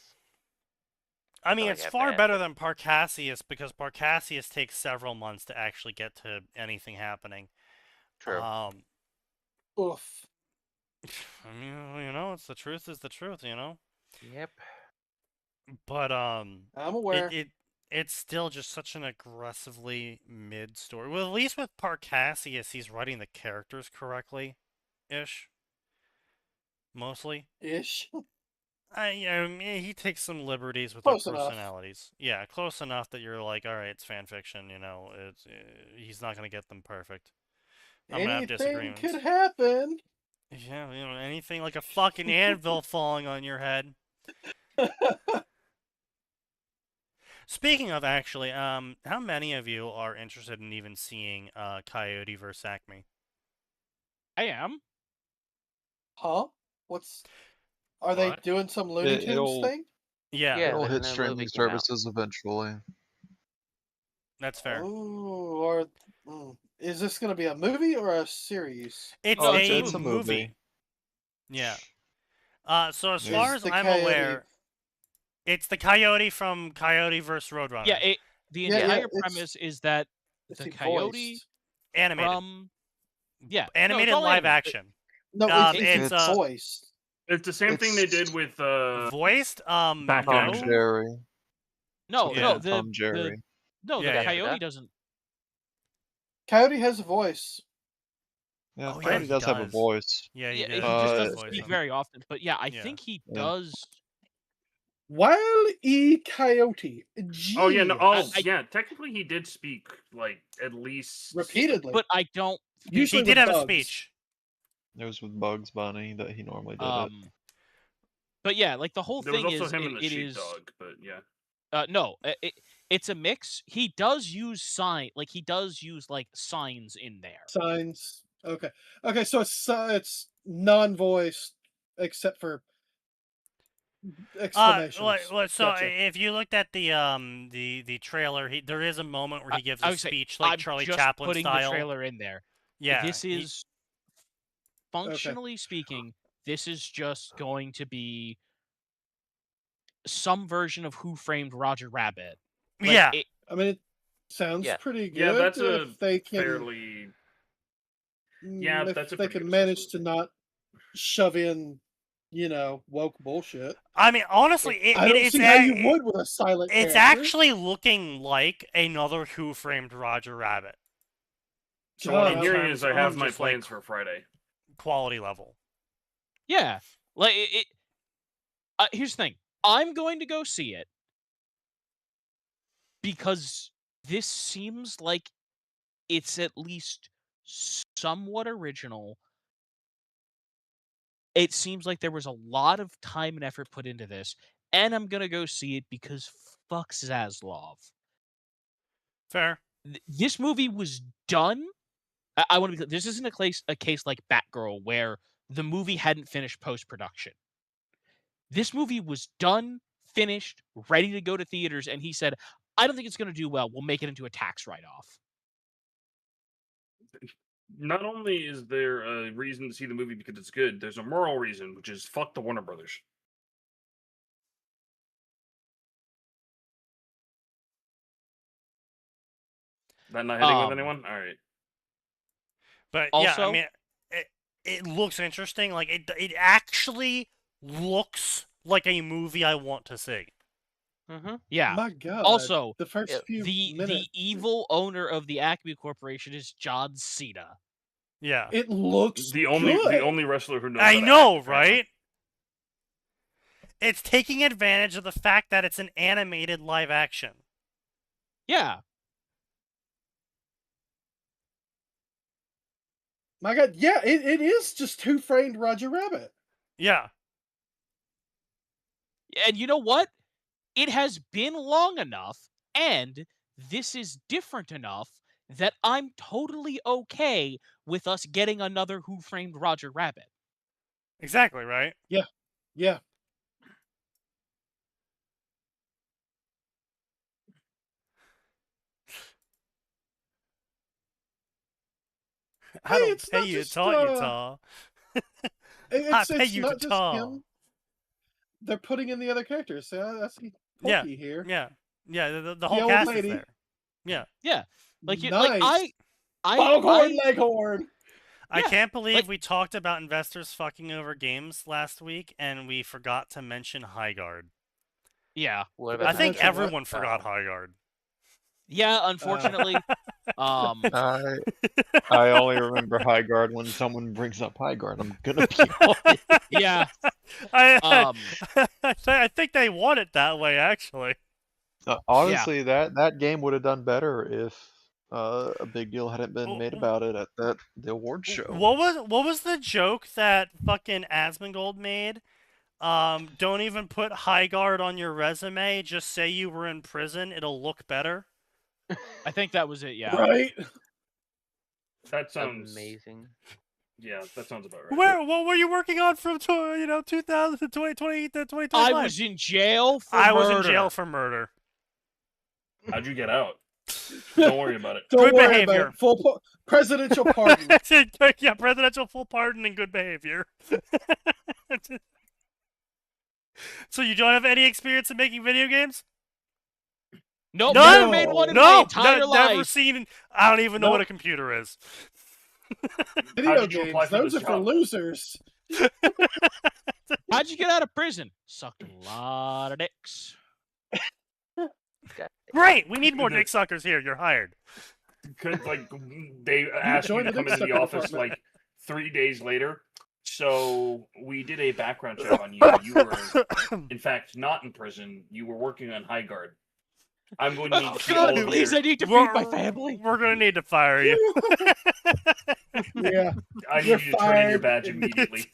I mean, like it's at far bad, better but- than Parcassius because Parcassius takes several months to actually get to anything happening. True. Oof. I mean, you know, it's the truth is the truth, you know. Yep. But I'm aware. it's still just such an aggressively mid story. Well, at least with Parcassius, he's writing the characters correctly, ish. Mostly. Ish. I mean, he takes some liberties with Close their enough. personalities. Yeah, close enough that you're like, all right, it's fan fiction. You know, it's he's not gonna get them perfect. I'm gonna have Anything disagreements. could happen. Yeah, you know, anything like a fucking anvil falling on your head. Speaking of, actually, how many of you are interested in even seeing Coyote vs. Acme? I am. Huh? Are they What? doing some Looney Tunes it'll- thing? Yeah, Yeah, It'll there's a hit new streaming movie came out. services eventually. that's fair. Oh, is this going to be a movie or a series? It's Oh, a a movie. Yeah. So as Is far as the I'm coyote- aware, it's the coyote from Coyote vs. Roadrunner. Yeah, the Yeah, entire it's- premise is that Is the he coyote voiced? animated. from no, Animated it's all live animated. action. No, it's it's- voiced. It's the same thing they did with Voiced? Back no. Tom action. Jerry. No, Yeah. no, the Tom Jerry. no, the Yeah, yeah. coyote doesn't. Coyote has a voice. Yeah, Oh, yeah, Coyote he does have a does. voice. Yeah, Yeah, he he does. just He doesn't voice speak him. very often. But yeah, I Yeah. think he Yeah. does. Wile E. Coyote. Gee. Oh yeah, no, I- yeah. Technically, he did speak like at least Repeatedly. But I don't. think- Usually He did with have a Bugs. speech. It was with Bugs Bunny that he normally did it. But yeah, like the whole There was thing also is, him and the it is. sheepdog, but yeah. No, it's a mix. He does use like signs in there. Signs. Okay. Okay, so it's non-voiced except for exclamations. So Gotcha. if you looked at the trailer, there is a moment where he gives I a would say, speech like I'm Charlie just Chaplin putting style. the trailer in there. Yeah, This is functionally speaking. This is just going to be some version of Who Framed Roger Rabbit. Like, yeah. I mean, it sounds Yeah. pretty good. Yeah, that's a if they can, fairly. Yeah, if that's a they pretty can good manage to assessment. not shove in, woke bullshit. I mean, honestly, I don't it's see how you would with a silent It's character. actually looking like another Who Framed Roger Rabbit. So what God, I'm I'm hearing terms is I of have my just, like, plans for Friday. Quality level. yeah, like here's the thing. I'm going to go see it because this seems like it's at least somewhat original. It seems like there was a lot of time and effort put into this, and I'm gonna go see it because fuck Zaslav. Fair. This movie was done. I want to be clear. This isn't a case like Batgirl where the movie hadn't finished post-production. This movie was done, finished, ready to go to theaters, and he said, I don't think it's going to do well. We'll make it into a tax write-off. Not only is there a reason to see the movie because it's good, there's a moral reason, which is fuck the Warner Brothers. That not hitting with anyone? All right. But yeah, I Also- mean, it looks interesting. Like it actually looks like a movie I want to see. Mm-hmm. Yeah. My God. Also, the first it- few the minutes, evil owner of the Acme Corporation is John Cena. Yeah, it looks The good. only wrestler who knows. I how to know, act, apparently. right? It's taking advantage of the fact that it's an animated live action. Yeah. My God, yeah, it is just Who Framed Roger Rabbit. Yeah. And you know what? It has been long enough, and this is different enough that I'm totally okay with us getting another Who Framed Roger Rabbit. Exactly, right? Yeah. I Hey, don't it's pay not you just, to talk, Utah. It's pay you to not just talk. him. They're putting in the other characters. So I see Yeah. Porky here. Yeah. Yeah, the The whole old cast lady. is there. Yeah. Yeah. Like, Nice. I Foghorn Leghorn. I Yeah, can't believe like- we talked about investors fucking over games last week and we forgot to mention Highguard. yeah. What I about think That's a what? everyone forgot Highguard. Yeah, unfortunately. I only remember High Guard when someone brings up High Guard. I'm gonna be honest. Yeah. I, Um I think they want it that way, actually. Honestly, that game would have done better if a big deal hadn't been made about it at the awards show. What was the joke that fucking Asmongold made? Don't even put Highguard on your resume. Just say you were in prison. It'll look better. I think that was it, yeah. Right? That sounds amazing. Yeah, that sounds about right. What were you working on from 2000 to 2020 to 2025? I was in jail for I murder. was in jail for murder. How'd you get out? Don't worry about it. Don't Good worry behavior. about it. Presidential pardon. Yeah, presidential full pardon and good behavior. So you don't have any experience in making video games? Nope, None? never made one in my No, entire life. never seen. I don't even know what Nope. a computer is. Video did you apply games. for Those are this for job? losers. How'd you get out of prison? Sucked a lot of dicks. Great, we need more dick suckers here. You're hired. Could like they asked you joined to the come into the Dick Sucker office department. like 3 days later. So we did a background check on you. You were, in fact, not in prison. You were working on High Guard. I'm going to need Oh, to see all God, of please, your, I need to feed my family. We're gonna need to fire you. Yeah. I need You're you to turn in your fired. badge immediately.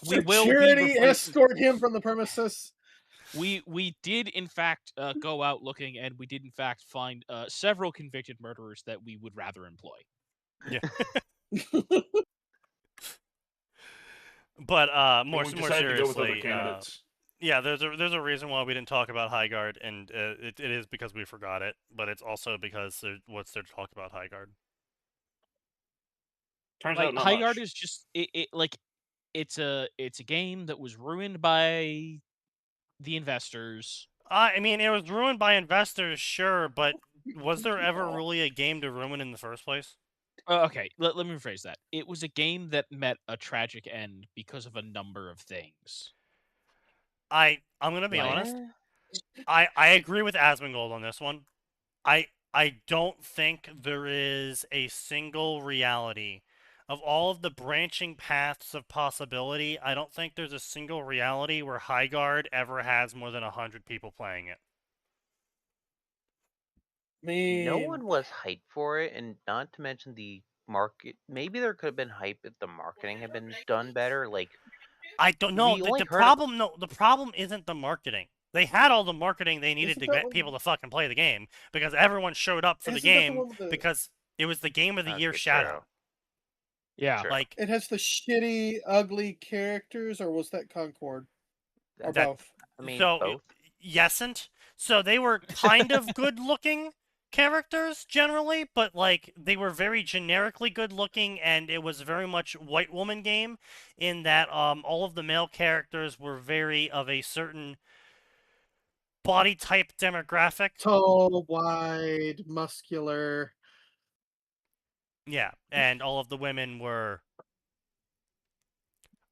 We will be Security replacing- escort him from the premises. We did in fact go out looking, and we did in fact find several convicted murderers that we would rather employ. But more we more decided to go with other seriously, candidates. yeah, there's a reason why we didn't talk about Highguard, and it is because we forgot it, but it's also because what's there to talk about Highguard? Turns Like out not High much. Guard is just it's a game that was ruined by the investors. I mean, it was ruined by investors, sure, but was there ever really a game to ruin in the first place? Okay, let me rephrase that. It was a game that met a tragic end because of a number of things. I'm gonna be Like- honest. I agree with Asmongold on this one. I don't think there is a single reality of all of the branching paths of possibility. I don't think there's a single reality where Highguard ever has more than 100 people playing it. No one was hyped for it, and not to mention the market. Maybe there could have been hype if the marketing had been done better. Like, I don't know. We The, only the heard of- problem, no, the problem isn't the marketing. They had all the marketing they needed Isn't to that get one- people to fucking play the game because everyone showed up for the Isn't that the game one with the- because it was the game of the year okay, Shadow. true. Yeah. Sure. Like It has the shitty, ugly characters, or was that Concord? Or That- both? I mean, so both. yesn't. So they were kind of good looking characters generally, but like they were very generically good looking, and it was very much white woman game in that all of the male characters were very of a certain body type demographic. Tall, wide, muscular. Yeah, and all of the women were,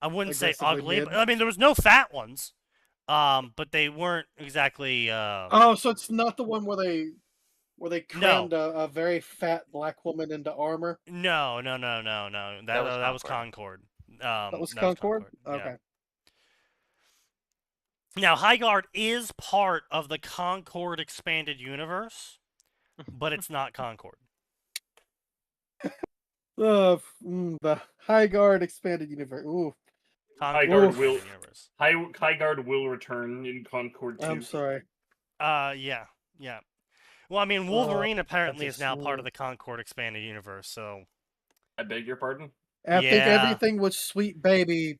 I wouldn't say Aggressively ugly, mid. but I mean there was no fat ones. But they weren't exactly Oh, so it's not the one where they no. crammed a very fat black woman into armor? No. That was Concord. Concord. That was Concord? Yeah. Okay. Now, Highguard is part of the Concord expanded universe, but it's not Concord. The Highguard expanded universe. Ooh, Highguard Oof. will universe. Highguard will return in Concord 2. I'm sorry. Yeah. Well, I mean, Wolverine apparently just- is now part of the Concord expanded universe, so I beg your pardon? I think Yeah. everything with Sweet Baby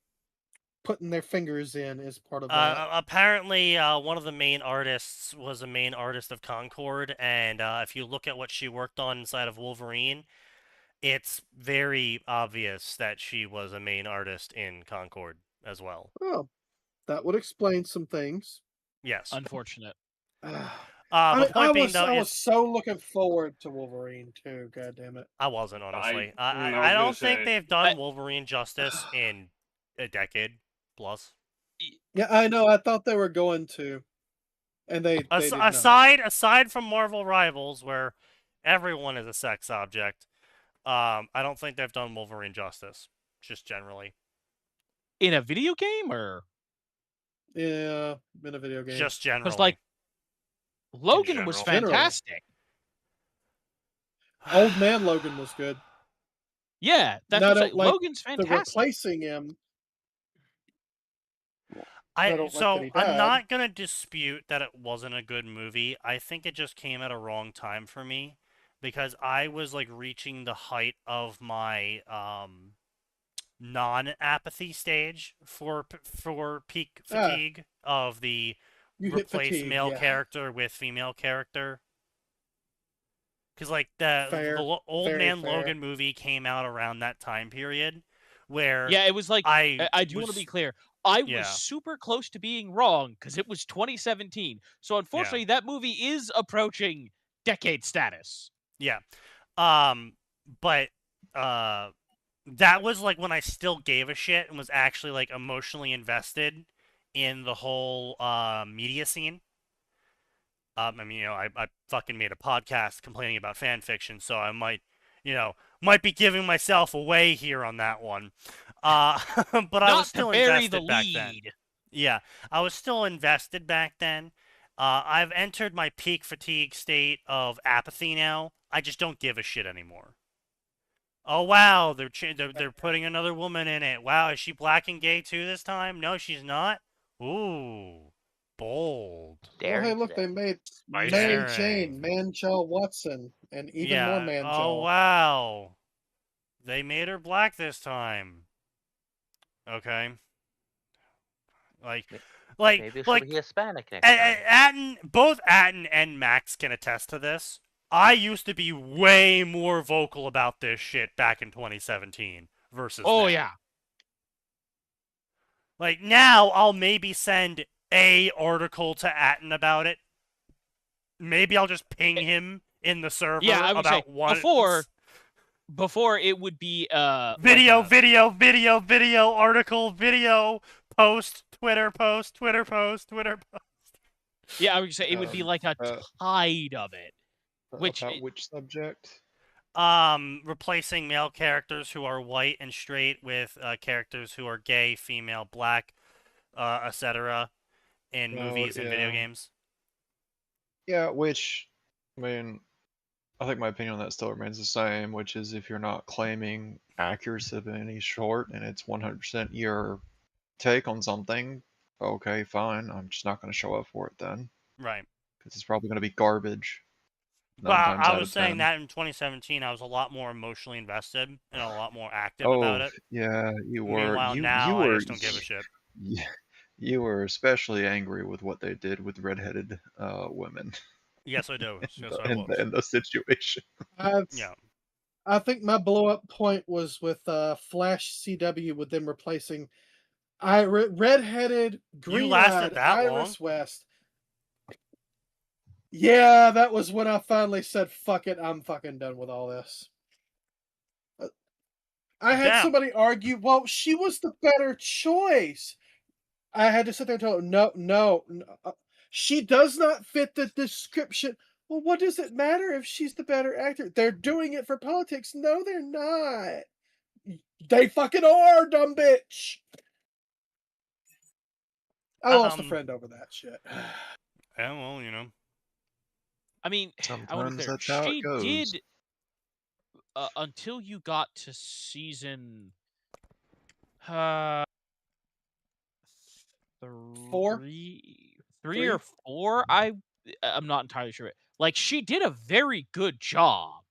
putting their fingers in is part of that. apparently one of the main artists was a main artist of Concord, and if you look at what she worked on inside of Wolverine, it's very obvious that she was a main artist in Concord as well. Oh, that would explain some things. Yes. Unfortunate. But point being, though, I was so looking forward to Wolverine too. God damn it! I wasn't, honestly. I was I don't gonna think say- they've done Wolverine justice in a decade plus. Yeah, I know. I thought they were going to, and they did not. Aside from Marvel Rivals, where everyone is a sex object, I don't think they've done Wolverine justice, just generally. In a video game, or Yeah, in a video game. Just generally. because like Logan was general. fantastic. Old Man Logan was good. Yeah, that's No, I what I'm don't saying. like Logan's The fantastic. replacing him. I don't like that he I'm died. not gonna dispute that it wasn't a good movie. I think it just came at a wrong time for me because I was like reaching the height of my non-apathy stage for peak fatigue of the You hit replace fatigue, male yeah. character with female character. Because like the Fair, Old very Man fair. Logan movie came out around that time period, where Yeah, it was like I do want to was- be clear. I Yeah. was super close to being wrong because it was 2017. So unfortunately, that movie is approaching decade status. Yeah. But that was like when I still gave a shit and was actually like emotionally invested in the whole media scene. I mean, you know, I fucking made a podcast complaining about fan fiction, so I might be giving myself away here on that one. But I was still invested back then. Yeah, I was still invested back then. I've entered my peak fatigue state of apathy now. I just don't give a shit anymore. Oh wow, they're putting another woman in it. Wow, is she black and gay too this time? No, she's not. Ooh, bold. Oh, hey, look, they made Mary Daring. Jane, Manchel Watson, and even more Manchel. Oh wow, they made her black this time. Okay. Maybe she'll be Hispanic next time. Both Atten and Max can attest to this. I used to be way more vocal about this shit back in 2017 versus Oh now. yeah. Like now, I'll maybe send a article to Atten about it. Maybe I'll just ping him in the server Yeah, I would about say one before it would be video, like a- video, article, video, post, Twitter post, Twitter post, Twitter post. Yeah, I would say it would be like a tide of it. Which subject? Replacing male characters who are white and straight with characters who are gay, female, black, etc. in movies and video games. Yeah, which, I mean, I think my opinion on that still remains the same, which is if you're not claiming accuracy of any sort and it's 100% your take on something, okay, fine. I'm just not going to show up for it then. Right. Because it's probably going to be garbage. But I was saying that in 2017, I was a lot more emotionally invested and a lot more active about it. Yeah, you were. Meanwhile, now I just don't give a shit. Yeah, you were especially angry with what they did with redheaded women. Yes, I do. in those situations. Yeah. I think my blow up point was with Flash CW with them replacing redheaded, green-eyed that Iris long? West. Yeah, that was when I finally said, "Fuck it, I'm fucking done with all this." I had Damn. somebody argue, "Well, she was the better choice." I had to sit there and tell her, "No, she does not fit the description." Well, what does it matter if she's the better actor? They're doing it for politics. No, they're not. They fucking are, dumb bitch. I lost a friend over that shit. Yeah, well, you know. I mean, I want to be Sometimes clear. that's how it She goes. did until you got to season uh Four? three or four. I'm not entirely sure. Like she did a very good job.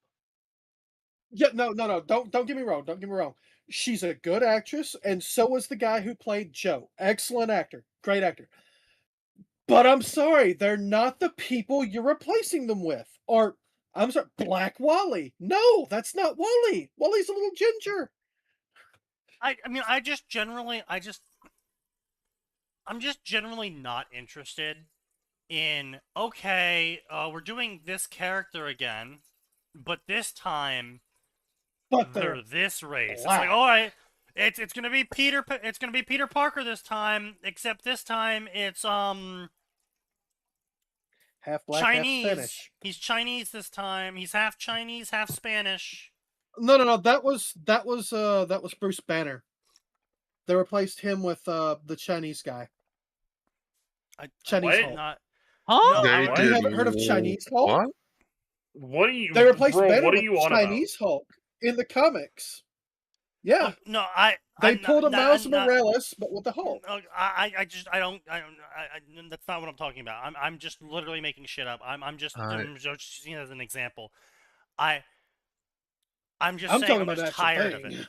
Yeah, no. Don't get me wrong. Don't get me wrong. She's a good actress, and so was the guy who played Joe. Excellent actor, great actor. But I'm sorry, they're not the people you're replacing them with. Or I'm sorry, Black Wally. No, that's not Wally. Wally's a little ginger. I mean, I'm just generally not interested in, okay, we're doing this character again, but this time But they're they're this race. It's black. like, all right, it's gonna be Peter Parker this time, except this time it's Half black, Chinese. half Spanish. He's Chinese this time. He's half Chinese, half Spanish. No. That was Bruce Banner. They replaced him with the Chinese guy. Chinese What? Hulk. Not. Huh? No, I They would- You did haven't heard of Chinese Hulk? what? What are you? They replaced bro, Banner what are with you on Chinese Hulk in the comics. Yeah, no, they I'm pulled a not, Miles I'm not- Morales, but with the Hulk. that's not what I'm talking about. I'm just literally making shit up. I'm just using it as an example. I'm just I'm saying talking I'm about just the actual tired of thing. it.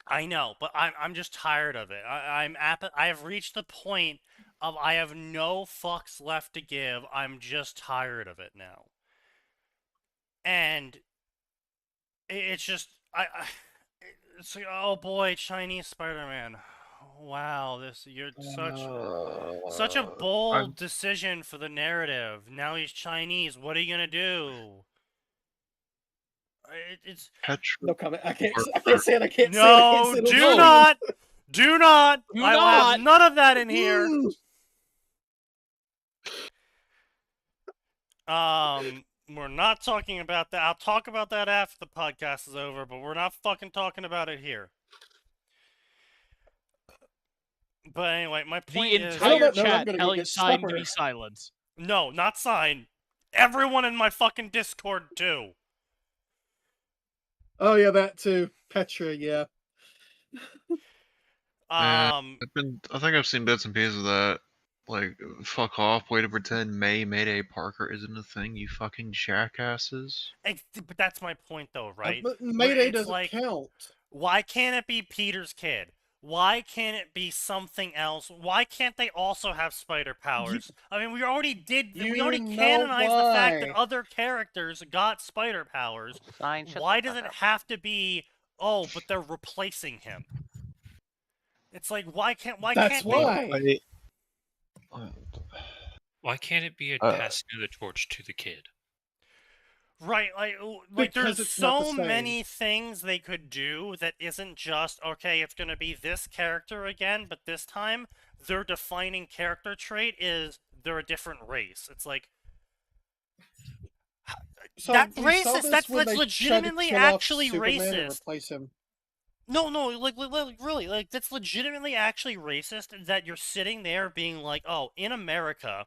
I know, but I'm just tired of it. I have reached the point of I have no fucks left to give. I'm just tired of it now. And it's just it's like, oh boy, Chinese Spider-Man. Wow, you're such a bold decision for the narrative. Now he's Chinese. What are you gonna do? It's No comment. I can't say it. I can't say it. no, do not, do not. I will have none of that in here. We're not talking about that. I'll talk about that after the podcast is over, but we're not fucking talking about it here. But anyway, my point The is... entire chat telling Sign to be silent. No, not Sign. Everyone in my fucking Discord, too. Oh, yeah, that too. Petra, yeah. I think I've seen bits and pieces of that. Like, fuck off, way to pretend Mayday Parker isn't a thing, you fucking jackasses. But that's my point, though, right? But Mayday doesn't count. Why can't it be Peter's kid? Why can't it be something else? Why can't they also have spider powers? I mean, we already canonized the fact that other characters got spider powers. Why does it have to be, oh, but they're replacing him? It's like, why can't they... Why can't it be a passing of the torch to the kid? Right, like there's so many things they could do that isn't just, okay, it's going to be this character again, but this time their defining character trait is they're a different race. It's like, that's racist. That's legitimately actually racist. No, like really, like that's legitimately actually racist that you're sitting there being like, oh, in America,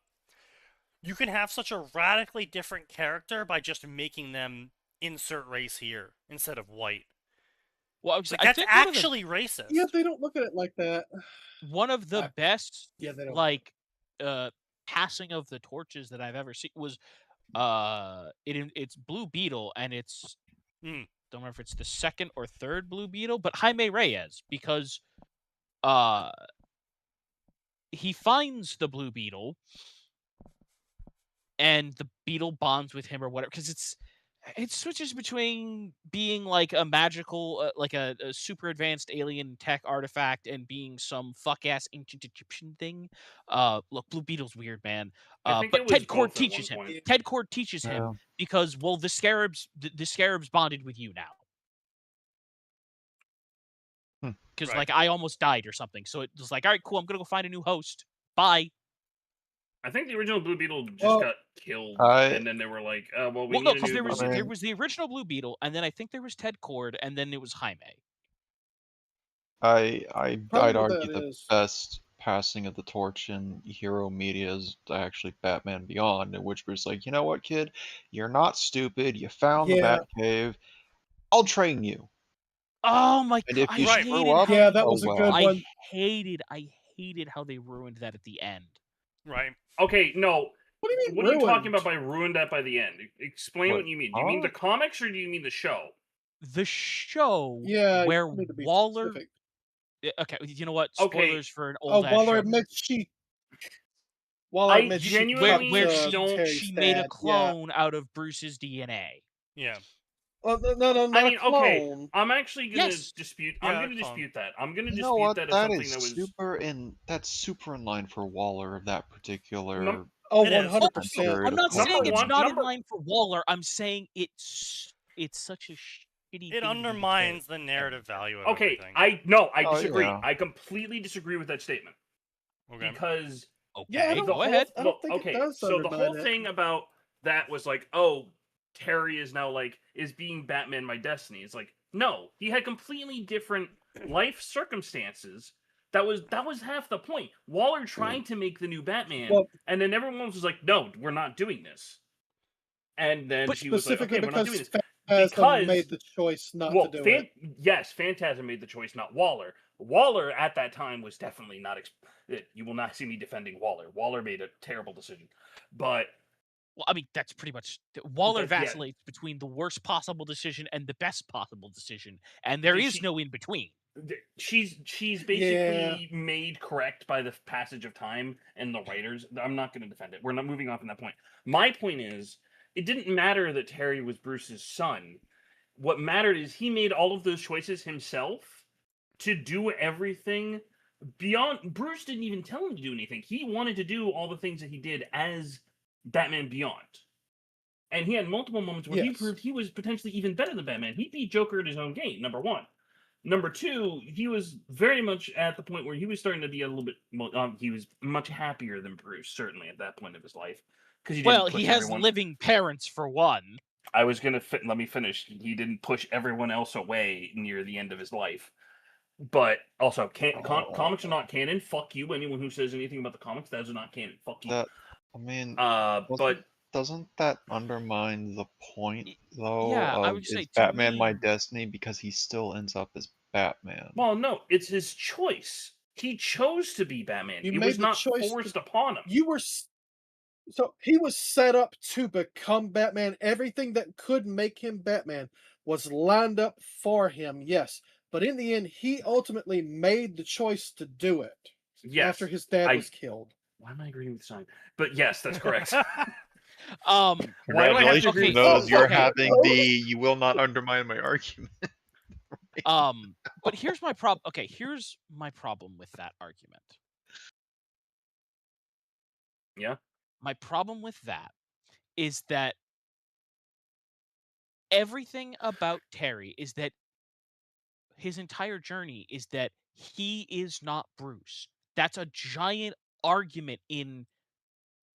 you can have such a radically different character by just making them insert race here instead of white. Well, like, that's actually racist. Yeah, they don't look at it like that. One of the best, they don't. like, passing of the torches that I've ever seen was, it's Blue Beetle, and it's don't remember if it's the second or third Blue Beetle, but Jaime Reyes, because he finds the Blue Beetle, and the Beetle bonds with him or whatever, because it's It switches between being like a magical, like a super advanced alien tech artifact, and being some fuck ass ancient Egyptian thing. Look, Blue Beetle's weird, man. I think But it was Ted Cord both at one teaches him. point. Ted Cord teaches Yeah. him because, well, the scarabs bonded with you now. Because Right. like I almost died or something, so it was like, all right, cool, I'm gonna go find a new host. Bye. I think the original Blue Beetle just Well, got killed, I- and then they were like, "Well, we Well, need no, a because new." there was I there mean- was the original Blue Beetle, and then I think there was Ted Cord, and then it was Jaime. I'd Problem with argue that the is- best passing of the torch in hero media is actually Batman Beyond, in which was like, you know what, kid, you're not stupid. You found the Yeah. Batcave. I'll train you. Oh my And god! if you I screw hated up, how Yeah, they- that was a oh, good well. one. I hated how they ruined that at the end. Right. Okay, no. What do you mean What are you talking ruined? about by ruined that by the end? Explain what What? you mean. Do you mean Huh? the comics or do you mean the show? The show Yeah, where you need to be Waller. specific. Okay, you know what? Okay. Spoilers for an Oh, old ass Waller show. admits she. Waller I admits she genuinely Where cut, she Terry's she made a dad, yeah. clone out of Bruce's DNA. Yeah. Well, no, not I mean, a okay, clone. I'm actually gonna Yes. dispute. Yeah, I'm a gonna clone. dispute that. I'm gonna You know dispute what? that as That something is that was. that's super in line for Waller of that particular. Oh, It is. 100%. period I'm of not time. saying it's one- not number- in line for Waller. I'm saying it's such a shitty. It thing undermines the narrative value of Okay, everything. I Oh, disagree. yeah. I completely disagree with that statement Okay. because Okay, Yeah, I don't, go ahead. I don't think it does so the undermine whole it. thing about that was like, oh, Terry is now like, is being Batman my destiny? It's like, no, he had completely different life circumstances. That was half the point. Waller tried to make the new Batman, Well- and then everyone was like, no, we're not doing this. And then But she was like, Specifically okay, we're not doing because this. Phantasm Because- made the choice not Well, to do it. yes, Phantasm made the choice, not Waller. Waller at that time was definitely not. You will not see me defending Waller. Waller made a terrible decision, but Well, I mean, that's pretty much Waller But, yeah. vacillates between the worst possible decision and the best possible decision, and there Did is she- no in between. she's basically made correct by the passage of time and the writers. I'm not going to defend it. We're not moving on from that point. My point is, it didn't matter that Terry was Bruce's son. What mattered is he made all of those choices himself to do everything beyond. Bruce didn't even tell him to do anything. He wanted to do all the things that he did as Batman Beyond. And he had multiple moments where he Yes. proved he was potentially even better than Batman. He beat Joker at his own game, number one. Number two, he was very much at the point where he was starting to be a little bit. He was much happier than Bruce, certainly at that point of his life, because he didn't Well, push he has everyone. living parents for one. I was gonna let me finish. He didn't push everyone else away near the end of his life. But also, comics are not canon. Fuck you, anyone who says anything about the comics. That is not canon. Fuck you. That I mean, But doesn't that undermine the point though? Yeah, I of would say is to Batman my me- destiny because he still ends up as Batman. well, no, it's his choice. He chose to be Batman. You It made was the not choice forced upon him. You were so he was set up to become Batman. Everything that could make him Batman was lined up for him. Yes, but in the end, he ultimately made the choice to do it Yes. after his dad I- was killed. Why am I agreeing with Simon? But yes, that's correct. Um, Why do I have to agree okay, with Knows those? you're okay. having the you will not undermine my argument. But here's my problem. Okay, here's my problem with that argument. Yeah. My problem with that is that everything about Terry is that his entire journey is that he is not Bruce. That's a giant argument in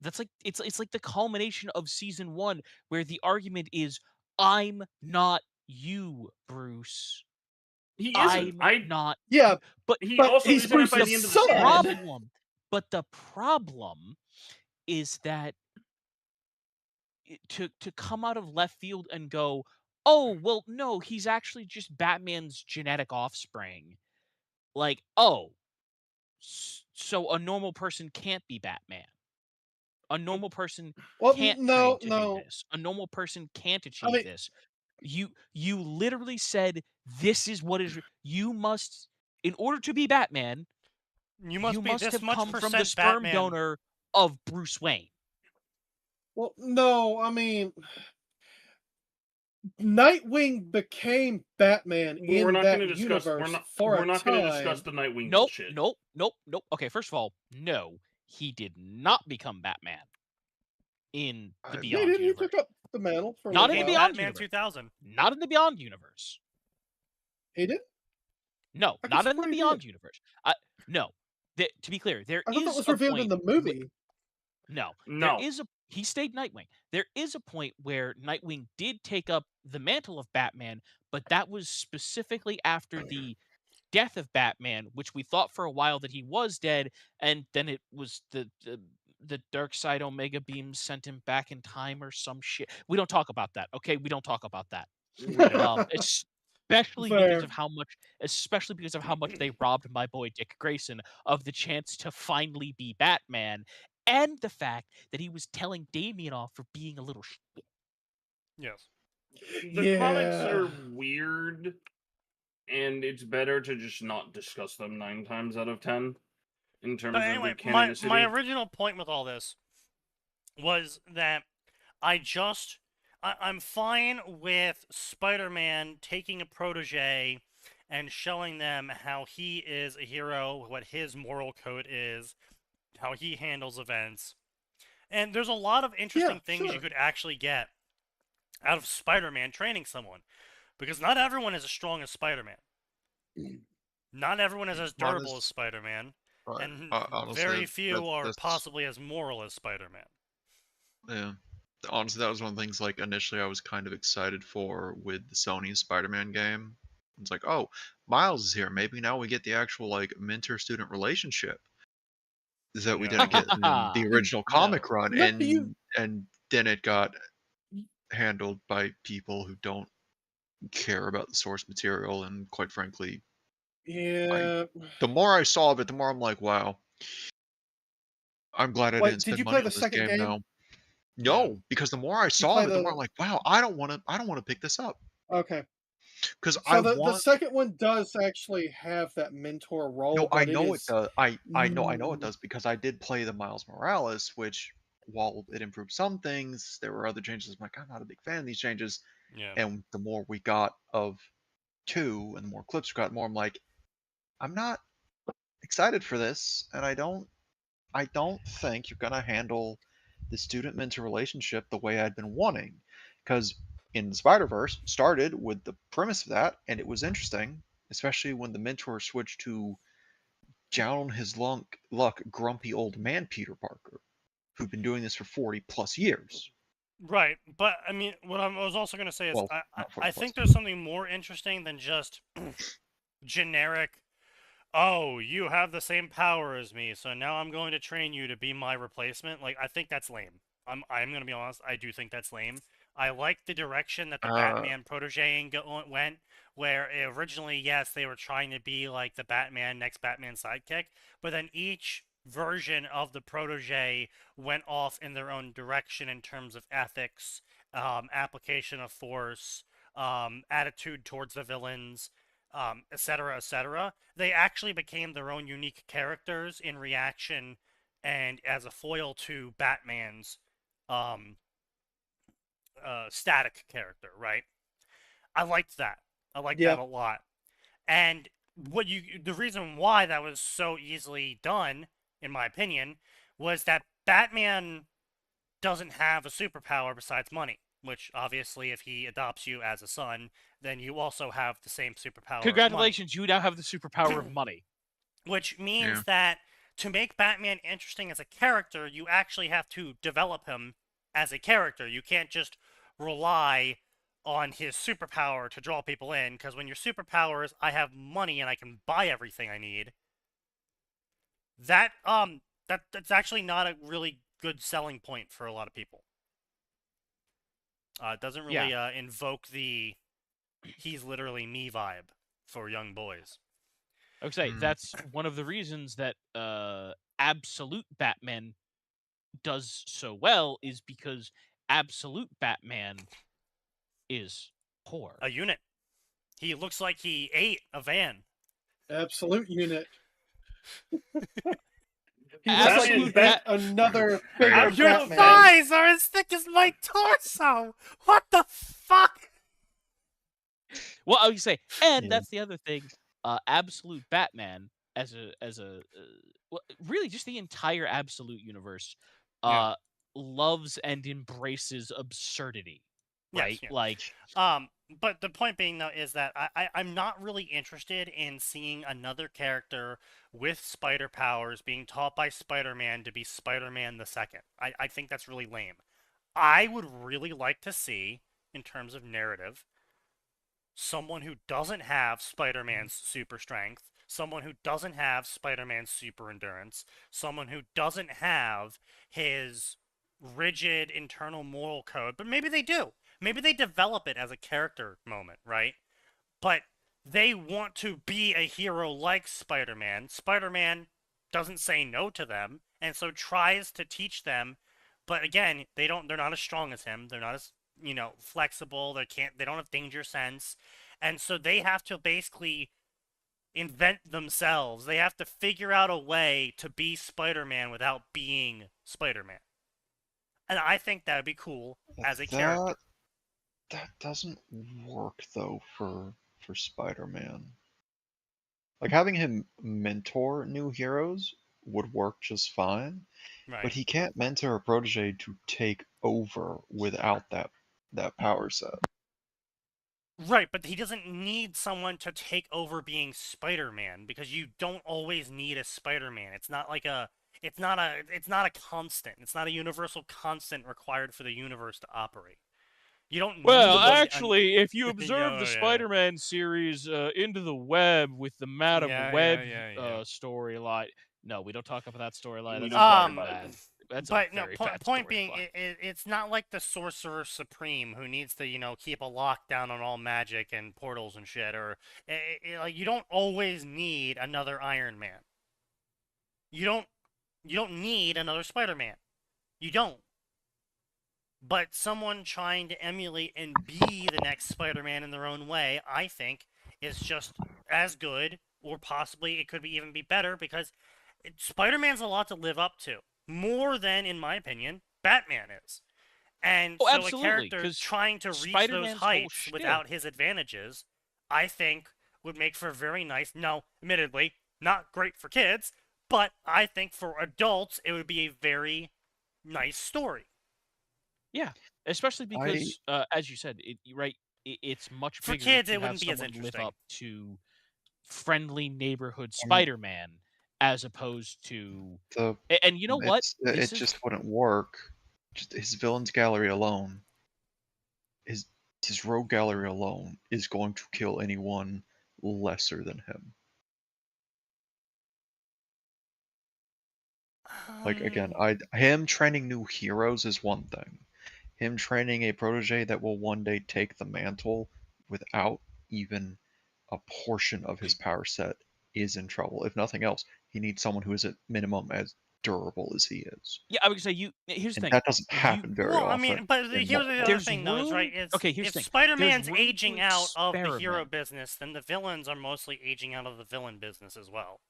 that's like it's like the culmination of season 1 where the argument is I'm not you, Bruce. He isn't. I'm not Yeah, but He but also he's isn't by the Bruce's end of the son. series. But the problem is that to come out of left field and go, oh well, no, he's actually just Batman's genetic offspring. Like, oh, so a normal person can't be Batman. A normal person Well, can't no, train to no. do this. A normal person can't achieve mean- this. You literally said this is what is you must in order to be Batman. You must be must this have much come from percent the sperm Batman. donor of Bruce Wayne. Well, no. I mean, Nightwing became Batman We're in not that going to discuss. universe We're for a not going to time. discuss the Nightwing Nope, bullshit. nope. Okay, first of all, no, he did not become Batman in the He Beyond did. He universe. took up the mantle for a Not little in the while. Beyond Batman universe. 2000. Not in the Beyond universe. He did? No, I not could've in the sworn he Beyond did. universe. No. To be clear, there I thought that is was a revealed point in the movie. No, No. he stayed Nightwing. There is a point where Nightwing did take up the mantle of Batman, but that was specifically after the death of Batman, which we thought for a while that he was dead, and then it was the dark side Omega beam sent him back in time or some shit. We don't talk about that, okay? We don't talk about that. We don't. Especially Fair. because of how much they robbed my boy Dick Grayson of the chance to finally be Batman, and the fact that he was telling Damien off for being a little shit. Yes. The comics Yeah. are weird, and it's better to just not discuss them 9 times out of 10 in terms But of anyway, the my canonicity. original point with all this was that I'm fine with Spider-Man taking a protege and showing them how he is a hero, what his moral code is, how he handles events. And there's a lot of interesting things you sure. could actually get out of Spider-Man training someone. Because not everyone is as strong as Spider-Man. Not everyone is as durable as Spider-Man. Right. And Honestly, very few are that's- possibly as moral as Spider-Man. Yeah. Honestly, that was one of the things, like, initially I was kind of excited for with the Sony Spider-Man game. It's like, oh, Miles is here. Maybe now we get the actual, like, mentor-student relationship that we didn't get in the original comic run. No, And then it got handled by people who don't care about the source material, and quite frankly, Yeah. the more I saw of it, the more I'm like, wow. I'm glad I Wait, didn't did spend you money play on the this second game? now. No, because the more I saw play of it, the more the- I'm like, wow, I don't want to pick this up. Okay. Because So the second one does actually have that mentor role. No, I but know it is, does. I know it does, because I did play the Miles Morales, which, while it improved some things, there were other changes. I'm like, I'm not a big fan of these changes. Yeah. And the more we got of 2 and the more clips we got, more I'm like, I'm not excited for this, and I don't think you're gonna handle the student mentor relationship the way I'd been wanting. Because in the Spider-Verse started with the premise of that, and it was interesting, especially when the mentor switched to down on his luck grumpy old man Peter Parker, who'd been doing this for 40 plus years. Right, but I mean, what I was also going to say is, Well, I not 40 think plus. there's something more interesting than just generic. Oh, you have the same power as me, so now I'm going to train you to be my replacement. Like, I think that's lame. I'm going to be honest. I do think that's lame. I like the direction that the Batman protege went, where originally, yes, they were trying to be like the Batman, next Batman sidekick, but then each version of the protege went off in their own direction in terms of ethics, application of force, attitude towards the villains, etc., etc. They actually became their own unique characters in reaction and as a foil to Batman's static character, right? I liked that. I liked that a lot. And the reason why that was so easily done, in my opinion, was that Batman doesn't have a superpower besides money. Which obviously, if he adopts you as a son, then you also have the same superpower. Congratulations, you now have the superpower of money. Which means that to make Batman interesting as a character, you actually have to develop him as a character. You can't just rely on his superpower to draw people in, because when your superpower is, I have money and I can buy everything I need, that's actually not a really good selling point for a lot of people. It doesn't really invoke the he's literally me vibe for young boys. I would say that's one of the reasons that Absolute Batman does so well, is because Absolute Batman is poor. A unit. He looks like he ate a van. Absolute unit. He Absolute another bigger Your Batman. thighs are as thick as my torso! What the fuck? Well, I would say, and Yeah. that's the other thing. Absolute Batman well, really just the entire Absolute universe Yeah. loves and embraces absurdity, right? Yes, yeah. Like, But the point being though is that I'm not really interested in seeing another character with spider powers being taught by Spider-Man to be Spider-Man the Second. I think that's really lame. I would really like to see, in terms of narrative, someone who doesn't have Spider-Man's super strength, someone who doesn't have Spider-Man's super endurance, someone who doesn't have his rigid internal moral code, but maybe they do. Maybe they develop it as a character moment, right? But they want to be a hero like Spider-Man. Spider-Man doesn't say no to them, and so tries to teach them. But again, they're not as strong as him. They're not as, flexible. They don't have danger sense. And so they have to basically invent themselves. They have to figure out a way to be Spider-Man without being Spider-Man. And I think that would be cool as a character. That doesn't work though for Spider-Man. Like having him mentor new heroes would work just fine, Right. but he can't mentor a protege to take over without that power set. Right, but he doesn't need someone to take over being Spider-Man because you don't always need a Spider-Man. It's not a constant. It's not a universal constant required for the universe to operate. You don't well, need actually, if you observe Yeah, the yeah. Spider-Man series Into the Web with the Madam Yeah, Web yeah. storyline, no, we don't talk about that storyline. We That's don't talk very about bad. it. That's But a no, very bad point being, storyline. it's not like the Sorcerer Supreme who needs to, keep a lockdown on all magic and portals and shit. Or like you don't always need another Iron Man. You don't need another Spider-Man. You don't. But someone trying to emulate and be the next Spider-Man in their own way, I think, is just as good, or possibly it could even be better because Spider-Man's a lot to live up to. More than, in my opinion, Batman is. And Oh, so absolutely, a character 'cause trying to reach those Spider-Man's whole heights shtick- without his advantages, I think would make for a very nice, no, admittedly, not great for kids, but I think for adults it would be a very nice story. Yeah, especially because, as you said, it's much For bigger kids, to it have wouldn't be as someone live interesting. up to friendly neighborhood I mean, Spider-Man as opposed to. the And you know what? it This is just wouldn't work. Just his villains gallery alone, his rogue gallery alone is going to kill anyone lesser than him. Like again, him training new heroes is one thing. Him training a protege that will one day take the mantle without even a portion of his power set is in trouble. If nothing else, he needs someone who is at minimum as durable as he is. Yeah, I would say here's the And thing. that doesn't happen very Well, I often. mean, but in here's the other There's thing, though, is right. room- It's, okay, here's if the thing. Spider-Man's There's room to aging out of the hero experiment. business, then the villains are mostly aging out of the villain business as well.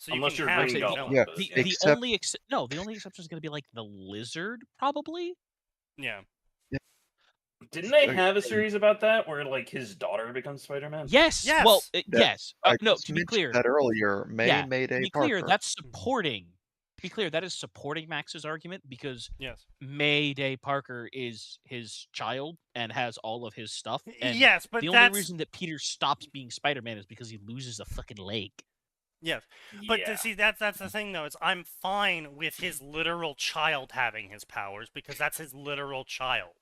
So Unless you you're can have Green good Goblin. villains. but, The yeah. Except- only the only exception is going to be like the Lizard, probably. Yeah. Didn't they have a series about that where like his daughter becomes Spider-Man? Yes. Yes! Well, That- yes. I No, just to be mentioned clear, that earlier, Mayday to be Parker. clear, that's supporting. To be clear, that is supporting Max's argument because Yes. Mayday Parker is his child and has all of his stuff. And Yes, but the that's only reason that Peter stops being Spider-Man is because he loses a fucking leg. yes. But Yeah. see, that's the thing, though. Is I'm fine with his literal child having his powers because that's his literal child.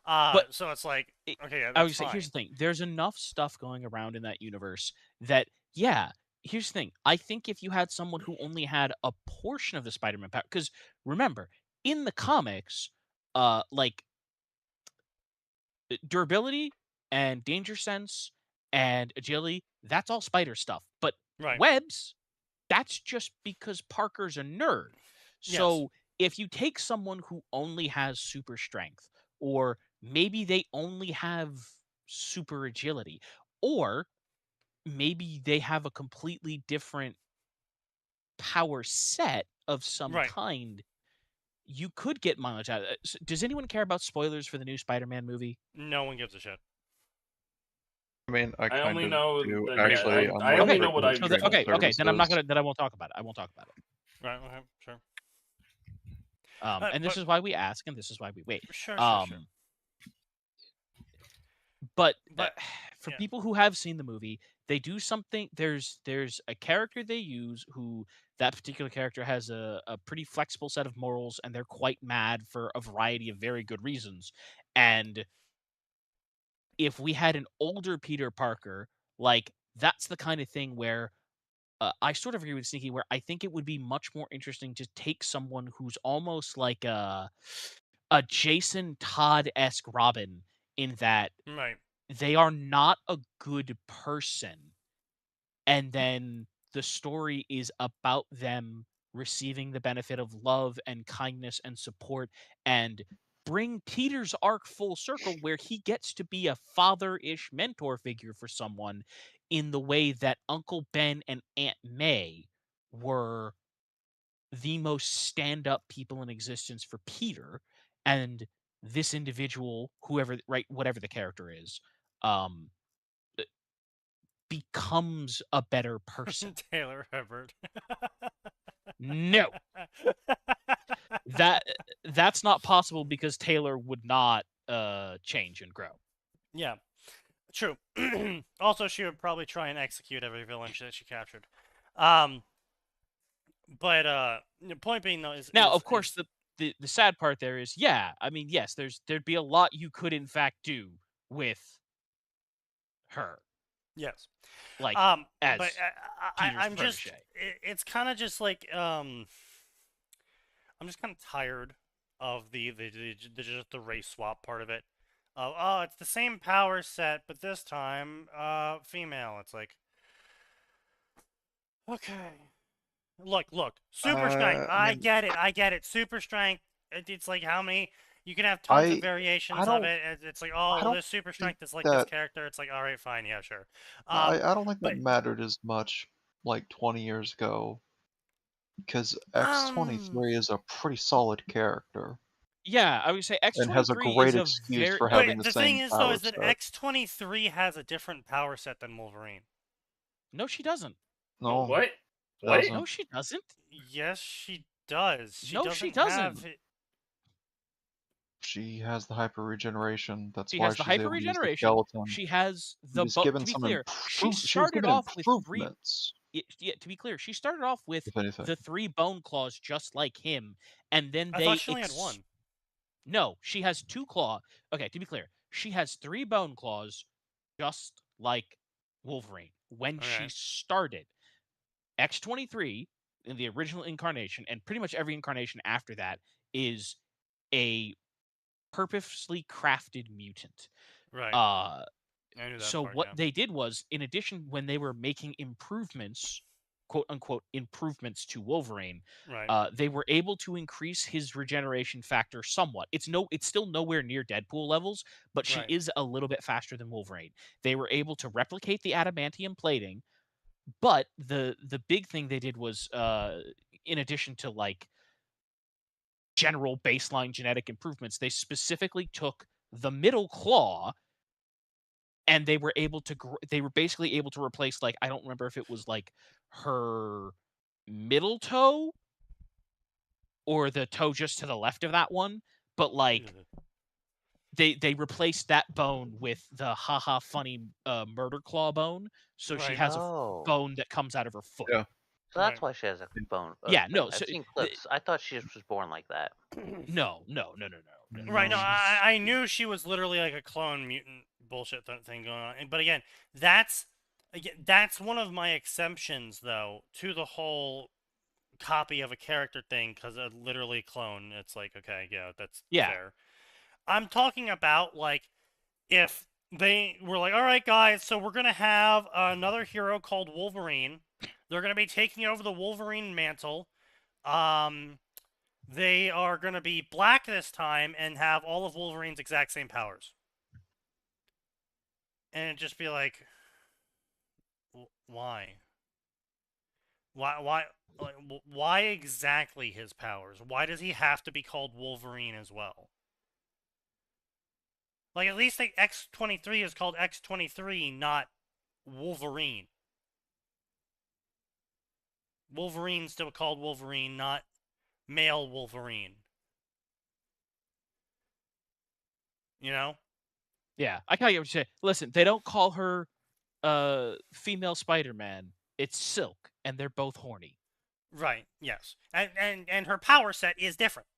But so it's like, okay, yeah, I would that's say fine. here's the thing. There's enough stuff going around in that universe that here's the thing. I think if you had someone who only had a portion of the Spider-Man power, because remember, in the comics, like durability and danger sense and agility, that's all spider stuff. But Right. webs, that's just because Parker's a nerd. So if you take someone who only has super strength, or maybe they only have super agility, or maybe they have a completely different power set of some Right. kind, you could get mileage out of it. Does anyone care about spoilers for the new Spider-Man movie? No one gives a shit. I mean, I I kind only of know do that, actually. yeah, on I one only of know the what I So use. okay, then I'm not services. gonna. Then I won't talk about it. I won't talk about it. Right. Okay. Sure. And this But is why we ask, and this is why we wait. sure. But But for yeah. people who have seen the movie, they do something. There's a character they use who that particular character has a pretty flexible set of morals, and they're quite mad for a variety of very good reasons. And if we had an older Peter Parker, like that's the kind of thing where I sort of agree with Sneaky, where I think it would be much more interesting to take someone who's almost like a Jason Todd-esque Robin in that Right. they are not a good person, and then the story is about them receiving the benefit of love and kindness and support, and bring Peter's arc full circle where he gets to be a father-ish mentor figure for someone in the way that Uncle Ben and Aunt May were the most stand-up people in existence for Peter, and this individual, whoever, right, whatever the character is, um becomes a better person. Taylor Hubbard. No, that that's not possible because Taylor would not change and grow. Yeah. True. Also, she would probably try and execute every villain that she captured. But the point being though is Now, of course, the sad part there is, yeah, I mean, yes, there'd be a lot you could in fact do with her, yes. like But as Peter's I'm just protege. it's kind of just like I'm just kind of tired of just the race swap part of it. Oh, it's the same power set, but this time female. It's like, okay. Look, super strength. I I mean, get it. Super strength. It's like how many? You can have tons of I variations of don't it. It's like, I oh, don't this super think strength is like this that character. It's like, all right, fine, yeah, sure. I don't think But that mattered as much like 20 years ago because X-23 is a pretty solid character Yeah, I would say and has a X-23 great is a excuse very for but having the the thing same is though power is that set. X-23 has a different power set than Wolverine. no, she doesn't. Oh, No, what? it What? No, doesn't. she doesn't. Yes, she does. She No, she doesn't doesn't. have it. She has the hyper regeneration. That's She why has the she's hyper able to use the regeneration. skeleton. She has She the was to given be some clear, she she was started given off with three. improvements, Yeah, to be clear, she started off with if anything. the 3 bone claws just like him, and then I thought they she only had one. No, she has 2 claw. Okay, to be clear, she has 3 bone claws just like Wolverine when she Okay. started. X-23 in the original incarnation, and pretty much every incarnation after that, is a purposely crafted mutant. Right. Uh I knew that so part, what yeah. they did was, in addition, when they were making improvements, quote unquote improvements to Wolverine, Right. they were able to increase his regeneration factor somewhat. It's still nowhere near Deadpool levels, but she Right. is a little bit faster than Wolverine. They were able to replicate the adamantium plating, but the big thing they did was, in addition to like general baseline genetic improvements, they specifically took the middle claw, and they were able to they were basically able to replace, like, I don't remember if it was like her middle toe or the toe just to the left of that one, but like they replaced that bone with the haha funny murder claw bone, so she Right. has a Oh, bone that comes out of her foot. Yeah. so that's Right. why she has a bone. Yeah, Thing. no, I've so seen clips. I thought she just was born like that. no. Right. No, She's I knew she was literally like a clone mutant bullshit thing going on. But again, that's one of my exceptions though to the whole copy of a character thing, because a literally clone. It's like, okay, yeah, that's yeah. fair. I'm talking about like if they were like, all right, guys, so we're gonna have another hero called Wolverine. They're gonna be taking over the Wolverine mantle. They are gonna be black this time and have all of Wolverine's exact same powers. And it'd just be like, why? Like, why exactly his powers? Why does he have to be called Wolverine as well? Like, at least the X-23 is called X-23, not Wolverine. Wolverine's still called Wolverine, not male Wolverine. You know? Yeah, I kind of get what you're saying. Listen, they don't call her female Spider-Man. It's Silk, and they're both horny. Right, yes. And her power set is different.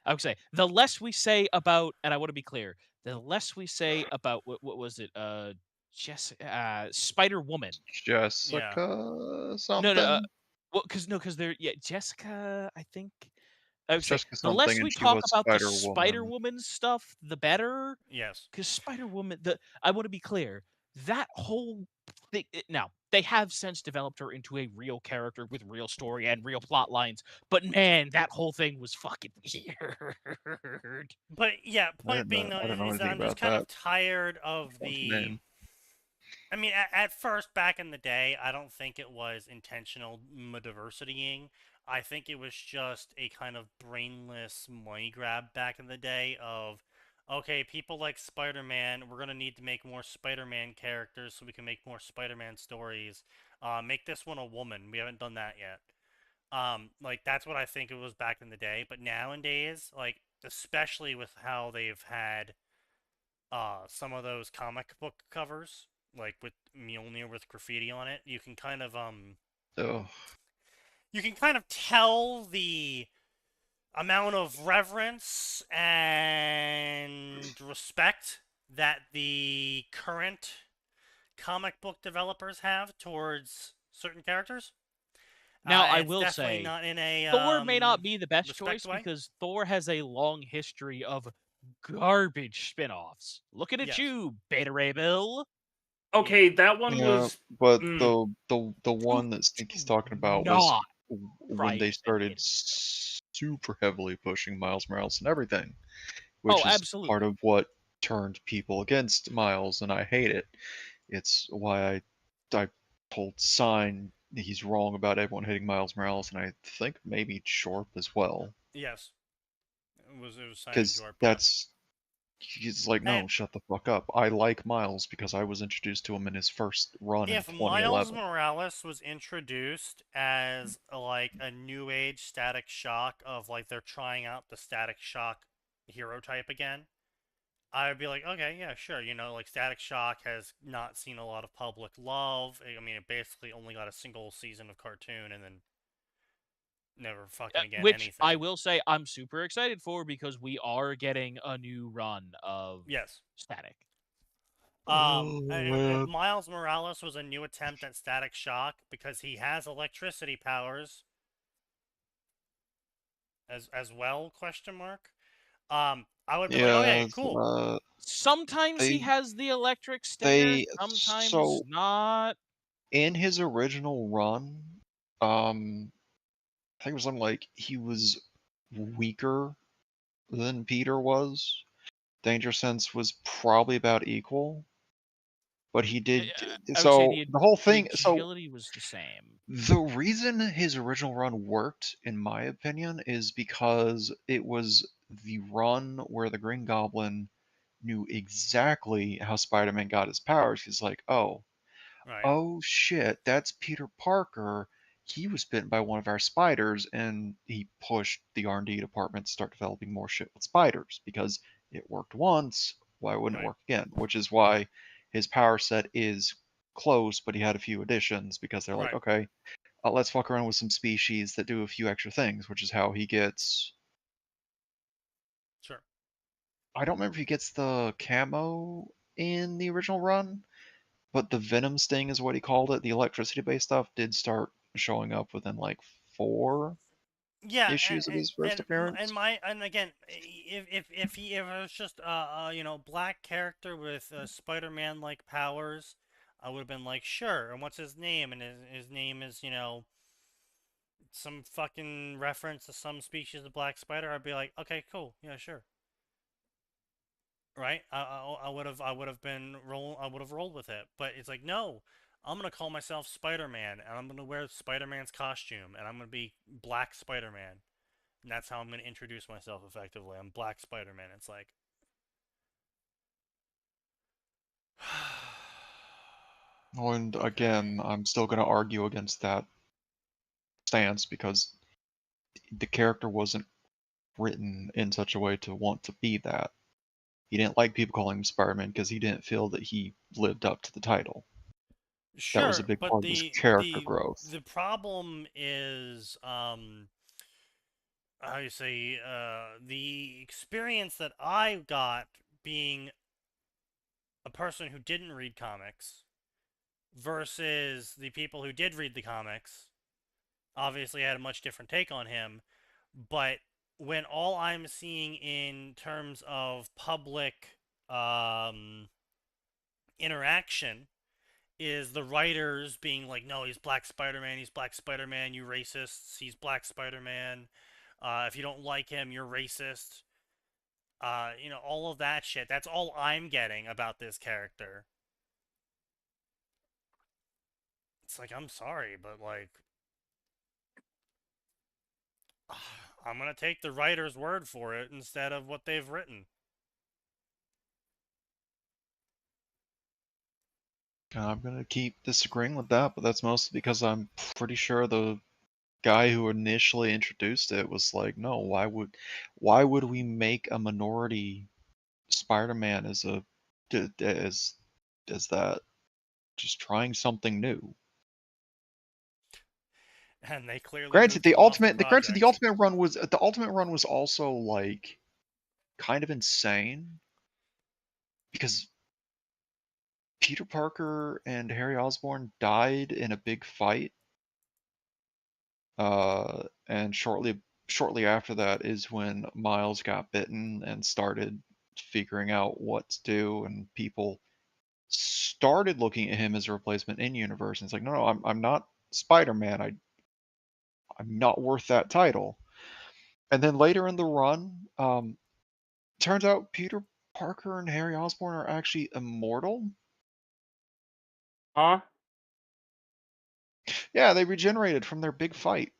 I would say the less we say about, and I want to be clear, the less we say about what was it, Spider Woman. Jessica No, no, something. well, because they're Jessica. I think I would It's say Jessica the something, less and we she talk was about the Spider Spider Woman. Woman stuff, the better. Yes. Because Spider Woman, I want to be clear, that whole thing. Now they have since developed her into a real character with real story and real plot lines, but man, that whole thing was fucking weird. But yeah, I point being though don't know is that anything I'm just about kind that. of tired of What's the the. name? I mean, at first, back in the day, I don't think it was intentional diversitying. I think it was just a kind of brainless money grab back in the day of, okay, people like Spider-Man, we're going to need to make more Spider-Man characters so we can make more Spider-Man stories. Make this one a woman. We haven't done that yet. Like, that's what I think it was back in the day. But nowadays, like, especially with how they've had some of those comic book covers, like with Mjolnir with graffiti on it, Oh, you can kind of tell the amount of reverence and respect that the current comic book developers have towards certain characters. Now I It's will definitely say, not in a Thor may not be the best respect choice way. because Thor has a long history of garbage spin-offs. Looking at Yes. you, Beta Ray Bill. Okay, that one yeah, was. but mm, the one that Sneaky's talking about was Not when they right started opinion. super heavily pushing Miles Morales and everything, Oh, which is part absolutely. of what turned people against Miles, and I hate it. It's why I told Sign he's wrong about everyone hating Miles Morales, and I think maybe Shorp as well, Yes. It was Simon because Jorp, yeah. he's like, And no, shut the fuck up. I like Miles because I was introduced to him in his first run in if Miles 2011. Morales was introduced as like a new age Static Shock of like they're trying out the Static Shock hero type again, I would be like, okay, yeah, sure. You know, like Static Shock has not seen a lot of public love. I mean, it basically only got a single season of cartoon and then never fucking again Which I anything. will say I'm super excited for because we are getting a new run of Yes. Static. Oh If man. Miles Morales was a new attempt at Static Shock because he has electricity powers as well? Question mark. I would be like, Yeah, okay, cool. Sometimes he they has the electric stinger, they sometimes so not. in his original run, I think it was something like he was weaker than Peter was. Danger Sense was probably about equal, but he did. I would say So the whole the thing. So agility was the same. the reason his original run worked, in my opinion, is because it was the run where the Green Goblin knew exactly how Spider-Man got his powers. He's like, Right. oh shit, that's Peter Parker. He was bitten by one of our spiders, and he pushed the R&D department to start developing more shit with spiders because it worked once. Why wouldn't it Right. work again? Which is why his power set is close, but he had a few additions because they're like, Right. okay, let's fuck around with some species that do a few extra things, which is how he gets. Sure. I don't remember if he gets the camo in the original run, but the Venom Sting is what he called it. The electricity based stuff did start showing up within like 4 Yeah, issues of his first appearance. and again, if it was just you know, black character with Spider-Man like powers, I would have been like, sure. And what's his name? And his name is, you know, some fucking reference to some species of black spider. I'd be like, okay, cool, yeah, sure. Right? I would have rolled with it. But it's like, no, I'm gonna call myself Spider-Man, and I'm gonna wear Spider-Man's costume, and I'm gonna be Black Spider-Man. And that's how I'm going to introduce myself effectively. I'm Black Spider-Man. It's like, And again, I'm still going to argue against that stance because the character wasn't written in such a way to want to be that. He didn't like people calling him Spider-Man because he didn't feel that he lived up to the title. That was a Sure, big but part of his character growth. the problem is how you say the experience that I got being a person who didn't read comics versus the people who did read the comics obviously had a much different take on him, but when all I'm seeing in terms of public interaction is the writers being like, no, he's Black Spider-Man, you racists, he's Black Spider-Man, if you don't like him, you're racist, all of that shit. That's all I'm getting about this character. It's like, I'm sorry, but like, I'm gonna take the writer's word for it instead of what they've written. I'm going to keep disagreeing with that, but that's mostly because I'm pretty sure the guy who initially introduced it was like, no, why would we make a minority Spider-Man as that, just trying something new. And they clearly Granted, moved him off the project. the ultimate run was also like kind of insane because Peter Parker and Harry Osborn died in a big fight. And shortly after that is when Miles got bitten and started figuring out what to do, and people started looking at him as a replacement in universe. And it's like, no, I'm not Spider-Man. I'm not worth that title. And then later in the run, turns out Peter Parker and Harry Osborn are actually immortal. Huh? Yeah, they regenerated from their big fight.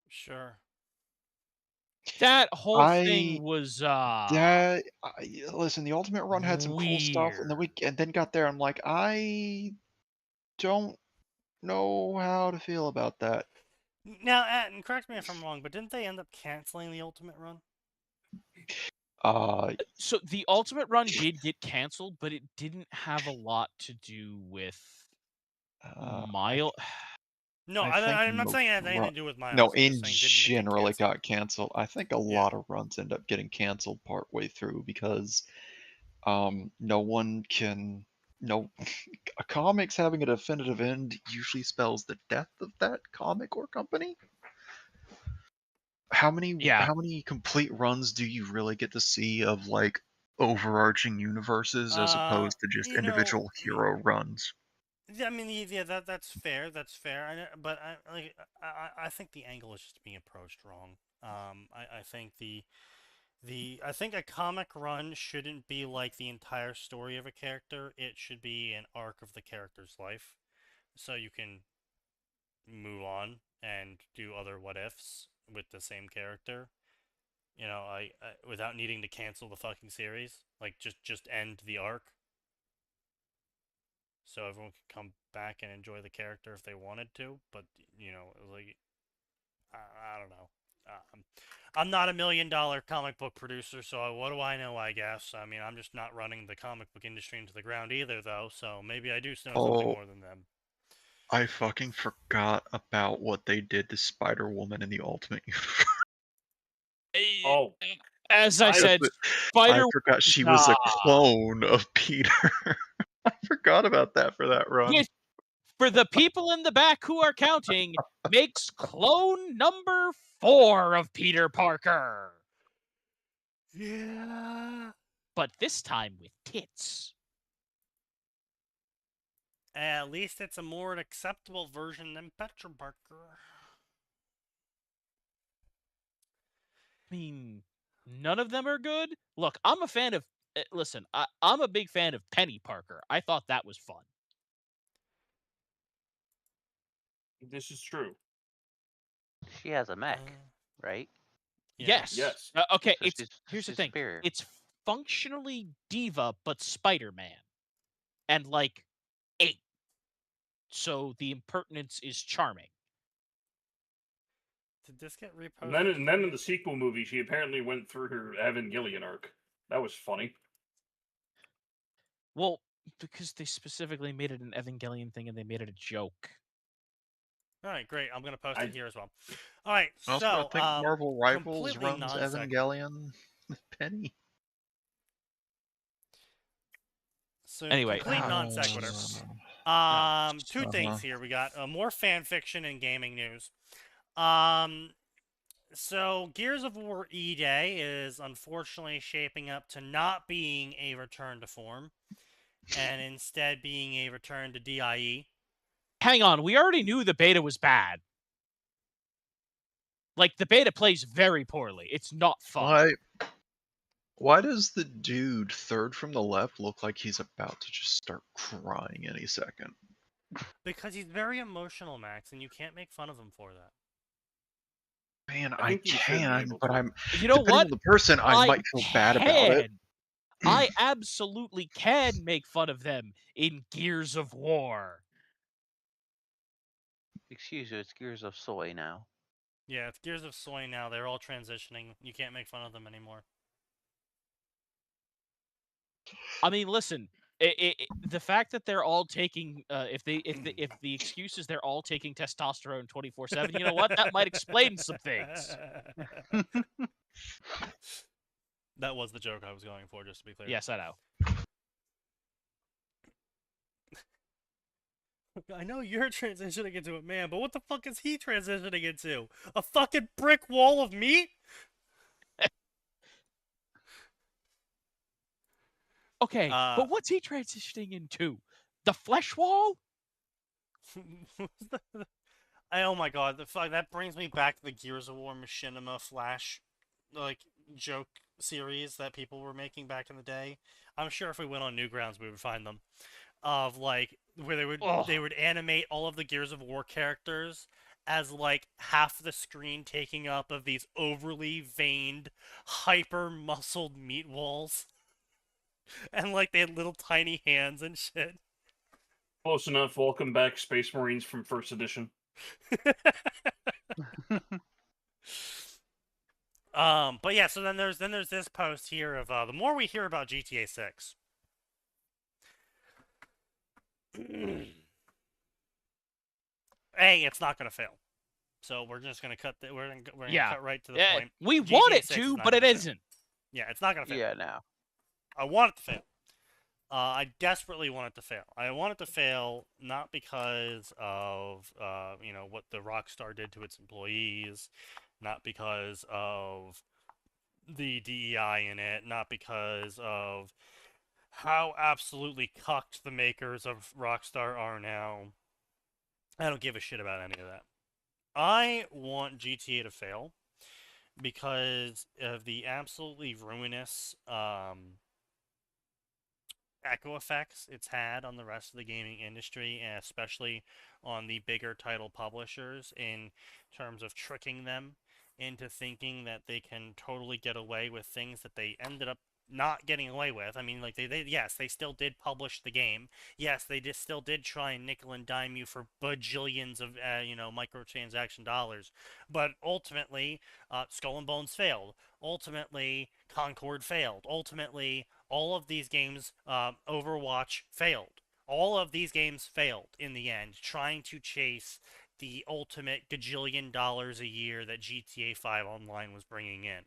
Sure. That whole thing was listen, the Ultimate Run had some cool stuff, and then got there. I'm like, I don't know how to feel about that. Now, and correct me if I'm wrong, but didn't they end up canceling the Ultimate Run? So the Ultimate Run did get canceled, but it didn't have a lot to do with Miles. No, I'm not saying it had anything to do with Miles. No, I'm in just saying, general, it got canceled. I think a lot of runs end up getting canceled partway through because no one can. No, a comic's having a definitive end usually spells the death of that comic or company. How many complete runs do you really get to see of like overarching universes as opposed to just individual hero runs? I mean, yeah, that's fair. That's fair. But I think the angle is just being approached wrong. I think I think a comic run shouldn't be like the entire story of a character. It should be an arc of the character's life, so you can move on and do other what ifs with the same character. I without needing to cancel the fucking series, like just end the arc, so everyone could come back and enjoy the character if they wanted to. But like I don't know. I'm not $1 million comic book producer, so what do I know? I guess. I mean, I'm just not running the comic book industry into the ground either, though. So maybe I do know something more than them. I fucking forgot about what they did to Spider-Woman in the Ultimate Universe. Oh, as I said, I forgot she was a clone of Peter. I forgot about that for that run. Which, for the people in the back who are counting, makes clone number 4 of Peter Parker. Yeah. But this time with tits. At least it's a more acceptable version than Petra Parker. I mean, none of them are good. Look, I'm a fan of. Listen, I'm a big fan of Penny Parker. I thought that was fun. This is true. She has a mech, right? Yes. Yes. Okay. So Here's the thing. superior. It's functionally Diva, but Spider-Man. And, like, 8. So the impertinence is charming. Did this get And reposted? then in the sequel movie, she apparently went through her Evangelion arc. That was funny. Well, because they specifically made it an Evangelion thing and they made it a joke. All right, great. I'm gonna post it here as well. All right, I also so think Marvel Rivals completely runs non-sequitur. Evangelion with Penny. So Anyway, complete non sequitur. Two things here. We got more fan fiction and gaming news. So Gears of War E-Day is unfortunately shaping up to not being a return to form, and instead being a return to DIE. Hang on, we already knew the beta was bad. Like, the beta plays very poorly. It's not fun. Why does the dude third from the left look like he's about to just start crying any second? Because he's very emotional, Max, and you can't make fun of him for that. Man, I I think you should be can, able but to. I'm. You know Depending what? on the person, I might feel bad about it. I absolutely can make fun of them in Gears of War. Excuse you, it's Gears of Soy now. Yeah, it's Gears of Soy now. They're all transitioning. You can't make fun of them anymore. I mean, listen, the fact that they're all taking if the excuse is they're all taking testosterone 24/7, you know what? That might explain some things. That was the joke I was going for, just to be clear. Yes, I know. I know you're transitioning into a man, but what the fuck is he transitioning into? A fucking brick wall of meat? Okay, but what's he transitioning into? The flesh wall? Oh my god, the fuck, that brings me back to the Gears of War Machinima Flash like joke series that people were making back in the day. I'm sure if we went on Newgrounds we would find them. Of like where they would animate all of the Gears of War characters as like half the screen taking up of these overly veined, hyper muscled meat walls. And like they had little tiny hands and shit. Close enough. Welcome back, Space Marines from First Edition. But yeah, so then there's this post here of the more we hear about GTA 6. A, it's not gonna fail. So we're just gonna cut we're gonna cut right to the point. We GTA want it 6 to, not but it gonna fail. isn't. Yeah, it's not gonna fail. Yeah, no. I want it to fail. I desperately want it to fail. I want it to fail not because of you know what the Rockstar did to its employees, not because of the DEI in it, not because of how absolutely cucked the makers of Rockstar are now. I don't give a shit about any of that. I want GTA to fail because of the absolutely ruinous echo effects it's had on the rest of the gaming industry, and especially on the bigger title publishers in terms of tricking them into thinking that they can totally get away with things that they ended up not getting away with. I mean, like yes, they still did publish the game. Yes, they still did try and nickel and dime you for bajillions of you know, microtransaction dollars, but ultimately, Skull and Bones failed. Ultimately, Concord failed. Ultimately, all of these games, Overwatch failed. All of these games failed in the end, trying to chase the ultimate gajillion dollars a year that GTA 5 Online was bringing in.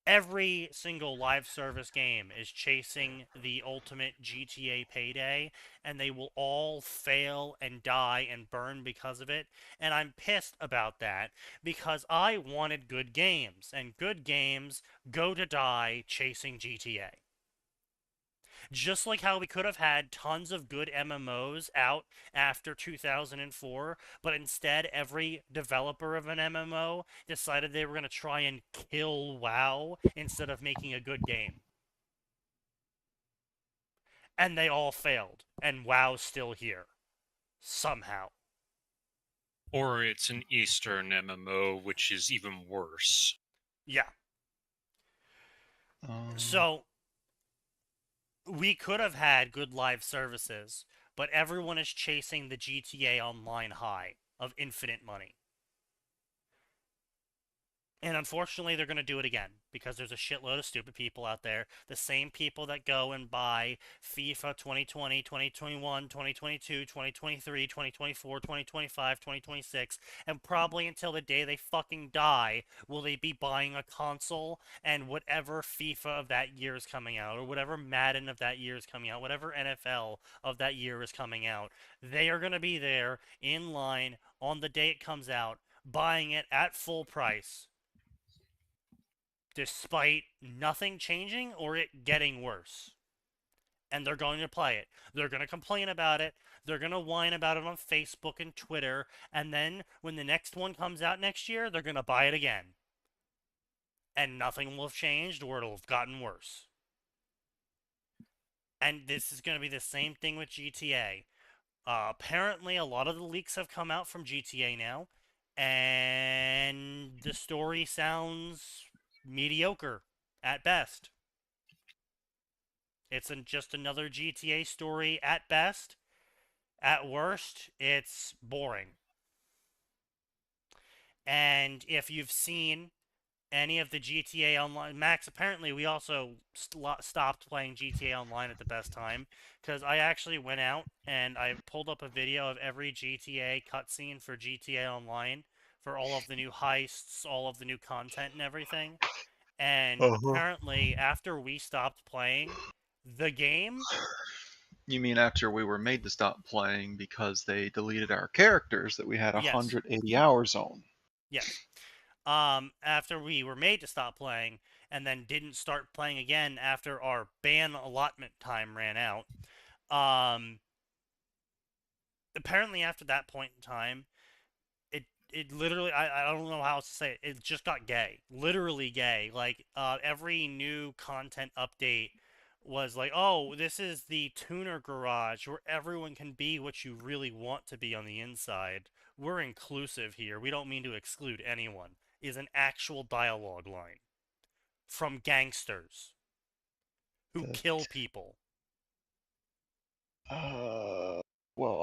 Every single live service game is chasing the ultimate GTA payday, and they will all fail and die and burn because of it. And I'm pissed about that because I wanted good games, and good games go to die chasing GTA. Just like how we could have had tons of good MMOs out after 2004, but instead every developer of an MMO decided they were going to try and kill WoW instead of making a good game. And they all failed, and WoW's still here. Somehow. Or it's an Eastern MMO, which is even worse. Yeah. So we could have had good live services, but everyone is chasing the GTA Online high of infinite money. And unfortunately, they're going to do it again because there's a shitload of stupid people out there. The same people that go and buy FIFA 2020, 2021, 2022, 2023, 2024, 2025, 2026, and probably until the day they fucking die will they be buying a console and whatever FIFA of that year is coming out, or whatever Madden of that year is coming out, whatever NFL of that year is coming out. They are going to be there in line on the day it comes out, buying it at full price, despite nothing changing or it getting worse. And they're going to play it. They're going to complain about it. They're going to whine about it on Facebook and Twitter. And then when the next one comes out next year, they're going to buy it again. And nothing will have changed or it'll have gotten worse. And this is going to be the same thing with GTA. Apparently, a lot of the leaks have come out from GTA now. And the story sounds mediocre at best. It's just another GTA story at best. At worst, it's boring. And if you've seen any of the GTA Online... Max, apparently we also stopped playing GTA Online at the best time, because I actually went out and I pulled up a video of every GTA cutscene for GTA Online, for all of the new heists, all of the new content and everything. And apparently, after we stopped playing the game... You mean after we were made to stop playing because they deleted our characters that we had 180 hours on? Yes. After we were made to stop playing, and then didn't start playing again after our ban allotment time ran out. Apparently, after that point in time, it literally, I don't know how else to say it, it just got gay. Literally gay. Like, every new content update was like, oh, this is the tuner garage where everyone can be what you really want to be on the inside. We're inclusive here. We don't mean to exclude anyone. Is an actual dialogue line from gangsters who kill people. Well,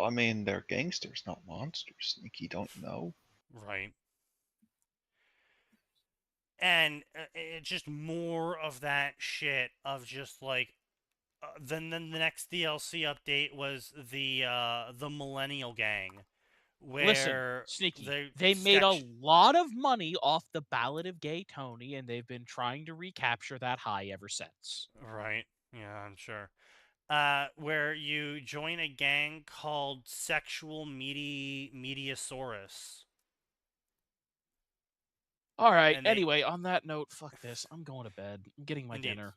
I mean, they're gangsters, not monsters. Sneaky, don't know. Right. And it's just more of that shit of just like... then the next DLC update was the Millennial Gang, where Listen, Sneaky, they made a lot of money off the Ballad of Gay Tony, and they've been trying to recapture that high ever since. Right. Yeah, I'm sure. Where you join a gang called Sexual Mediasaurus. All right. Anyway, on that note, fuck this. I'm going to bed. I'm getting my dinner.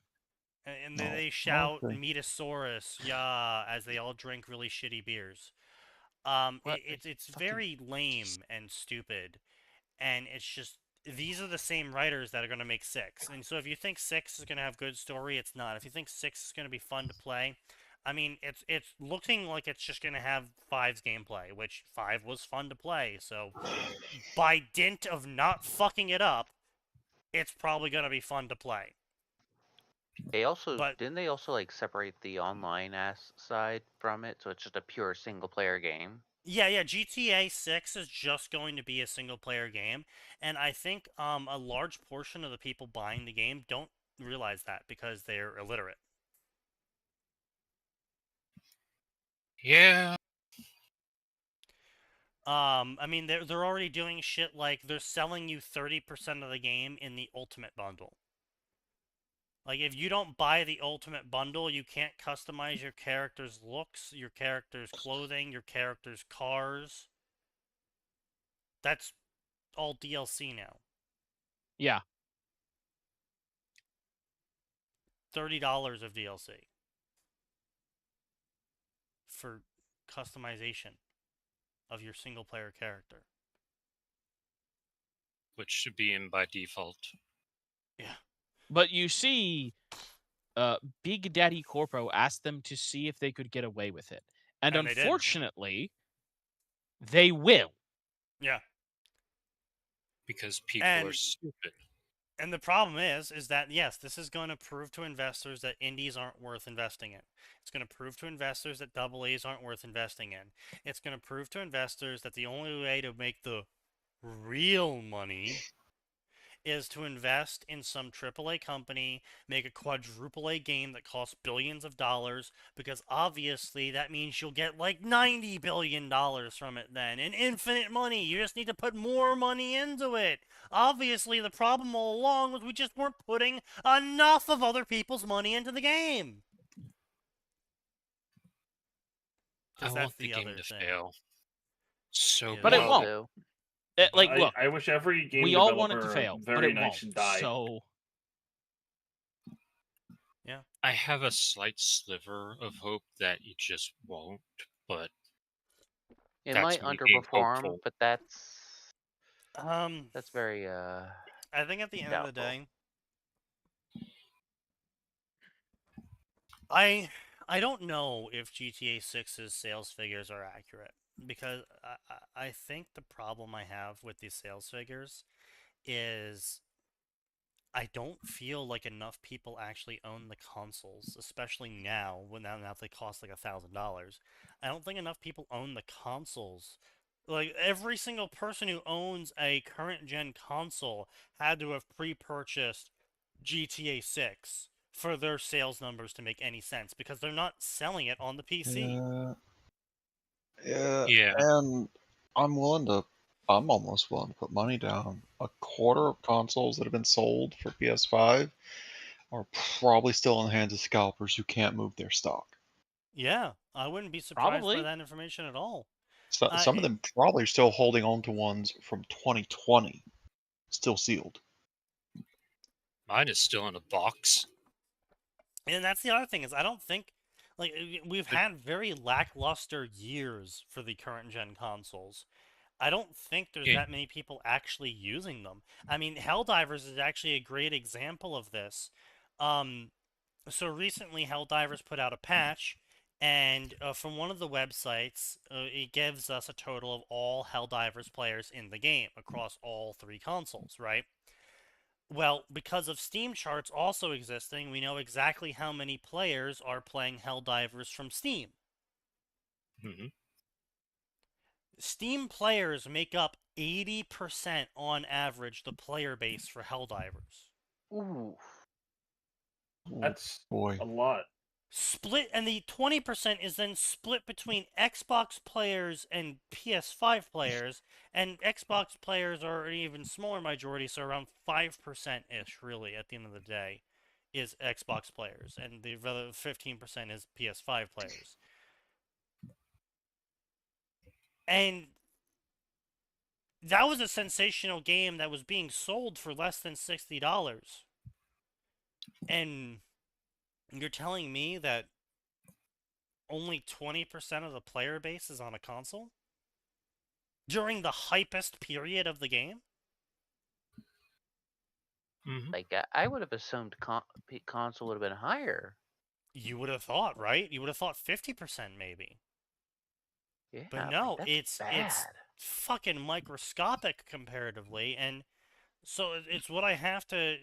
And they shout Metasaurus, yeah, as they all drink really shitty beers. It's very lame and stupid, and it's just, these are the same writers that are going to make 6. And so if you think 6 is going to have good story, it's not. If you think 6 is going to be fun to play, I mean, it's looking like it's just going to have 5's gameplay, which 5 was fun to play. So by dint of not fucking it up, it's probably going to be fun to play. They also didn't they also like separate the online side from it, so it's just a pure single player game? Yeah, GTA 6 is just going to be a single player game, and I think a large portion of the people buying the game don't realize that because they're illiterate. Yeah. I mean, they're already doing shit like they're selling you 30% of the game in the Ultimate Bundle. Like, if you don't buy the Ultimate Bundle, you can't customize your character's looks, your character's clothing, your character's cars. That's all DLC now. Yeah. $30 of DLC. For customization of your single-player character. Which should be in by default. Yeah. But you see, Big Daddy Corpo asked them to see if they could get away with it. And unfortunately, they will. Yeah. Because people are stupid. And the problem is that, yes, this is going to prove to investors that indies aren't worth investing in. It's going to prove to investors that double A's aren't worth investing in. It's going to prove to investors that the only way to make the real money is to invest in some AAA company, make a quadruple A game that costs billions of dollars, because obviously that means you'll get like $90 billion from it then, and infinite money. You just need to put more money into it. Obviously, the problem all along was we just weren't putting enough of other people's money into the game. I Because want that's the the game other to thing. fail so Yeah, But it We all won't. do. Like, look, I wish every game we all want it to developer fail, but very it nice won't. should die. So I have a slight sliver of hope that it just won't, but It that's might me being underperform, hopeful. but that's very I think at the end of the doubtful. day, I don't know if GTA 6's sales figures are accurate, because I think the problem I have with these sales figures is I don't feel like enough people actually own the consoles, especially now now they cost like $1,000. I don't think enough people own the consoles. Like, every single person who owns a current gen console had to have pre-purchased GTA 6 for their sales numbers to make any sense, because they're not selling it on the PC. Yeah. And I'm almost willing to put money down. A quarter of consoles that have been sold for PS5 are probably still in the hands of scalpers who can't move their stock. Yeah, I wouldn't be surprised by probably. that information at all. So, some of them probably are still holding on to ones from 2020, still sealed. Mine is still in a box. And that's the other thing, is I don't think, like, we've had very lackluster years for the current gen consoles. I don't think there's that many people actually using them. I mean, Helldivers is actually a great example of this. So recently, Helldivers put out a patch, and from one of the websites, it gives us a total of all Helldivers players in the game across all 3 consoles, right? Well, because of Steam charts also existing, we know exactly how many players are playing Helldivers from Steam. Mm-hmm. Steam players make up 80% on average the player base for Helldivers. Ooh. That's boy. a lot. Split, and the 20% is then split between Xbox players and PS5 players, and Xbox players are an even smaller majority, so around 5%-ish, really, at the end of the day, is Xbox players, and the other 15% is PS5 players. And that was a sensational game that was being sold for less than $60. And you're telling me that only 20% of the player base is on a console? During the hypest period of the game? Mm-hmm. Like, I would have assumed console would have been higher. You would have thought, right? You would have thought 50% maybe. Yeah, But no, that's it's bad. fucking microscopic comparatively, and so it's what I have to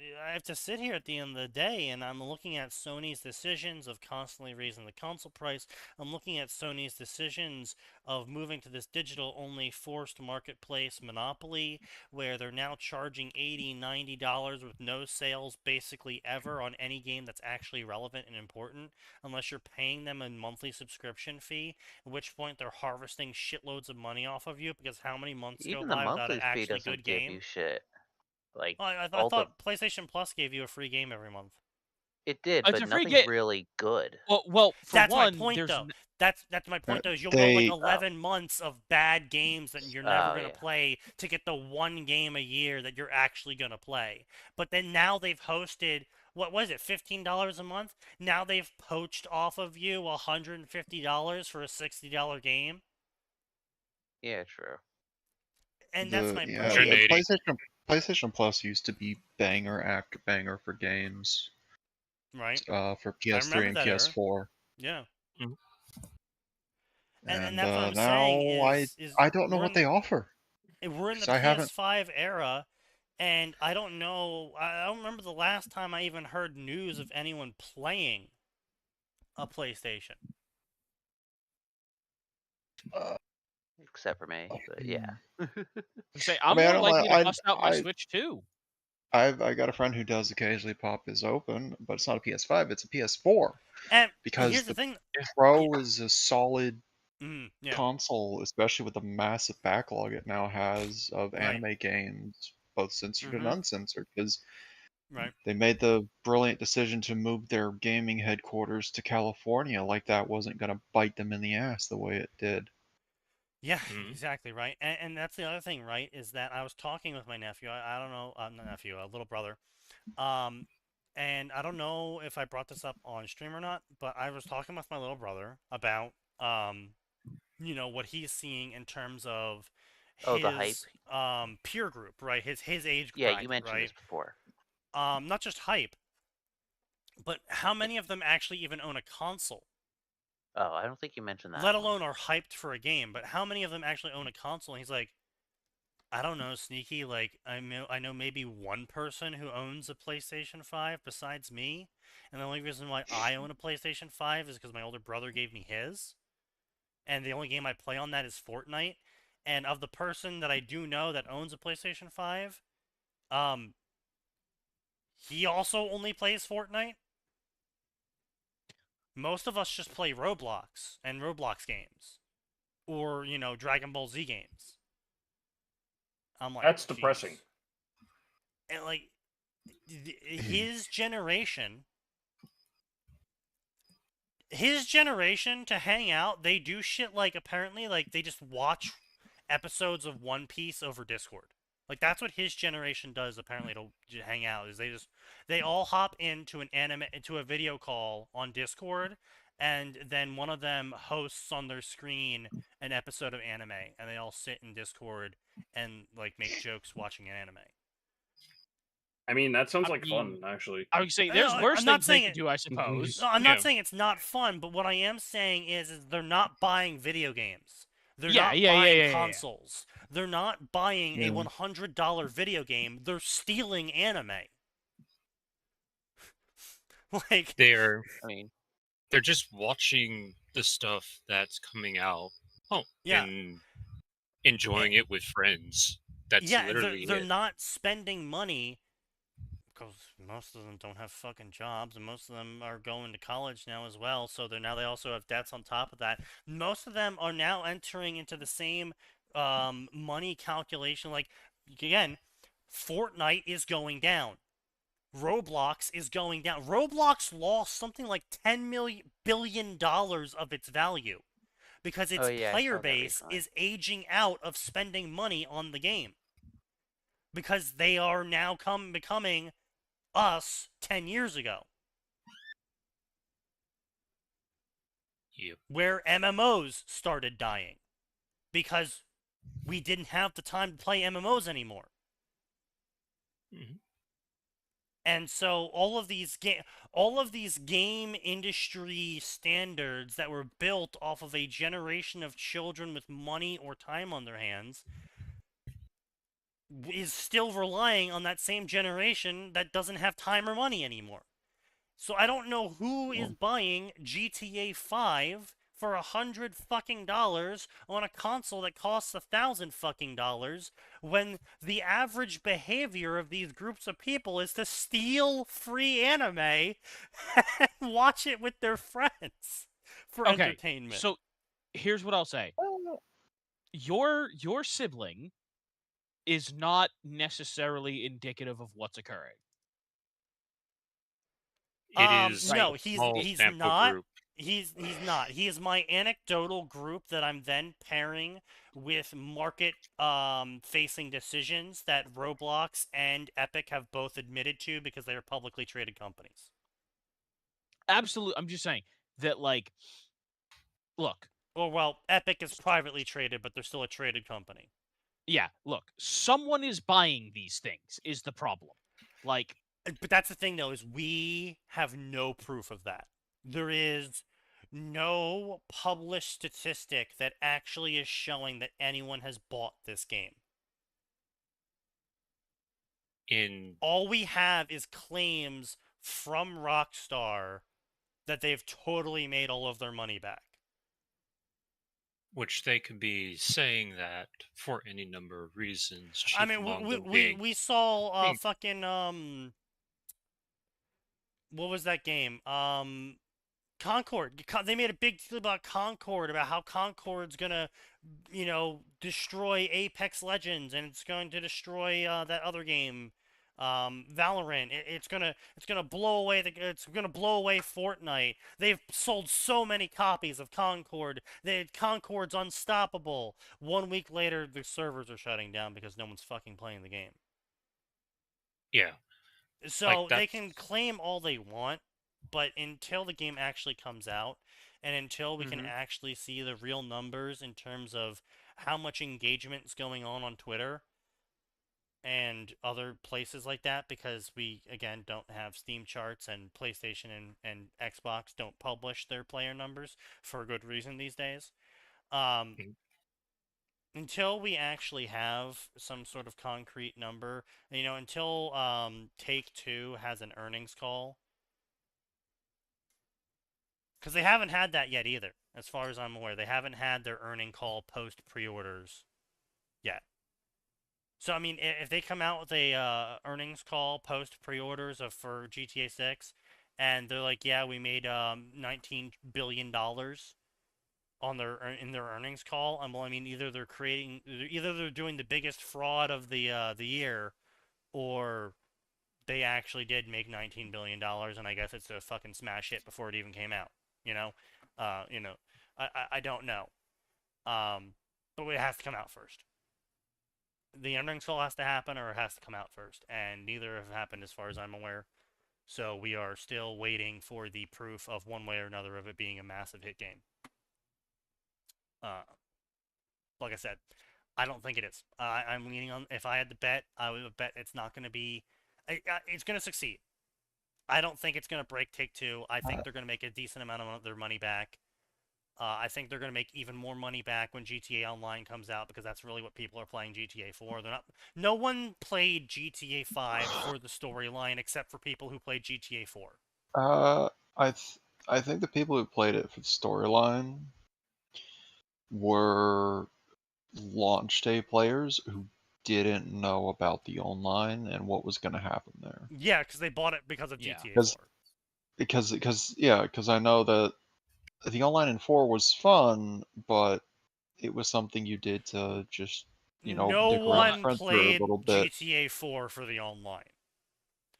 sit here at the end of the day, and I'm looking at Sony's decisions of constantly raising the console price. I'm looking at Sony's decisions of moving to this digital-only forced marketplace monopoly, where they're now charging $80, $90 with no sales basically ever on any game that's actually relevant and important, unless you're paying them a monthly subscription fee, at which point they're harvesting shitloads of money off of you, because how many months go Even the by without an monthly fee actually doesn't good give game? you shit. Like, Well, I all thought PlayStation Plus gave you a free game every month. it did, It's but a free nothing game. really good. Well, for That's my one, point, there's though. That's my point, though. Is you'll go like They 11 months of bad games that you're never gonna yeah. play to get the one game a year that you're actually gonna play. But then now they've hosted, what was it, $15 a month? Now they've poached off of you $150 for a $60 game. Yeah, true. And that's my Yeah, point. PlayStation Plus used to be banger after banger for games. Right. For I PS3 remember and that era. PS4. Yeah. Mhm. And that's what I'm now saying is I don't know what they offer. we're in the 'cause I haven't. PS5 era, And I don't know. I don't remember the last time I even heard news of anyone playing a PlayStation. Except for me, but yeah. Say, I I'm mean, I more don't likely to know. bust out my Switch too. I got a friend who does occasionally pop his open, but it's not a PS5, it's a PS4. And Because here's the the thing. Pro is a solid Yeah. console, especially with the massive backlog it now has of anime games, both censored and uncensored, because they made the brilliant decision to move their gaming headquarters to California, like that wasn't going to bite them in the ass the way it did. Yeah, exactly, right. And that's the other thing, right, is that I was talking with my nephew. I don't know, not nephew, a little brother. And I don't know if I brought this up on stream or not, but I was talking with my little brother about, you know, what he's seeing in terms of the hype. his peer group, right? His age Yeah, bracket, you mentioned right? this before. Not just hype, but how many of them actually even own a console? Oh, I don't think you mentioned that. Let alone are hyped for a game, but how many of them actually own a console? And he's like, I don't know, Sneaky. Like, I know maybe one person who owns a PlayStation 5 besides me, and the only reason why I own a PlayStation 5 is because my older brother gave me his, and the only game I play on that is Fortnite. And of the person that I do know that owns a PlayStation 5, he also only plays Fortnite. Most of us just play Roblox and Roblox games, or you know, Dragon Ball Z games. I'm like, that's depressing. And like, his generation to hang out, they do shit like, apparently, like, they just watch episodes of One Piece over Discord. Like, that's what his generation does, apparently, to hang out, is they all hop into a video call on Discord, and then one of them hosts on their screen an episode of anime, and they all sit in Discord and, like, make jokes watching an anime. I mean, that sounds like fun, actually. I would say there's worse things they could do, I No, suppose. I'm not saying it's not fun, but what I am saying is they're not buying video games. They're not buying consoles. They're not buying a $100 video game. They're stealing anime. Like, they're just watching the stuff that's coming out. And enjoying it with friends. That's literally they're not spending money because most of them don't have fucking jobs, and most of them are going to college now as well. So they also have debts on top of that. Most of them are now entering into the same money calculation. Like, again, Fortnite is going down. Roblox is going down. Roblox lost something like $10 billion of its value because its player base is aging out of spending money on the game. Because they are now becoming us 10 years ago. Yep. Where MMOs started dying. Because we didn't have the time to play MMOs anymore. And so all of these game industry standards that were built off of a generation of children with money or time on their hands is still relying on that same generation that doesn't have time or money anymore. So I don't know who is buying GTA 5 for $100 fucking on a console that costs $1,000 fucking when the average behavior of these groups of people is to steal free anime and watch it with their friends for entertainment. So here's what I'll say. Your sibling is not necessarily indicative of what's occurring. It is no, he's not. Group. He's not. He is my anecdotal group that I'm then pairing with market facing decisions that Roblox and Epic have both admitted to because they are publicly traded companies. Absolutely. I'm just saying that, like, look. Well, Epic is privately traded, but they're still a traded company. Yeah, look, someone is buying these things is the problem. Like, but that's the thing, though, is we have no proof of that. There is no published statistic that actually is showing that anyone has bought this game. all we have is claims from Rockstar that they've totally made all of their money back. Which they could be saying that for any number of reasons. I mean, we saw fucking what was that game? Concord. They made a big deal about Concord, about how Concord's gonna, destroy Apex Legends, and it's going to destroy that other game, Valorant. It's gonna blow away it's gonna blow away Fortnite. They've sold so many copies of Concord. Concord's unstoppable. 1 week later, the servers are shutting down because no one's fucking playing the game. Yeah. So they can claim all they want, but until the game actually comes out, and until we can actually see the real numbers in terms of how much engagement is going on Twitter and other places like that, because we, again, don't have Steam charts, and PlayStation and Xbox don't publish their player numbers for a good reason these days. Until we actually have some sort of concrete number, until Take-Two has an earnings call, because they haven't had that yet either, as far as I'm aware. They haven't had their earning call post pre-orders yet. So, I mean, if they come out with a earnings call post pre-orders for GTA 6, and they're like, yeah, we made $19 billion in their earnings call, well, I mean, either they're doing the biggest fraud of the year, or they actually did make $19 billion, and I guess it's a fucking smash hit before it even came out. I don't know. But it has to come out first. The earnings call has to happen, or it has to come out first, and neither have happened as far as I'm aware. So we are still waiting for the proof of one way or another of it being a massive hit game. Like I said, I don't think it is. I'm leaning on, if I had to bet, I would bet it's not going to be, it's going to succeed. I don't think it's going to break Take-Two. I think they're going to make a decent amount of their money back. I think they're going to make even more money back when GTA Online comes out, because that's really what people are playing GTA for. No one played GTA 5 for the storyline except for people who played GTA 4. I think the people who played it for the storyline were launch day players who didn't know about the online and what was going to happen there. Yeah, because they bought it because of GTA 4. Because I know that the online in 4 was fun, but it was something you did to just, no dick one around played for a little bit. GTA 4 for the online.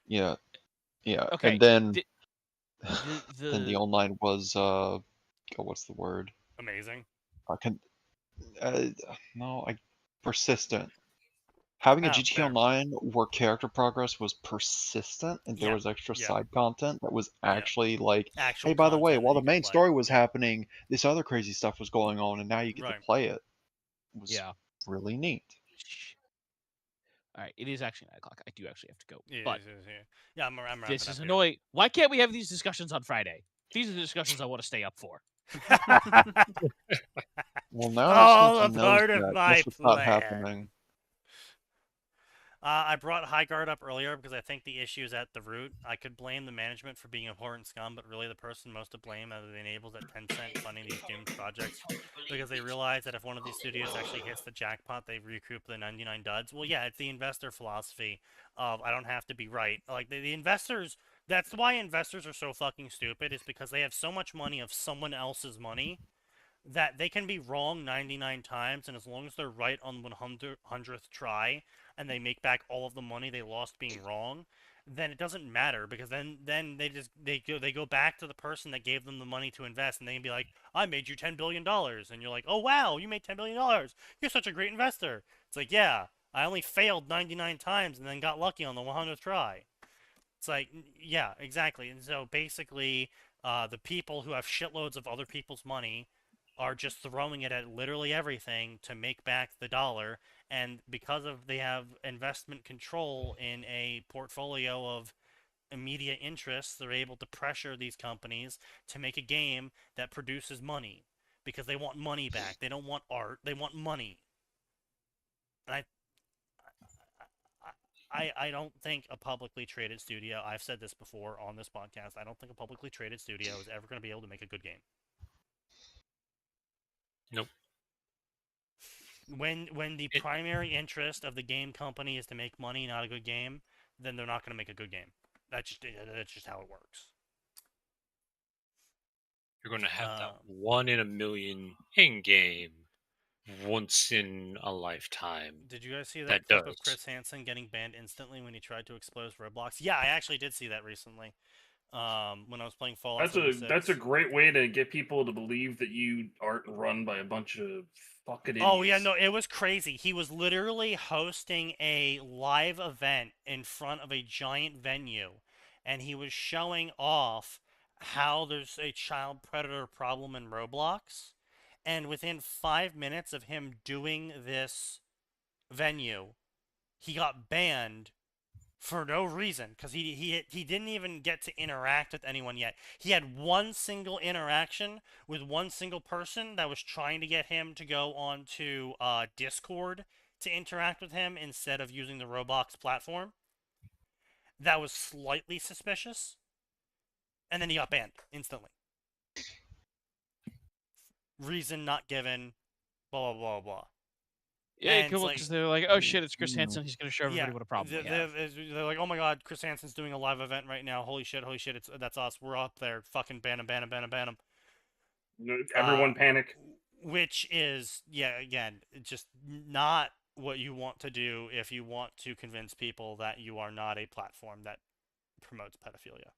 Yeah. Okay. And then then the online was what's the word? Amazing. Persistent. Having a GTA Online where character progress was persistent and there was extra side content that was actually hey, by the way, while the main story was happening, this other crazy stuff was going on, and now you get to play it. It was really neat. All right, it is actually 9 o'clock. I do actually have to go. Yeah, but I'm wrapping this is up annoying. Why can't we have these discussions on Friday? These are the discussions I want to stay up for. Well, now all a part of my plan. Not happening. I brought High Guard up earlier because I think the issue is at the root. I could blame the management for being a abhorrent scum, but really the person most to blame are the enables at Tencent funding these doomed projects, because they realize that if one of these studios actually hits the jackpot, they recoup the 99 duds. Well, yeah, it's the investor philosophy of I don't have to be right. Like the investors, that's why investors are so fucking stupid, is because they have so much money of someone else's money that they can be wrong 99 times, and as long as they're right on 100th try, and they make back all of the money they lost being wrong, then it doesn't matter, because then they go back to the person that gave them the money to invest, and they can be like, I made you $10 billion, and you're like, oh wow, you made $10 billion, you're such a great investor. It's like, yeah, I only failed 99 times and then got lucky on the 100th try. It's like, yeah, exactly. And so basically, the people who have shitloads of other people's money are just throwing it at literally everything to make back the dollar, and because they have investment control in a portfolio of immediate interests, they're able to pressure these companies to make a game that produces money, because they want money back. They don't want art, they want money. And I don't think a publicly traded studio, I've said this before on this podcast, I don't think a publicly traded studio is ever going to be able to make a good game. Nope. When the primary interest of the game company is to make money, not a good game, then they're not going to make a good game. That's just how it works. You're going to have that 1 in a million in-game, once in a lifetime. Did you guys see that clip of Chris Hansen getting banned instantly when he tried to expose Roblox? Yeah, I actually did see that recently. When I was playing Fallout 76. That's a great way to get people to believe that you aren't run by a bunch of fucking idiots. Oh yeah, no, it was crazy. He was literally hosting a live event in front of a giant venue, and he was showing off how there's a child predator problem in Roblox. And within 5 minutes of him doing this venue, he got banned for no reason, because he didn't even get to interact with anyone yet. He had one single interaction with one single person that was trying to get him to go on to Discord to interact with him instead of using the Roblox platform. That was slightly suspicious. And then he got banned instantly. Reason not given, blah, blah, blah, blah. Yeah, because they're like, oh shit, it's Chris Hansen. He's going to show everybody what a problem we have. They're like, oh my god, Chris Hansen's doing a live event right now. Holy shit, that's us. We're up there. Fucking ban him. Everyone panic. Which is, yeah, again, just not what you want to do if you want to convince people that you are not a platform that promotes pedophilia.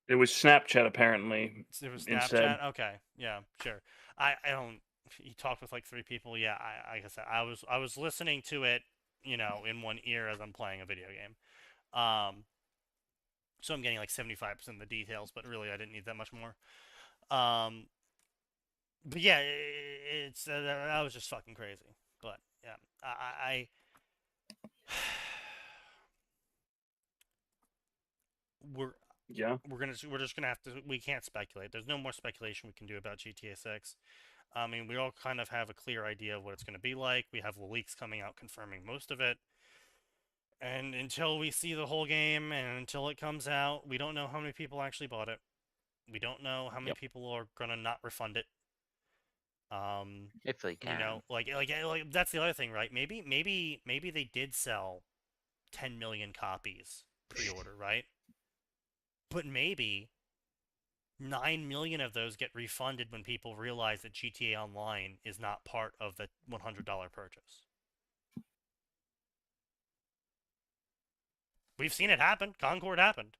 It was Snapchat, apparently. It was Snapchat? Instead. Okay, yeah, sure. I don't... He talked with like 3 people. Yeah, like I said, I was listening to it, in one ear as I'm playing a video game. So I'm getting like 75% of the details, but really I didn't need that much more. But yeah, it's that was just fucking crazy. But yeah, we're just gonna have to. We can't speculate. There's no more speculation we can do about GTA 6. I mean, we all kind of have a clear idea of what it's going to be like. We have the leaks coming out confirming most of it. And until we see the whole game and until it comes out, we don't know how many people actually bought it. We don't know how many people are going to not refund it. If they can. Like that's the other thing, right? Maybe they did sell 10 million copies pre-order, right? But maybe 9 million of those get refunded when people realize that GTA Online is not part of the $100 purchase. We've seen it happen. Concord happened.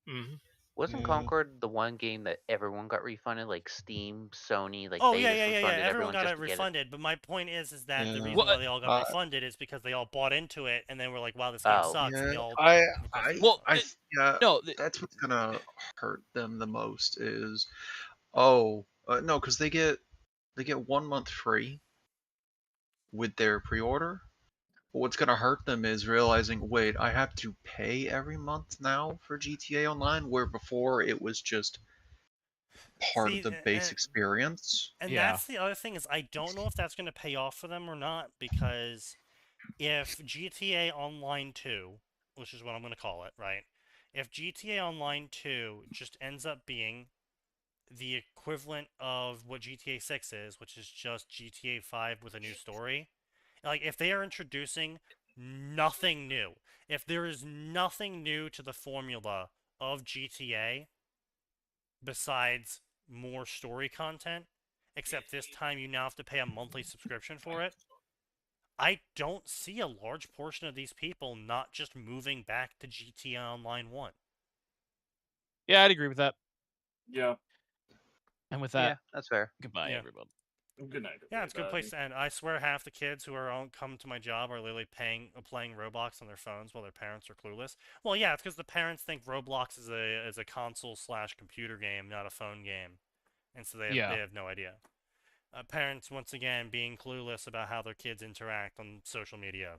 Mm-hmm. Wasn't Concord the one game that everyone got refunded, like Steam, Sony, like yeah. Everyone got it refunded. But my point is that the reason why they all got refunded is because they all bought into it, and then were like, "Wow, this game sucks." Yeah, and they all that's what's gonna hurt them the most is, no, because they get 1 month free with their pre-order. But what's gonna hurt them is realizing, wait, I have to pay every month now for GTA Online, where before it was just part of the base experience. And that's the other thing is I don't know if that's going to pay off for them or not, because if GTA Online 2, which is what I'm going to call it, right? If GTA Online 2 just ends up being the equivalent of what GTA 6 is, which is just GTA 5 with a new story, like if they are introducing nothing new, if there is nothing new to the formula of GTA besides more story content, except this time you now have to pay a monthly subscription for it, I don't see a large portion of these people not just moving back to GTA Online 1. Yeah, I'd agree with that. Yeah. And with that, yeah, that's fair. Goodbye, everybody. Good night. Yeah, it's a good place to end. I swear half the kids who are come to my job are literally playing Roblox on their phones while their parents are clueless. Well, yeah, it's because the parents think Roblox is a console/computer game, not a phone game. And so they have no idea. Parents, once again, being clueless about how their kids interact on social media.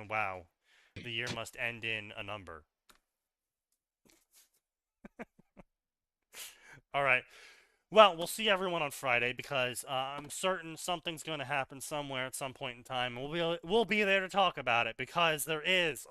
Wow. The year must end in a number. All right. Well, we'll see everyone on Friday because I'm certain something's going to happen somewhere at some point in time. And we'll be there to talk about it because there is